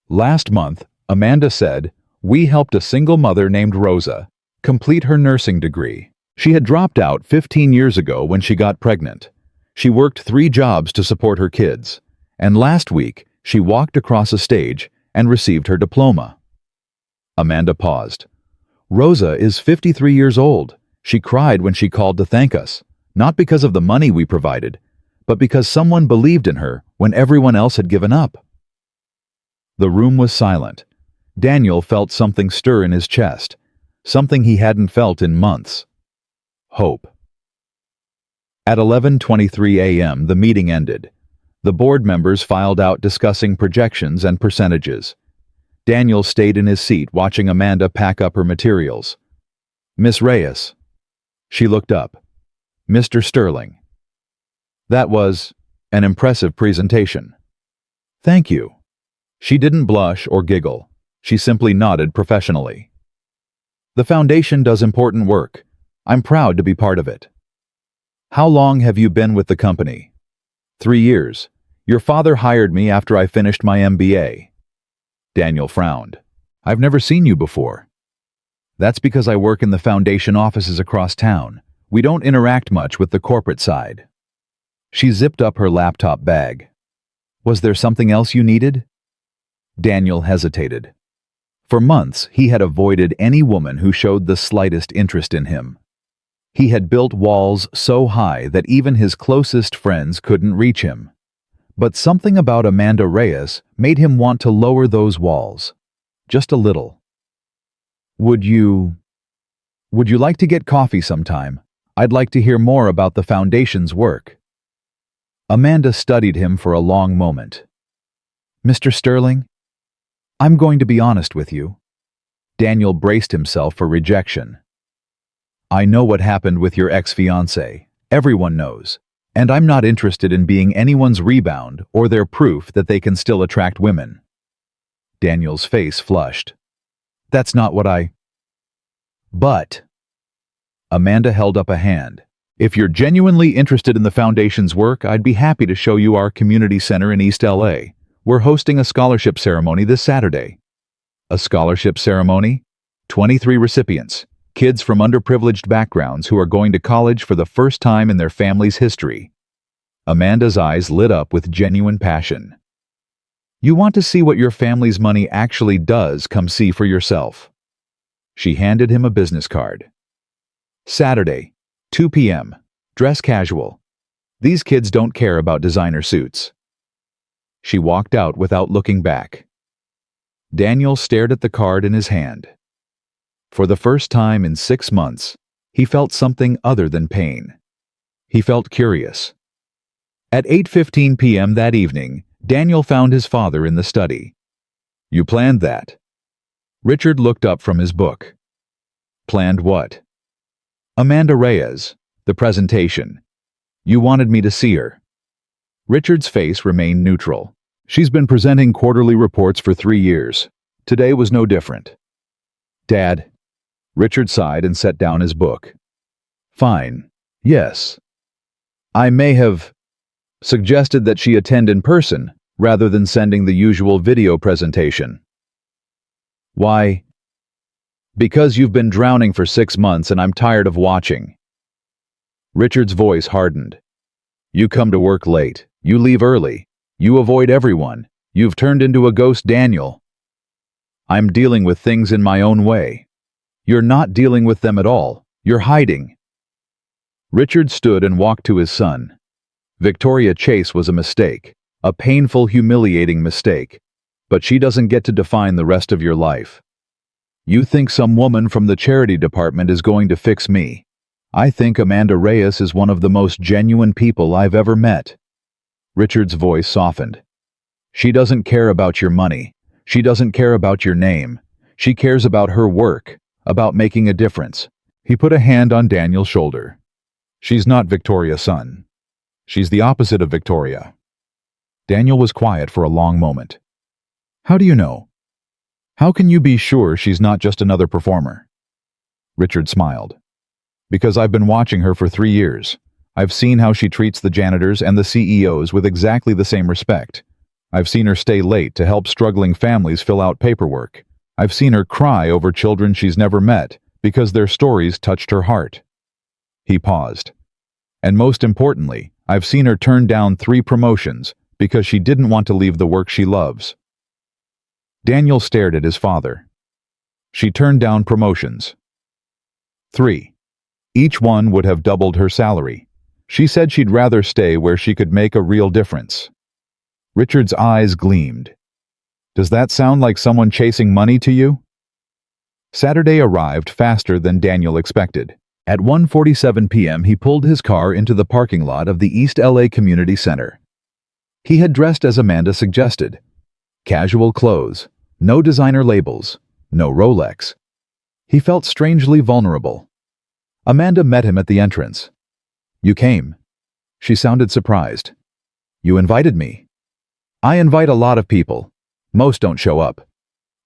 Last month, Amanda said, we helped a single mother named Rosa complete her nursing degree. She had dropped out 15 years ago when she got pregnant. She worked 3 jobs to support her kids, and last week she walked across a stage and received her diploma. Amanda paused. Rosa is 53 years old. She cried when she called to thank us, not because of the money we provided, but because someone believed in her when everyone else had given up. The room was silent. Daniel felt something stir in his chest, something he hadn't felt in months. Hope. At 11:23 a.m., the meeting ended. The board members filed out discussing projections and percentages. Daniel stayed in his seat watching Amanda pack up her materials. Miss Reyes. She looked up. Mr. Sterling. That was an impressive presentation. Thank you. She didn't blush or giggle. She simply nodded professionally. The foundation does important work. I'm proud to be part of it. How long have you been with the company? 3 years. Your father hired me after I finished my MBA. Daniel frowned. I've never seen you before. That's because I work in the foundation offices across town. We don't interact much with the corporate side. She zipped up her laptop bag. Was there something else you needed? Daniel hesitated. For months, he had avoided any woman who showed the slightest interest in him. He had built walls so high that even his closest friends couldn't reach him. But something about Amanda Reyes made him want to lower those walls. Just a little. Would you like to get coffee sometime? I'd like to hear more about the foundation's work. Amanda studied him for a long moment. Mr. Sterling, I'm going to be honest with you. Daniel braced himself for rejection. I know what happened with your ex-fiancée. Everyone knows. And I'm not interested in being anyone's rebound or their proof that they can still attract women. Daniel's face flushed. That's not what I... But... Amanda held up a hand. If you're genuinely interested in the foundation's work, I'd be happy to show you our community center in East LA. We're hosting a scholarship ceremony this Saturday. A scholarship ceremony? 23 recipients, kids from underprivileged backgrounds who are going to college for the first time in their family's history. Amanda's eyes lit up with genuine passion. You want to see what your family's money actually does? Come see for yourself. She handed him a business card. Saturday, 2 p.m. Dress casual. These kids don't care about designer suits. She walked out without looking back. Daniel stared at the card in his hand. For the first time in 6 months, he felt something other than pain. He felt curious. At 8:15 p.m. that evening, Daniel found his father in the study. You planned that? Richard looked up from his book. Planned what? Amanda Reyes, the presentation. You wanted me to see her. Richard's face remained neutral. She's been presenting quarterly reports for 3 years. Today was no different. Dad. Richard sighed and set down his book. Fine. Yes. I may have suggested that she attend in person rather than sending the usual video presentation. Why? Because you've been drowning for 6 months and I'm tired of watching. Richard's voice hardened. You come to work late. You leave early. You avoid everyone. You've turned into a ghost, Daniel. I'm dealing with things in my own way. You're not dealing with them at all. You're hiding. Richard stood and walked to his son. Victoria Chase was a mistake, a painful, humiliating mistake, but she doesn't get to define the rest of your life. You think some woman from the charity department is going to fix me. I think Amanda Reyes is one of the most genuine people I've ever met. Richard's voice softened. She doesn't care about your money. She doesn't care about your name. She cares about her work, about making a difference. He put a hand on Daniel's shoulder. She's not Victoria's son. She's the opposite of Victoria. Daniel was quiet for a long moment. How do you know? How can you be sure she's not just another performer? Richard smiled. Because I've been watching her for 3 years. I've seen how she treats the janitors and the CEOs with exactly the same respect. I've seen her stay late to help struggling families fill out paperwork. I've seen her cry over children she's never met because their stories touched her heart. He paused. And most importantly, I've seen her turn down 3 promotions because she didn't want to leave the work she loves. Daniel stared at his father. She turned down promotions. 3. Each one would have doubled her salary. She said she'd rather stay where she could make a real difference. Richard's eyes gleamed. Does that sound like someone chasing money to you? Saturday arrived faster than Daniel expected. At 1:47 p.m. he pulled his car into the parking lot of the East LA Community Center. He had dressed as Amanda suggested. Casual clothes, no designer labels, no Rolex. He felt strangely vulnerable. Amanda met him at the entrance. You came. She sounded surprised. You invited me. I invite a lot of people. Most don't show up.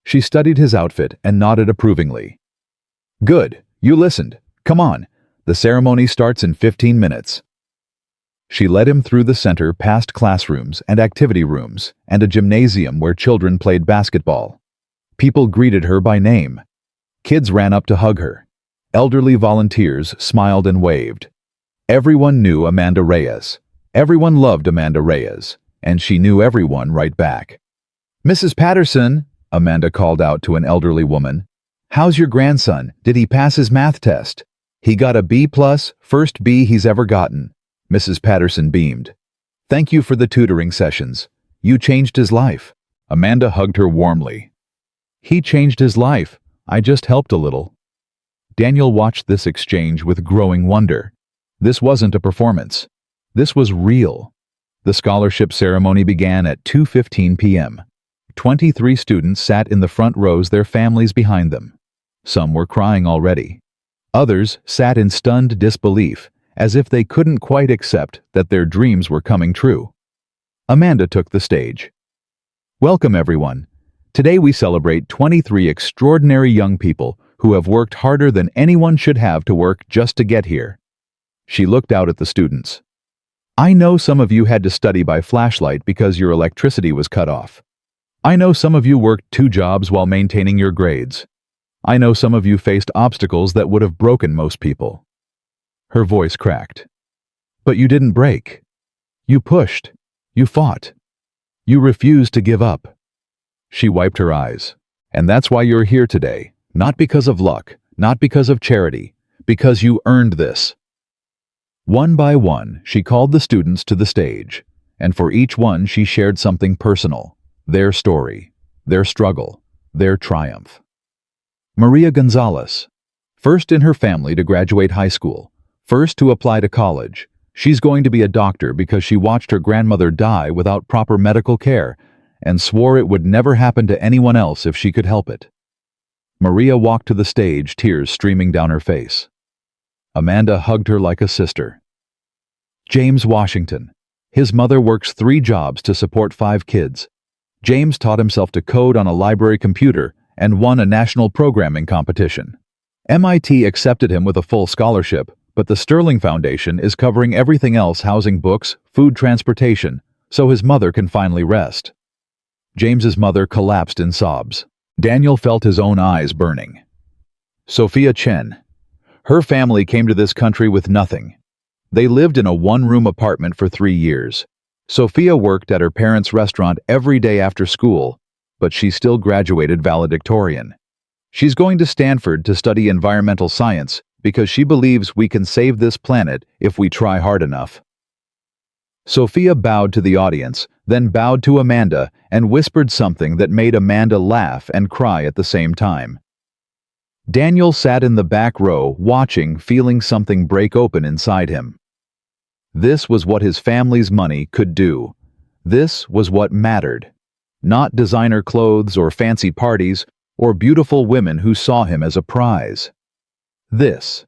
She studied his outfit and nodded approvingly. Good, you listened. Come on, The ceremony starts in 15 minutes. She led him through the center past classrooms and activity rooms and a gymnasium where children played basketball. People greeted her by name. Kids ran up to hug her. Elderly volunteers smiled and waved. Everyone knew Amanda Reyes. Everyone loved Amanda Reyes, and she knew everyone right back. "Mrs. Patterson," Amanda called out to an elderly woman. "How's your grandson? Did he pass his math test?" "He got a B+, first B he's ever gotten." Mrs. Patterson beamed. "Thank you for the tutoring sessions. You changed his life." Amanda hugged her warmly. "He changed his life. I just helped a little." Daniel watched this exchange with growing wonder. This wasn't a performance. This was real. The scholarship ceremony began at 2:15 p.m. 23 students sat in the front rows, their families behind them. Some were crying already. Others sat in stunned disbelief, as if they couldn't quite accept that their dreams were coming true. Amanda took the stage. "Welcome, everyone. Today we celebrate 23 extraordinary young people who have worked harder than anyone should have to work just to get here." She looked out at the students. "I know some of you had to study by flashlight because your electricity was cut off. I know some of you worked 2 jobs while maintaining your grades. I know some of you faced obstacles that would have broken most people." Her voice cracked. "But you didn't break. You pushed. You fought. You refused to give up." She wiped her eyes. "And that's why you're here today. Not because of luck, not because of charity, because you earned this." One by one, she called the students to the stage, and for each one she shared something personal, their story, their struggle, their triumph. Maria Gonzalez, first in her family to graduate high school, first to apply to college. She's going to be a doctor because she watched her grandmother die without proper medical care and swore it would never happen to anyone else if she could help it. Maria walked to the stage, tears streaming down her face. Amanda hugged her like a sister. James Washington. His mother works 3 jobs to support 5 kids. James taught himself to code on a library computer and won a national programming competition. MIT accepted him with a full scholarship, but the Sterling Foundation is covering everything else, housing, books, food, transportation, so his mother can finally rest. James's mother collapsed in sobs. Daniel felt his own eyes burning. Sophia Chen. Her family came to this country with nothing. They lived in a 1-room apartment for 3 years. Sophia worked at her parents' restaurant every day after school, but she still graduated valedictorian. She's going to Stanford to study environmental science because she believes we can save this planet if we try hard enough. Sophia bowed to the audience, then bowed to Amanda and whispered something that made Amanda laugh and cry at the same time. Daniel sat in the back row, watching, feeling something break open inside him. This was what his family's money could do. This was what mattered. Not designer clothes or fancy parties or beautiful women who saw him as a prize. This,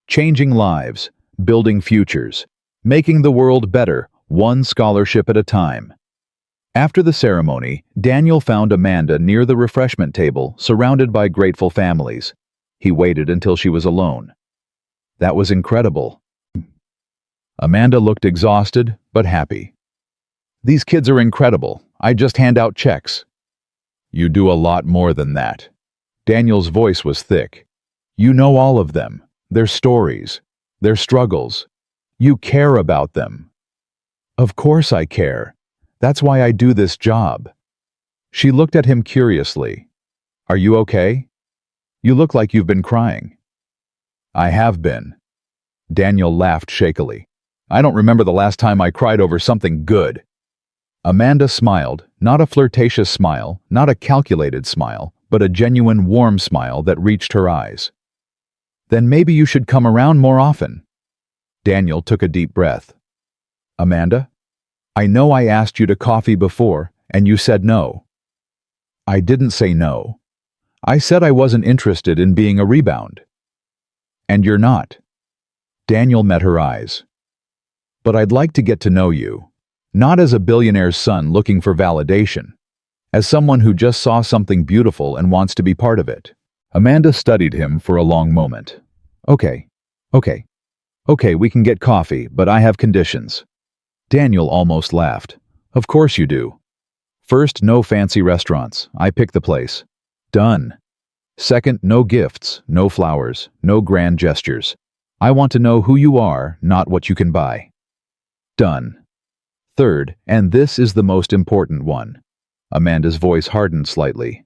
changing lives, building futures, making the world better, one scholarship at a time. After the ceremony, Daniel found Amanda near the refreshment table, surrounded by grateful families. He waited until she was alone. That was incredible. Amanda looked exhausted, but happy. "These kids are incredible. I just hand out checks." "You do a lot more than that." Daniel's voice was thick. "You know all of them, their stories, their struggles. You care about them." "Of course I care. That's why I do this job." She looked at him curiously. "Are you okay? You look like you've been crying." "I have been." Daniel laughed shakily. "I don't remember the last time I cried over something good." Amanda smiled, not a flirtatious smile, not a calculated smile, but a genuine warm smile that reached her eyes. "Then maybe you should come around more often." Daniel took a deep breath. "Amanda, I know I asked you to coffee before, and you said no." "I didn't say no. I said I wasn't interested in being a rebound." "And you're not." Daniel met her eyes. "But I'd like to get to know you. Not as a billionaire's son looking for validation. As someone who just saw something beautiful and wants to be part of it." Amanda studied him for a long moment. Okay. Okay, we can get coffee, but I have conditions. Daniel almost laughed. Of course you do. First, no fancy restaurants. I pick the place. Done. Second, no gifts, no flowers, no grand gestures. I want to know who you are, not what you can buy. Done. Third, and this is the most important one. Amanda's voice hardened slightly.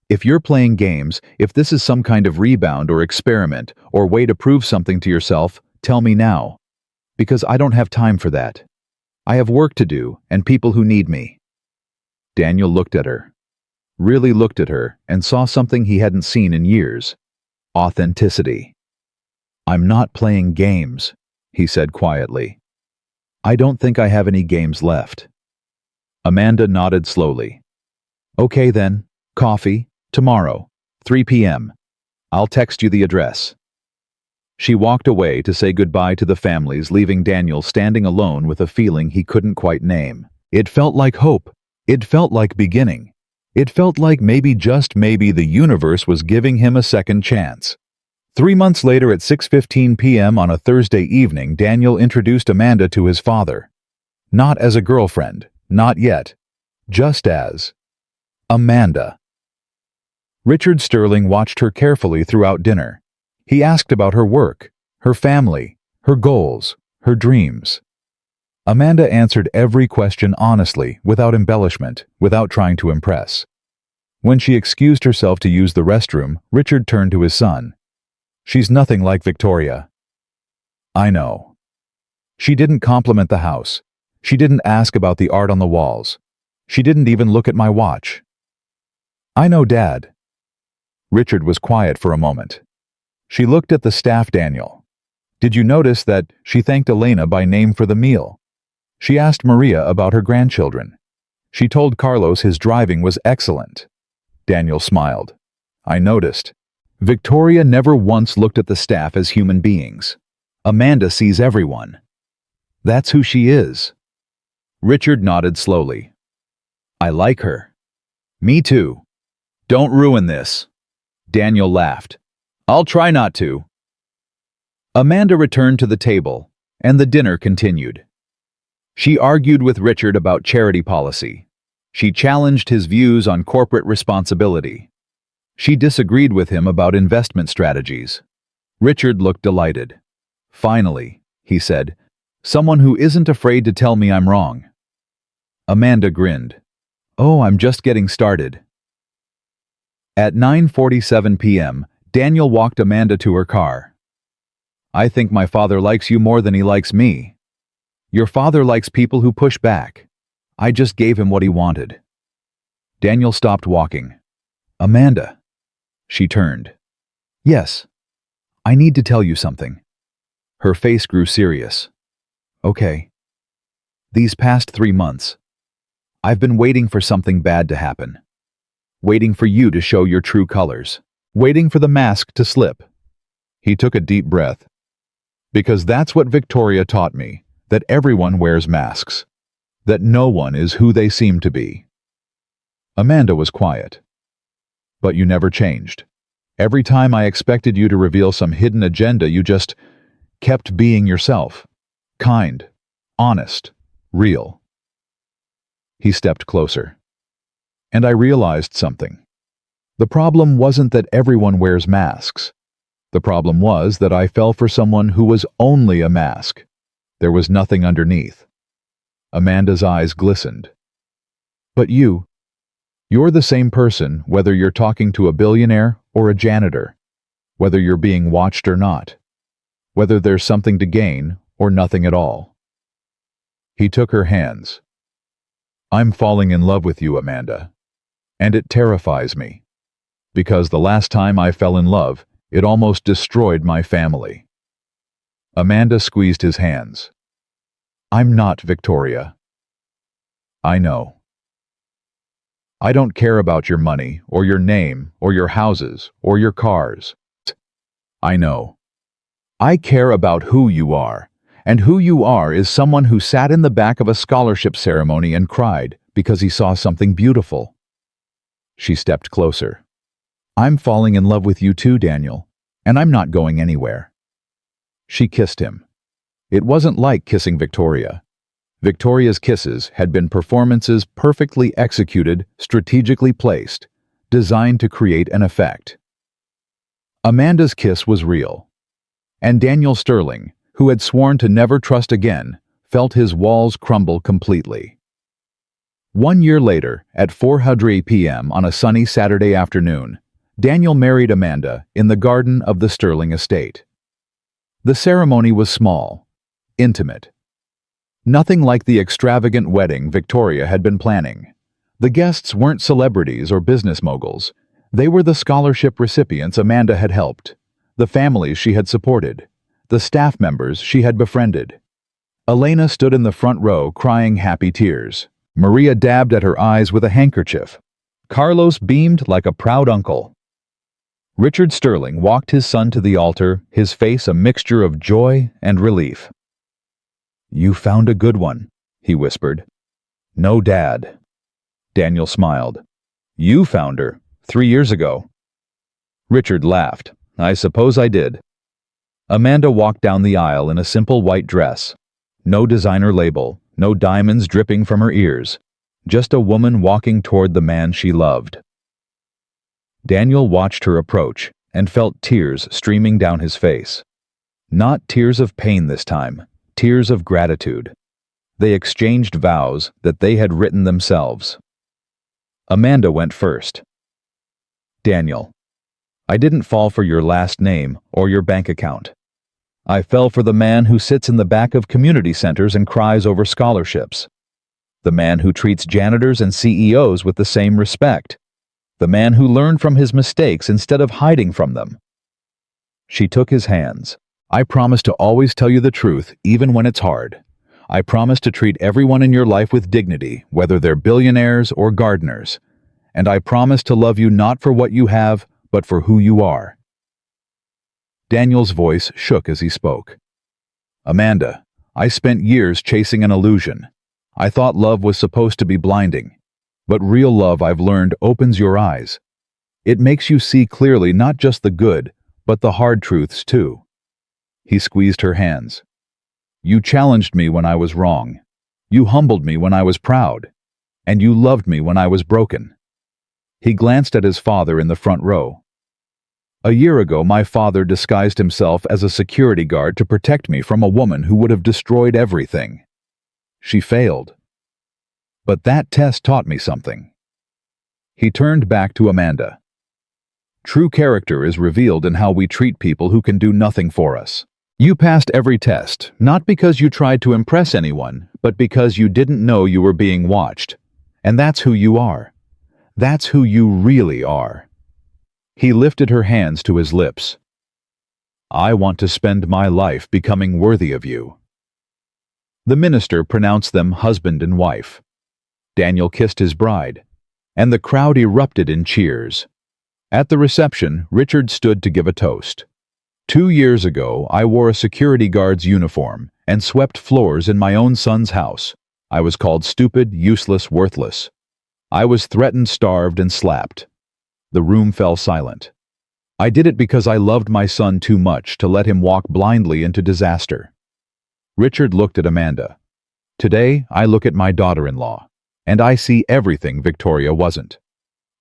If you're playing games, if this is some kind of rebound or experiment or way to prove something to yourself, tell me now. Because I don't have time for that. I have work to do and people who need me. Daniel looked at her. Really looked at her and saw something he hadn't seen in years. Authenticity. I'm not playing games, he said quietly. I don't think I have any games left. Amanda nodded slowly. Okay then, coffee, tomorrow, 3 p.m. I'll text you the address. She walked away to say goodbye to the families, leaving Daniel standing alone with a feeling he couldn't quite name. It felt like hope. It felt like beginning. It felt like maybe, just maybe, the universe was giving him a second chance. 3 months later at 6:15 p.m. on a Thursday evening, Daniel introduced Amanda to his father. Not as a girlfriend, not yet. Just as Amanda. Richard Sterling watched her carefully throughout dinner. He asked about her work, her family, her goals, her dreams. Amanda answered every question honestly, without embellishment, without trying to impress. When she excused herself to use the restroom, Richard turned to his son. She's nothing like Victoria. I know. She didn't compliment the house. She didn't ask about the art on the walls. She didn't even look at my watch. I know, Dad. Richard was quiet for a moment. She looked at the staff. Daniel. Did you notice that she thanked Elena by name for the meal? She asked Maria about her grandchildren. She told Carlos his driving was excellent. Daniel smiled. I noticed. Victoria never once looked at the staff as human beings. Amanda sees everyone. That's who she is. Richard nodded slowly. I like her. Me too. Don't ruin this. Daniel laughed. I'll try not to. Amanda returned to the table, and the dinner continued. She argued with Richard about charity policy. She challenged his views on corporate responsibility. She disagreed with him about investment strategies. Richard looked delighted. Finally, he said, someone who isn't afraid to tell me I'm wrong. Amanda grinned. Oh, I'm just getting started. At 9:47 p.m., Daniel walked Amanda to her car. I think my father likes you more than he likes me. Your father likes people who push back. I just gave him what he wanted. Daniel stopped walking. Amanda. She turned. Yes. I need to tell you something. Her face grew serious. Okay. These past 3 months, I've been waiting for something bad to happen. Waiting for you to show your true colors. Waiting for the mask to slip. He took a deep breath. Because that's what Victoria taught me, that everyone wears masks. That no one is who they seem to be. Amanda was quiet. But you never changed. Every time I expected you to reveal some hidden agenda, you just kept being yourself. Kind, honest, real. He stepped closer. And I realized something. The problem wasn't that everyone wears masks. The problem was that I fell for someone who was only a mask. There was nothing underneath. Amanda's eyes glistened. But you're the same person whether you're talking to a billionaire or a janitor, whether you're being watched or not, whether there's something to gain or nothing at all. He took her hands. I'm falling in love with you, Amanda. And it terrifies me. Because the last time I fell in love, it almost destroyed my family. Amanda squeezed his hands. I'm not Victoria. I know. I don't care about your money, or your name, or your houses, or your cars. I know. I care about who you are, and who you are is someone who sat in the back of a scholarship ceremony and cried because he saw something beautiful. She stepped closer. I'm falling in love with you too, Daniel, and I'm not going anywhere. She kissed him. It wasn't like kissing Victoria. Victoria's kisses had been performances perfectly executed, strategically placed, designed to create an effect. Amanda's kiss was real. And Daniel Sterling, who had sworn to never trust again, felt his walls crumble completely. 1 year later, at 4:00 p.m. on a sunny Saturday afternoon, Daniel married Amanda in the garden of the Sterling estate. The ceremony was small, intimate. Nothing like the extravagant wedding Victoria had been planning. The guests weren't celebrities or business moguls. They were the scholarship recipients Amanda had helped, the families she had supported, the staff members she had befriended. Elena stood in the front row crying happy tears. Maria dabbed at her eyes with a handkerchief. Carlos beamed like a proud uncle. Richard Sterling walked his son to the altar, his face a mixture of joy and relief. "You found a good one," he whispered. "No dad." Daniel smiled. "You found her 3 years ago." Richard laughed. "I suppose I did." Amanda walked down the aisle in a simple white dress. No designer label, no diamonds dripping from her ears. Just a woman walking toward the man she loved. Daniel watched her approach and felt tears streaming down his face. Not tears of pain this time, tears of gratitude. They exchanged vows that they had written themselves. Amanda went first. "Daniel, I didn't fall for your last name or your bank account. I fell for the man who sits in the back of community centers and cries over scholarships. The man who treats janitors and CEOs with the same respect. The man who learned from his mistakes instead of hiding from them." She took his hands. "I promise to always tell you the truth, even when it's hard. I promise to treat everyone in your life with dignity, whether they're billionaires or gardeners. And I promise to love you not for what you have, but for who you are." Daniel's voice shook as he spoke. "Amanda, I spent years chasing an illusion. I thought love was supposed to be blinding. But real love, I've learned, opens your eyes. It makes you see clearly not just the good, but the hard truths too." He squeezed her hands. "You challenged me when I was wrong. You humbled me when I was proud. And you loved me when I was broken." He glanced at his father in the front row. "A year ago, my father disguised himself as a security guard to protect me from a woman who would have destroyed everything. She failed. But that test taught me something." He turned back to Amanda. "True character is revealed in how we treat people who can do nothing for us. You passed every test, not because you tried to impress anyone, but because you didn't know you were being watched. And that's who you are. That's who you really are." He lifted her hands to his lips. "I want to spend my life becoming worthy of you." The minister pronounced them husband and wife. Daniel kissed his bride, and the crowd erupted in cheers. At the reception, Richard stood to give a toast. 2 years ago, I wore a security guard's uniform and swept floors in my own son's house. I was called stupid, useless, worthless. I was threatened, starved, and slapped. The room fell silent. I did it because I loved my son too much to let him walk blindly into disaster. Richard looked at Amanda. "Today, I look at my daughter-in-law, and I see everything Victoria wasn't."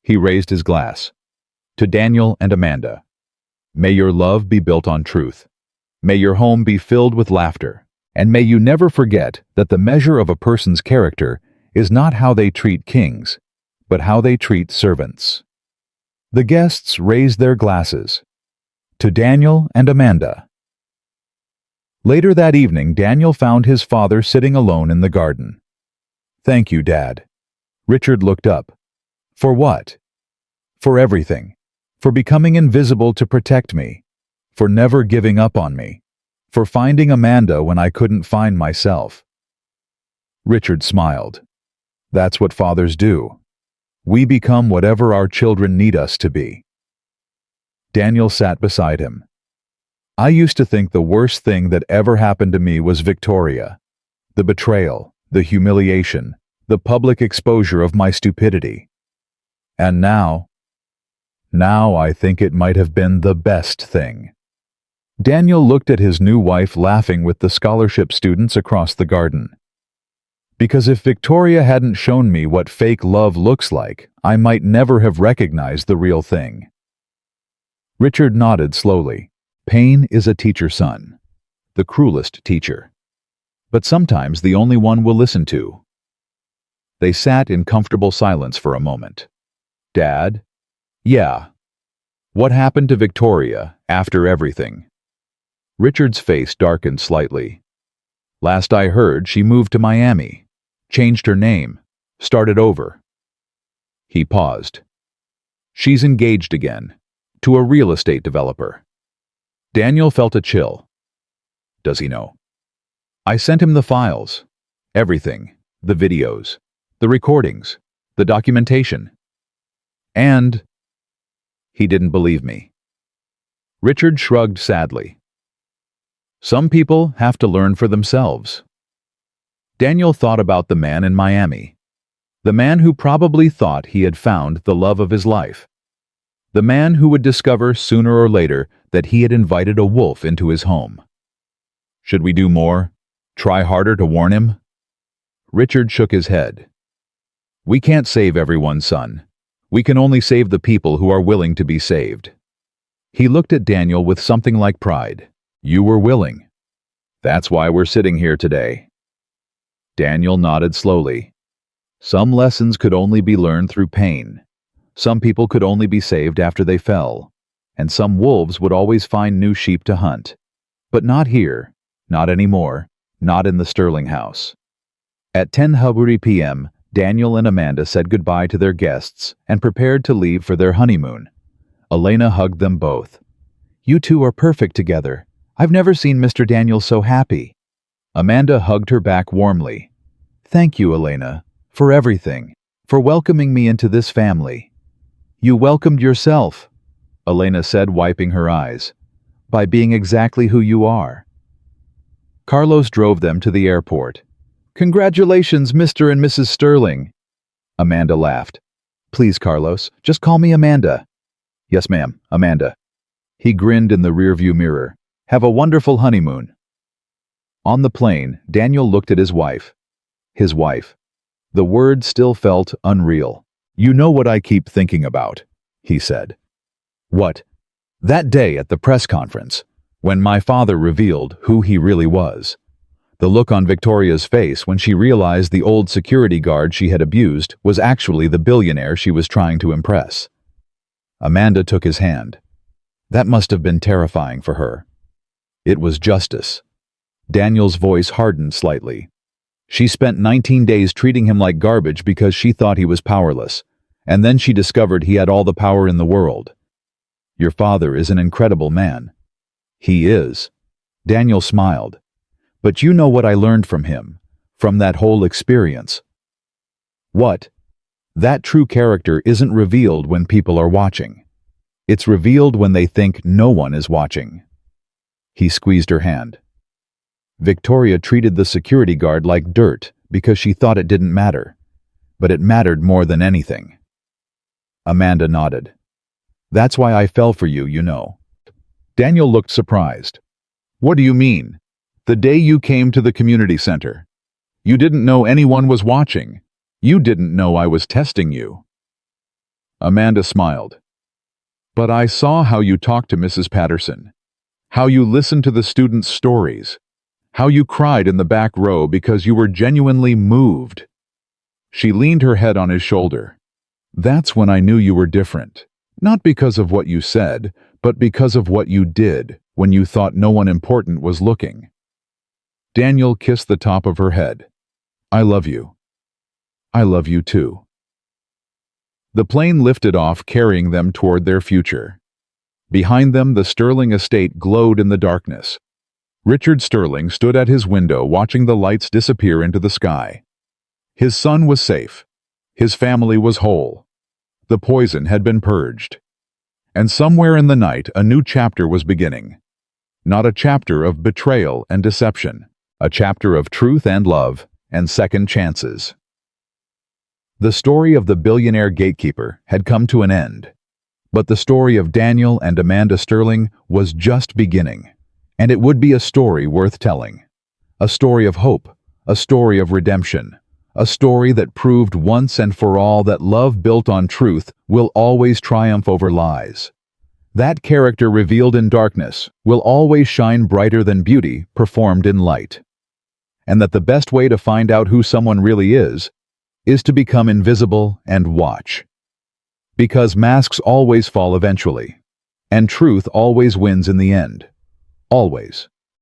He raised his glass. "To Daniel and Amanda, may your love be built on truth. May your home be filled with laughter. And may you never forget that the measure of a person's character is not how they treat kings, but how they treat servants." The guests raised their glasses. To Daniel and Amanda. Later that evening, Daniel found his father sitting alone in the garden. "Thank you, Dad." Richard looked up. "For what?" "For everything. For becoming invisible to protect me. For never giving up on me. For finding Amanda when I couldn't find myself." Richard smiled. "That's what fathers do. We become whatever our children need us to be." Daniel sat beside him. "I used to think the worst thing that ever happened to me was Victoria. The betrayal, the humiliation, the public exposure of my stupidity. And now I think it might have been the best thing." Daniel looked at his new wife laughing with the scholarship students across the garden. Because if Victoria hadn't shown me what fake love looks like, I might never have recognized the real thing. Richard nodded slowly. Pain is a teacher, son. The cruelest teacher. But sometimes the only one we'll listen to. They sat in comfortable silence for a moment. Dad? Yeah. What happened to Victoria after everything? Richard's face darkened slightly. Last I heard, she moved to Miami, changed her name, started over. He paused. She's engaged again, to a real estate developer. Daniel felt a chill. Does he know? I sent him the files. Everything. The videos. The recordings. The documentation. And he didn't believe me. Richard shrugged sadly. Some people have to learn for themselves. Daniel thought about the man in Miami. The man who probably thought he had found the love of his life. The man who would discover sooner or later that he had invited a wolf into his home. Should we do more? Try harder to warn him? Richard shook his head. We can't save everyone, son. We can only save the people who are willing to be saved. He looked at Daniel with something like pride. You were willing. That's why we're sitting here today. Daniel nodded slowly. Some lessons could only be learned through pain. Some people could only be saved after they fell. And some wolves would always find new sheep to hunt. But not here, not anymore, not in the Sterling house. At 10:30 p.m., Daniel and Amanda said goodbye to their guests and prepared to leave for their honeymoon. Elena hugged them both. You two are perfect together. I've never seen Mr. Daniel so happy. Amanda hugged her back warmly. Thank you, Elena, for everything, for welcoming me into this family. You welcomed yourself, Elena said, wiping her eyes, by being exactly who you are. Carlos drove them to the airport. Congratulations, Mr. and Mrs. Sterling. Amanda laughed. Please, Carlos, just call me Amanda. Yes, ma'am, Amanda. He grinned in the rearview mirror. Have a wonderful honeymoon. On the plane, Daniel looked at his wife. His wife. The word still felt unreal. You know what I keep thinking about, he said. What? That day at the press conference, when my father revealed who he really was. The look on Victoria's face when she realized the old security guard she had abused was actually the billionaire she was trying to impress. Amanda took his hand. That must have been terrifying for her. It was justice. Daniel's voice hardened slightly. She spent 19 days treating him like garbage because she thought he was powerless, and then she discovered he had all the power in the world. Your father is an incredible man. He is. Daniel smiled. But you know what I learned from him, from that whole experience. What? That true character isn't revealed when people are watching. It's revealed when they think no one is watching. He squeezed her hand. Victoria treated the security guard like dirt because she thought it didn't matter. But it mattered more than anything. Amanda nodded. That's why I fell for you, you know. Daniel looked surprised. What do you mean? The day you came to the community center. You didn't know anyone was watching. You didn't know I was testing you. Amanda smiled. But I saw how you talked to Mrs. Patterson. How you listened to the students' stories. How you cried in the back row because you were genuinely moved. She leaned her head on his shoulder. That's when I knew you were different. Not because of what you said, but because of what you did when you thought no one important was looking. Daniel kissed the top of her head. I love you. I love you too. The plane lifted off, carrying them toward their future. Behind them, the Sterling estate glowed in the darkness. Richard Sterling stood at his window watching the lights disappear into the sky. His son was safe. His family was whole. The poison had been purged. And somewhere in the night, a new chapter was beginning. Not a chapter of betrayal and deception. A chapter of truth and love and second chances. The story of the billionaire gatekeeper had come to an end, but the story of Daniel and Amanda Sterling was just beginning. And it would be a story worth telling. A story of hope, a story of redemption, a story that proved once and for all that love built on truth will always triumph over lies. That character revealed in darkness will always shine brighter than beauty performed in light. And that the best way to find out who someone really is to become invisible and watch. Because masks always fall eventually, and truth always wins in the end. Always.